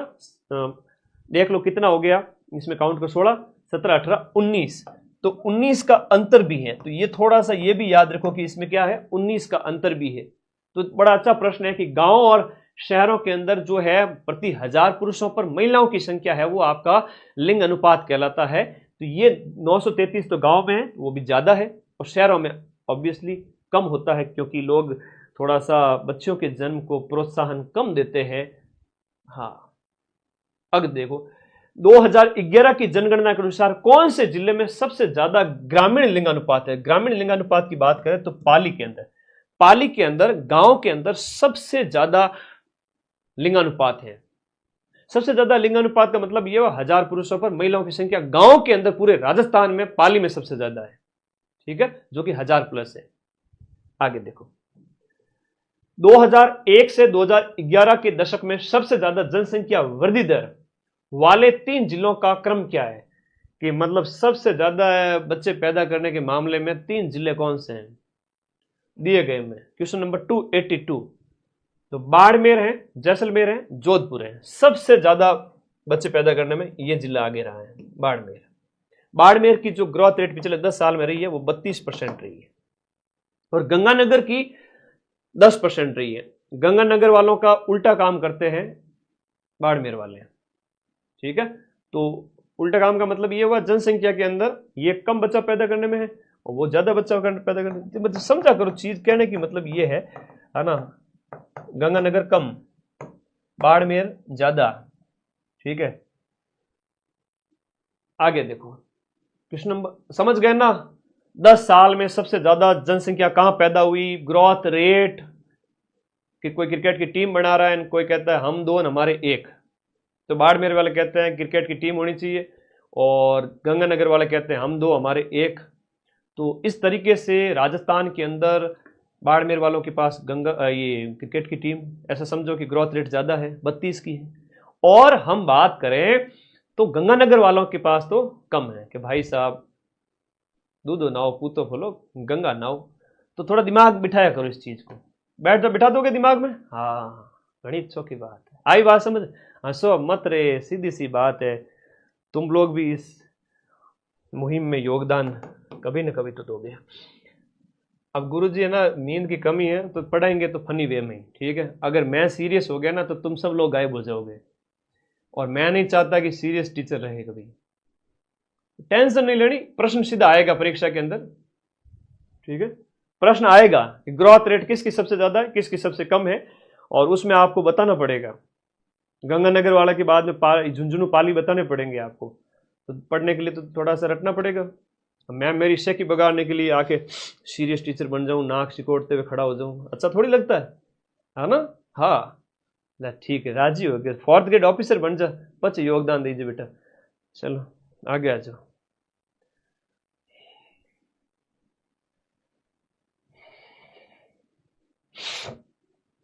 देख लो कितना हो गया, इसमें काउंट कर 16, 17, 18, 19, तो 19 का अंतर भी है। तो ये थोड़ा सा ये भी याद रखो कि इसमें क्या है, 19 का अंतर भी है। तो बड़ा अच्छा प्रश्न है कि गांव और शहरों के अंदर जो है प्रति हजार पुरुषों पर महिलाओं की संख्या है वो आपका लिंग अनुपात कहलाता है। तो ये 933 तो गांव में है वो भी ज्यादा है और शहरों में ऑब्वियसली कम होता है क्योंकि लोग थोड़ा सा बच्चों के जन्म को प्रोत्साहन कम देते हैं। हाँ अब देखो 2011 की जनगणना के अनुसार कौन से जिले में सबसे ज्यादा ग्रामीण लिंगानुपात है। ग्रामीण लिंगानुपात की बात करें तो पाली के अंदर गांव के अंदर सबसे ज्यादा लिंगानुपात है। सबसे ज्यादा लिंगानुपात का मतलब यह 1000 पुरुषों पर महिलाओं की संख्या गांव के अंदर पूरे राजस्थान में पाली में सबसे ज्यादा है, ठीक है, जो कि 1000 प्लस है। आगे देखो 2001 से 2011 के दशक में सबसे ज्यादा जनसंख्या वृद्धि दर वाले 3 जिलों का क्रम क्या है, कि मतलब सबसे ज्यादा बच्चे पैदा करने के मामले में 3 जिले कौन से हैं दिए गए में। क्वेश्चन नंबर 282, तो बाड़मेर है, जैसलमेर है, जोधपुर है। सबसे ज्यादा बच्चे पैदा करने में ये जिला आगे रहा है बाड़मेर। बाड़मेर की जो ग्रोथ रेट पिछले 10 साल में रही है वो 32% रही है, और गंगानगर की 10% रही है। गंगानगर वालों का उल्टा काम करते हैं बाड़मेर वाले, ठीक है। तो उल्टा काम का मतलब ये हुआ, जनसंख्या के अंदर ये कम बच्चा पैदा करने में है और वो ज्यादा बच्चा पैदा करने में। मतलब समझा करो चीज, कहने की मतलब ये है ना, गंगानगर कम, बाड़मेर ज्यादा, ठीक है। आगे देखो क्वेश्चन नंबर, समझ गए ना। 10 साल में सबसे ज्यादा जनसंख्या कहां पैदा हुई, ग्रोथ रेट, कि कोई क्रिकेट की टीम बना रहा है, कोई कहता है हम 2 हमारे 1, तो बाड़मेर वाले कहते हैं क्रिकेट की टीम होनी चाहिए, और गंगानगर वाले कहते हैं हम 2 हमारे 1। तो इस तरीके से राजस्थान के अंदर बाड़मेर वालों के पास ये क्रिकेट की टीम, ऐसा समझो कि ग्रोथ रेट ज़्यादा है, 32 की है। और हम बात करें तो गंगानगर वालों के पास तो कम है, कि भाई साहब दूधो नाव पूतो खोलो गंगा नाव। तो थोड़ा दिमाग बिठाया करो इस चीज़ को, बिठा दोगे दिमाग में, हाँ बड़ी अच्छों की बात है, आई बात समझ। हंसो मत रे, सीधी सी बात है, तुम लोग भी इस मुहिम में योगदान कभी न कभी तो दोगे। अब गुरुजी है ना, नींद की कमी है तो पढ़ाएंगे तो फनी वे में, ठीक है। अगर मैं सीरियस हो गया ना तो तुम सब लोग गायब हो जाओगे, और मैं नहीं चाहता कि सीरियस टीचर रहे कभी। टेंशन नहीं लेनी, प्रश्न सीधा आएगा परीक्षा के अंदर, ठीक है। प्रश्न आएगा कि ग्रोथ रेट किसकी सबसे ज्यादा है, किसकी सबसे कम है, और उसमें आपको बताना पड़ेगा। गंगानगर वाला के बाद में झुंझुनू पाली बताने पड़ेंगे आपको, तो पढ़ने के लिए तो थोड़ा सा रटना पड़ेगा। मैं मेरी शेखी बगाड़ने के लिए आके सीरियस टीचर बन जाऊं, नाक सिकोड़ते हुए खड़ा हो जाऊं, अच्छा थोड़ी लगता है ना। हाँ ठीक है, राजी हो गया, 4th ग्रेड ऑफिसर बन जा, बच्चे योगदान दीजिए बेटा। चलो आगे आ जाओ।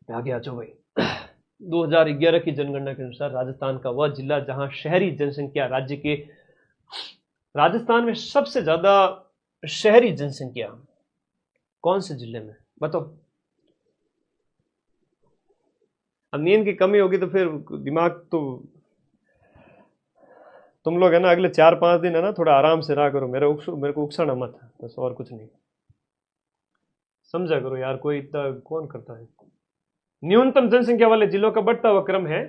आगे आ जाओ भाई। 2011 की जनगणना के अनुसार राजस्थान का वह जिला जहां शहरी जनसंख्या राज्य के, राजस्थान में सबसे ज्यादा शहरी जनसंख्या कौन से जिले में, बताओ। अब नींद की कमी होगी तो फिर दिमाग तो, तुम लोग है ना अगले 4-5 दिन है ना थोड़ा आराम से रहा करो, मेरे को उकसाना मत, बस और कुछ नहीं, समझा करो यार, कोई इतना कौन करता है। न्यूनतम जनसंख्या वाले जिलों का बढ़ता हुआ क्रम है,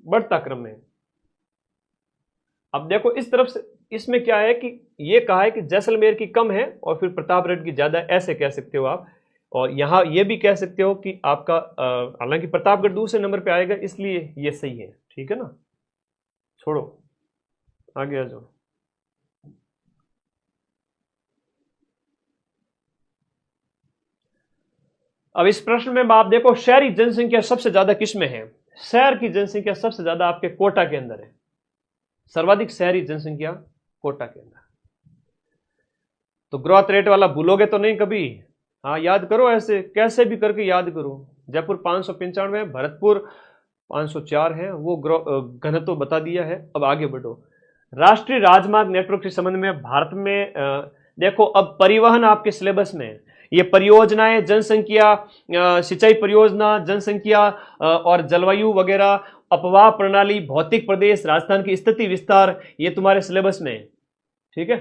बढ़ता क्रम है। अब देखो इस तरफ से, इसमें क्या है कि ये कहा है कि जैसलमेर की कम है और फिर प्रतापगढ़ की ज्यादा, ऐसे कह सकते हो आप। और यहां ये भी कह सकते हो कि आपका, हालांकि प्रतापगढ़ दूसरे नंबर पे आएगा, इसलिए ये सही है, ठीक है ना। छोड़ो आगे आ जाओ। अब इस प्रश्न में आप देखो, शहरी जनसंख्या सबसे ज्यादा किस में है, शहर की जनसंख्या सबसे ज्यादा आपके कोटा के अंदर है, सर्वाधिक शहरी जनसंख्या कोटा के अंदर। तो ग्रोथ रेट वाला भूलोगे तो नहीं कभी, हाँ याद करो, ऐसे कैसे भी करके याद करो। जयपुर 595 है, भरतपुर 504 है, वो घनत्व बता दिया है। अब आगे बढ़ो, राष्ट्रीय राजमार्ग नेटवर्क के संबंध में भारत में देखो, अब परिवहन आपके सिलेबस में, ये परियोजनाएं, जनसंख्या, सिंचाई परियोजना, जनसंख्या और जलवायु वगैरह, अपवाह प्रणाली, भौतिक प्रदेश, राजस्थान की स्थिति विस्तार, ये तुम्हारे सिलेबस में है, ठीक है।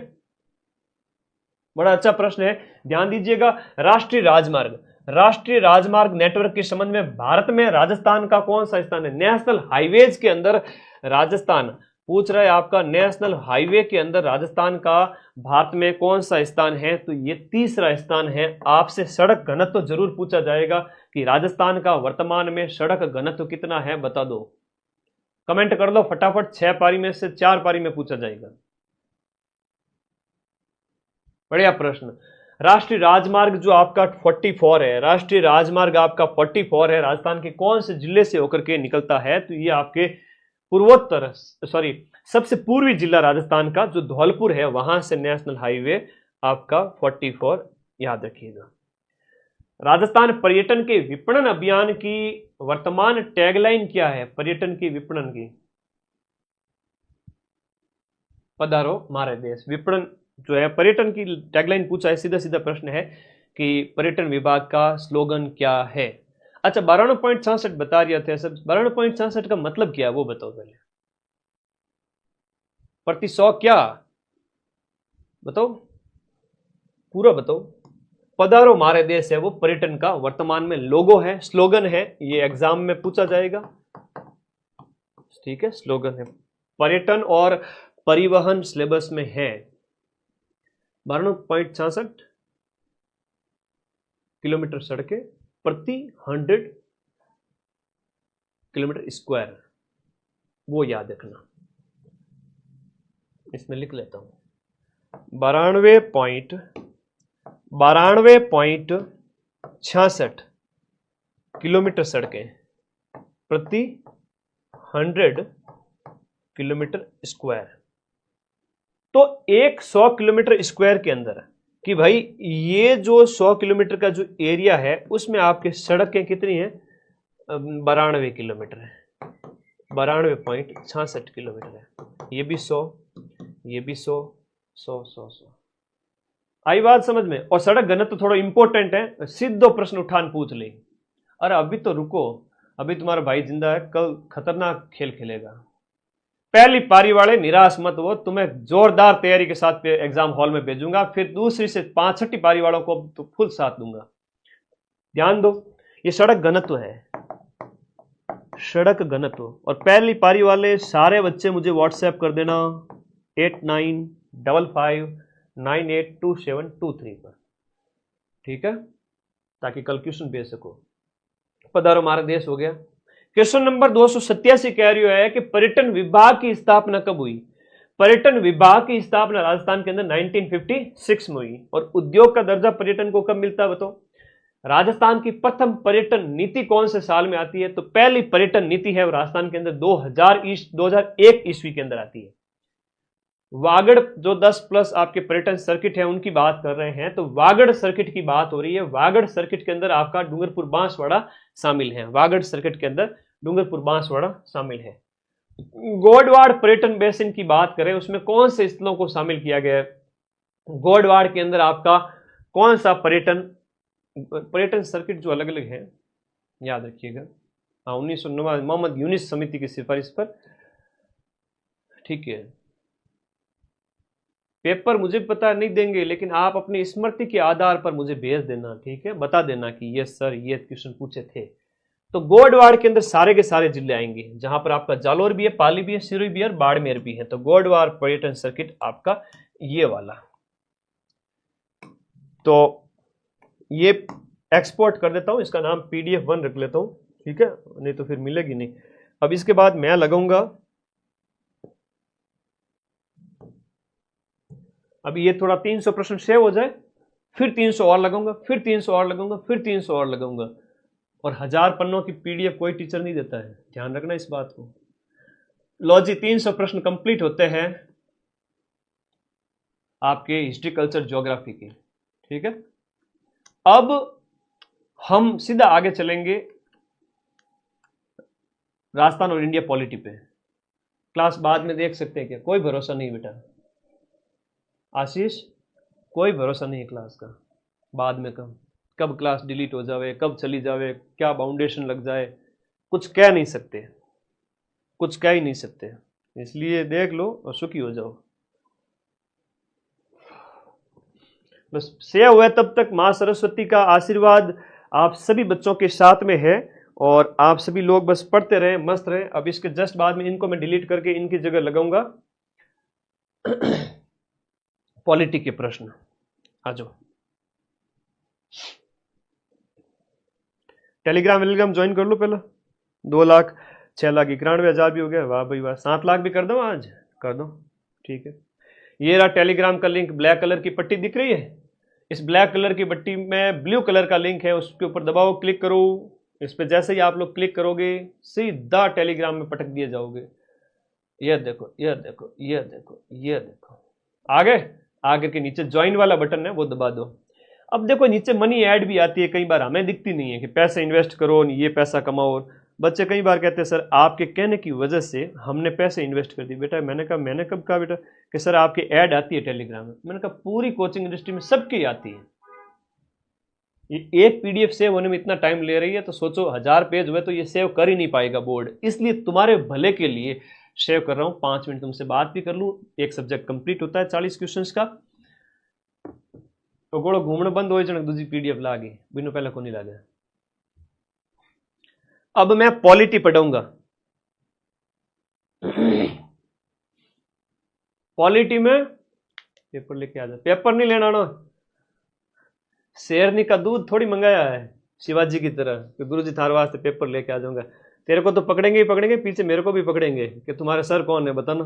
बड़ा अच्छा प्रश्न है, ध्यान दीजिएगा। राष्ट्रीय राजमार्ग नेटवर्क के संबंध में भारत में राजस्थान का कौन सा स्थान है, नेशनल हाईवेज के अंदर राजस्थान पूछ रहा है आपका, नेशनल हाईवे के अंदर राजस्थान का भारत में कौन सा स्थान है, तो ये तीसरा स्थान है। आपसे सड़क घनत्व तो जरूर पूछा जाएगा कि राजस्थान का वर्तमान में सड़क घनत्व कितना है, बता दो, कमेंट कर दो फटाफट, 6 पारी में से 4 पारी में पूछा जाएगा। बढ़िया प्रश्न। राष्ट्रीय राजमार्ग जो आपका 44 है, राष्ट्रीय राजमार्ग आपका 44 है, राजस्थान के कौन से जिले से होकर के निकलता है, तो ये आपके पूर्वोत्तर, सॉरी सबसे पूर्वी जिला राजस्थान का जो धौलपुर है, वहां से नेशनल हाईवे आपका 44, याद रखिएगा। राजस्थान पर्यटन के विपणन अभियान की वर्तमान टैगलाइन क्या है, पर्यटन की विपणन की, पधारो हमारे देश, विपणन जो है पर्यटन की टैगलाइन पूछा है, सीधा सीधा प्रश्न है कि पर्यटन विभाग का स्लोगन क्या है। अच्छा 92.66 बता रहे थे सब, 92.66 का मतलब क्या है वो बताओ पहले। प्रति 100 क्या बताओ, पूरा बताओ। पधारो मारे देश है वो पर्यटन का वर्तमान में लोगो है, स्लोगन है, ये एग्जाम में पूछा जाएगा। ठीक है, स्लोगन है। पर्यटन और परिवहन सिलेबस में है। 92.66 किलोमीटर सड़कें प्रति 100 किलोमीटर स्क्वायर, वो याद रखना। इसमें लिख लेता हूं 92.66 किलोमीटर सड़कें प्रति 100 किलोमीटर स्क्वायर। तो एक 100 किलोमीटर स्क्वायर के अंदर कि भाई ये जो 100 किलोमीटर का जो एरिया है उसमें आपके सड़कें कितनी हैं, 92 किलोमीटर है, 92.66 किलोमीटर है। ये भी 100, ये भी 100, 100, 100, 100। आई बात समझ में। और सड़क घनत्व तो थोड़ा इंपॉर्टेंट है, सीधो प्रश्न उठान पूछ ले। अरे अभी तो रुको, अभी तुम्हारा भाई जिंदा है, कल खतरनाक खेल खेलेगा। पहली पारी वाले निराश मत हो, तुम्हें जोरदार तैयारी के साथ एग्जाम हॉल में भेजूंगा, फिर दूसरी से 5-6 पारी वालों को तो फुल साथ दूंगा। ध्यान दो, ये सड़क घनत्व है, सड़क घनत्व। और पहली पारी वाले सारे बच्चे मुझे व्हाट्सएप कर देना 8955982723 पर, ठीक है, ताकि कल क्वेश्चन भेज सको। पधारो हमारा देश हो गया। क्वेश्चन नंबर 287 कह रही है कि पर्यटन विभाग की स्थापना कब हुई। पर्यटन विभाग की स्थापना राजस्थान के अंदर 1956 में हुई। और उद्योग का दर्जा पर्यटन को कब मिलता है बताओ। राजस्थान की प्रथम पर्यटन नीति कौन से साल में आती है, तो पहली पर्यटन नीति है वो राजस्थान के अंदर 2001 ईस्वी के अंदर आती है। वागड़ जो 10+ आपके पर्यटन सर्किट है उनकी बात कर रहे हैं, तो वागड़ सर्किट की बात हो रही है। वागड़ सर्किट के अंदर आपका डूंगरपुर बांसवाड़ा शामिल है। वागड़ सर्किट के अंदर डूंगरपुर बांसवाड़ा शामिल है। गोडवाड़ पर्यटन बेसिन की बात करें, उसमें कौन से स्थलों को शामिल किया गया है। गोडवाड़ के अंदर आपका कौन सा पर्यटन सर्किट जो अलग अलग है याद रखिएगा। 1909 मोहम्मद यूनिस समिति की सिफारिश पर, ठीक है। पेपर मुझे पता नहीं देंगे, लेकिन आप अपनी स्मृति के आधार पर मुझे भेज देना, ठीक है, बता देना कि यस सर ये क्वेश्चन पूछे थे। तो गोडवाड़ के अंदर सारे के सारे जिले आएंगे, जहां पर आपका जालोर भी है, पाली भी है, सिरोही भी है, बाड़मेर भी है। तो गोडवाड़ पर्यटन सर्किट आपका ये वाला। तो ये एक्सपोर्ट कर देता हूं, इसका नाम PDF 1 रख लेता हूं, ठीक है, नहीं तो फिर मिलेगी नहीं। अब इसके बाद मैं लगाऊंगा, अभी ये थोड़ा 300 प्रश्न सेव हो जाए, फिर 300 और लगाऊंगा, फिर 300 और लगाऊंगा, फिर 300 और लगाऊंगा। और 1000 पन्नों की PDF कोई टीचर नहीं देता है, ध्यान रखना इस बात को। लो जी, 300 प्रश्न कंप्लीट होते हैं आपके हिस्ट्री, कल्चर, ज्योग्राफी के, ठीक है। अब हम सीधा आगे चलेंगे राजस्थान और इंडिया पॉलिटी पे। क्लास बाद में देख सकते हैं क्या, कोई भरोसा नहीं बेटा आशीष, कोई भरोसा नहीं है क्लास का। बाद में कब क्लास डिलीट हो जावे, कब चली जावे, क्या बाउंडेशन लग जाए, कुछ कह नहीं सकते, कुछ कह ही नहीं सकते। इसलिए देख लो और सुखी हो जाओ। बस सेव हुआ तब तक मां सरस्वती का आशीर्वाद आप सभी बच्चों के साथ में है, और आप सभी लोग बस पढ़ते रहें, मस्त रहें। अब इसके जस्ट बाद में इनको मैं डिलीट करके इनकी जगह लगाऊंगा पॉलिटी के प्रश्न। आ जाओ, टेलीग्राम ज्वाइन कर लो पहले। 2 लाख 6 लाख 91,000 भी हो गया, वाह भाई वाह। 7 लाख भी कर दो, आज कर दो, ठीक है। ये रहा टेलीग्राम का लिंक, ब्लैक कलर की पट्टी दिख रही है, इस ब्लैक कलर की पट्टी में ब्लू कलर का लिंक है, उसके ऊपर दबाओ, क्लिक करो। इस पर जैसे ही आप लोग क्लिक करोगे सीधा टेलीग्राम में पटक दिए जाओगे। ये देखो, ये देखो, ये देखो, ये देखो, आगे के नीचे ज्वाइन वाला बटन है वो दबा दो। अब देखो नीचे मनी ऐड भी आती है, कई बार हमें दिखती नहीं है कि पैसे इन्वेस्ट करो, ये पैसा कमाओ। बच्चे कई बार कहते हैं सर आपके कहने की वजह से हमने पैसे इन्वेस्ट कर दिए। बेटा मैंने कब कहा बेटा कि सर आपकी ऐड आती है टेलीग्राम में। मैंने कहा पूरी कोचिंग इंडस्ट्री में सबकी आती है। ये एक PDF सेव होने में इतना टाइम ले रही है, तो सोचो 1000 पेज हुए तो ये सेव कर ही नहीं पाएगा बोर्ड। इसलिए तुम्हारे भले के लिए शेव कर रहा हूँ, 5 मिनट तुमसे बात भी कर लूँ, एक सब्जेक्ट कंप्लीट होता है 40 क्वेश्चंस का। तो गोड़ो घूमना बंद हो जाए, दूसरी पीडीएफ लागे बिनो पहले को नहीं लागे। अब मैं पॉलिटी पढ़ाऊंगा। पॉलिटी में पेपर लेके आ जा, पेपर नहीं लेना ना, शेरनी का दूध थोड़ी मंगाया है शिवाजी की तरह कि गुरु जी थार वास्ते पेपर लेके आ जाऊंगा। तेरे को तो पकड़ेंगे ही पकड़ेंगे, पीछे मेरे को भी पकड़ेंगे कि तुम्हारे सर कौन है बताना।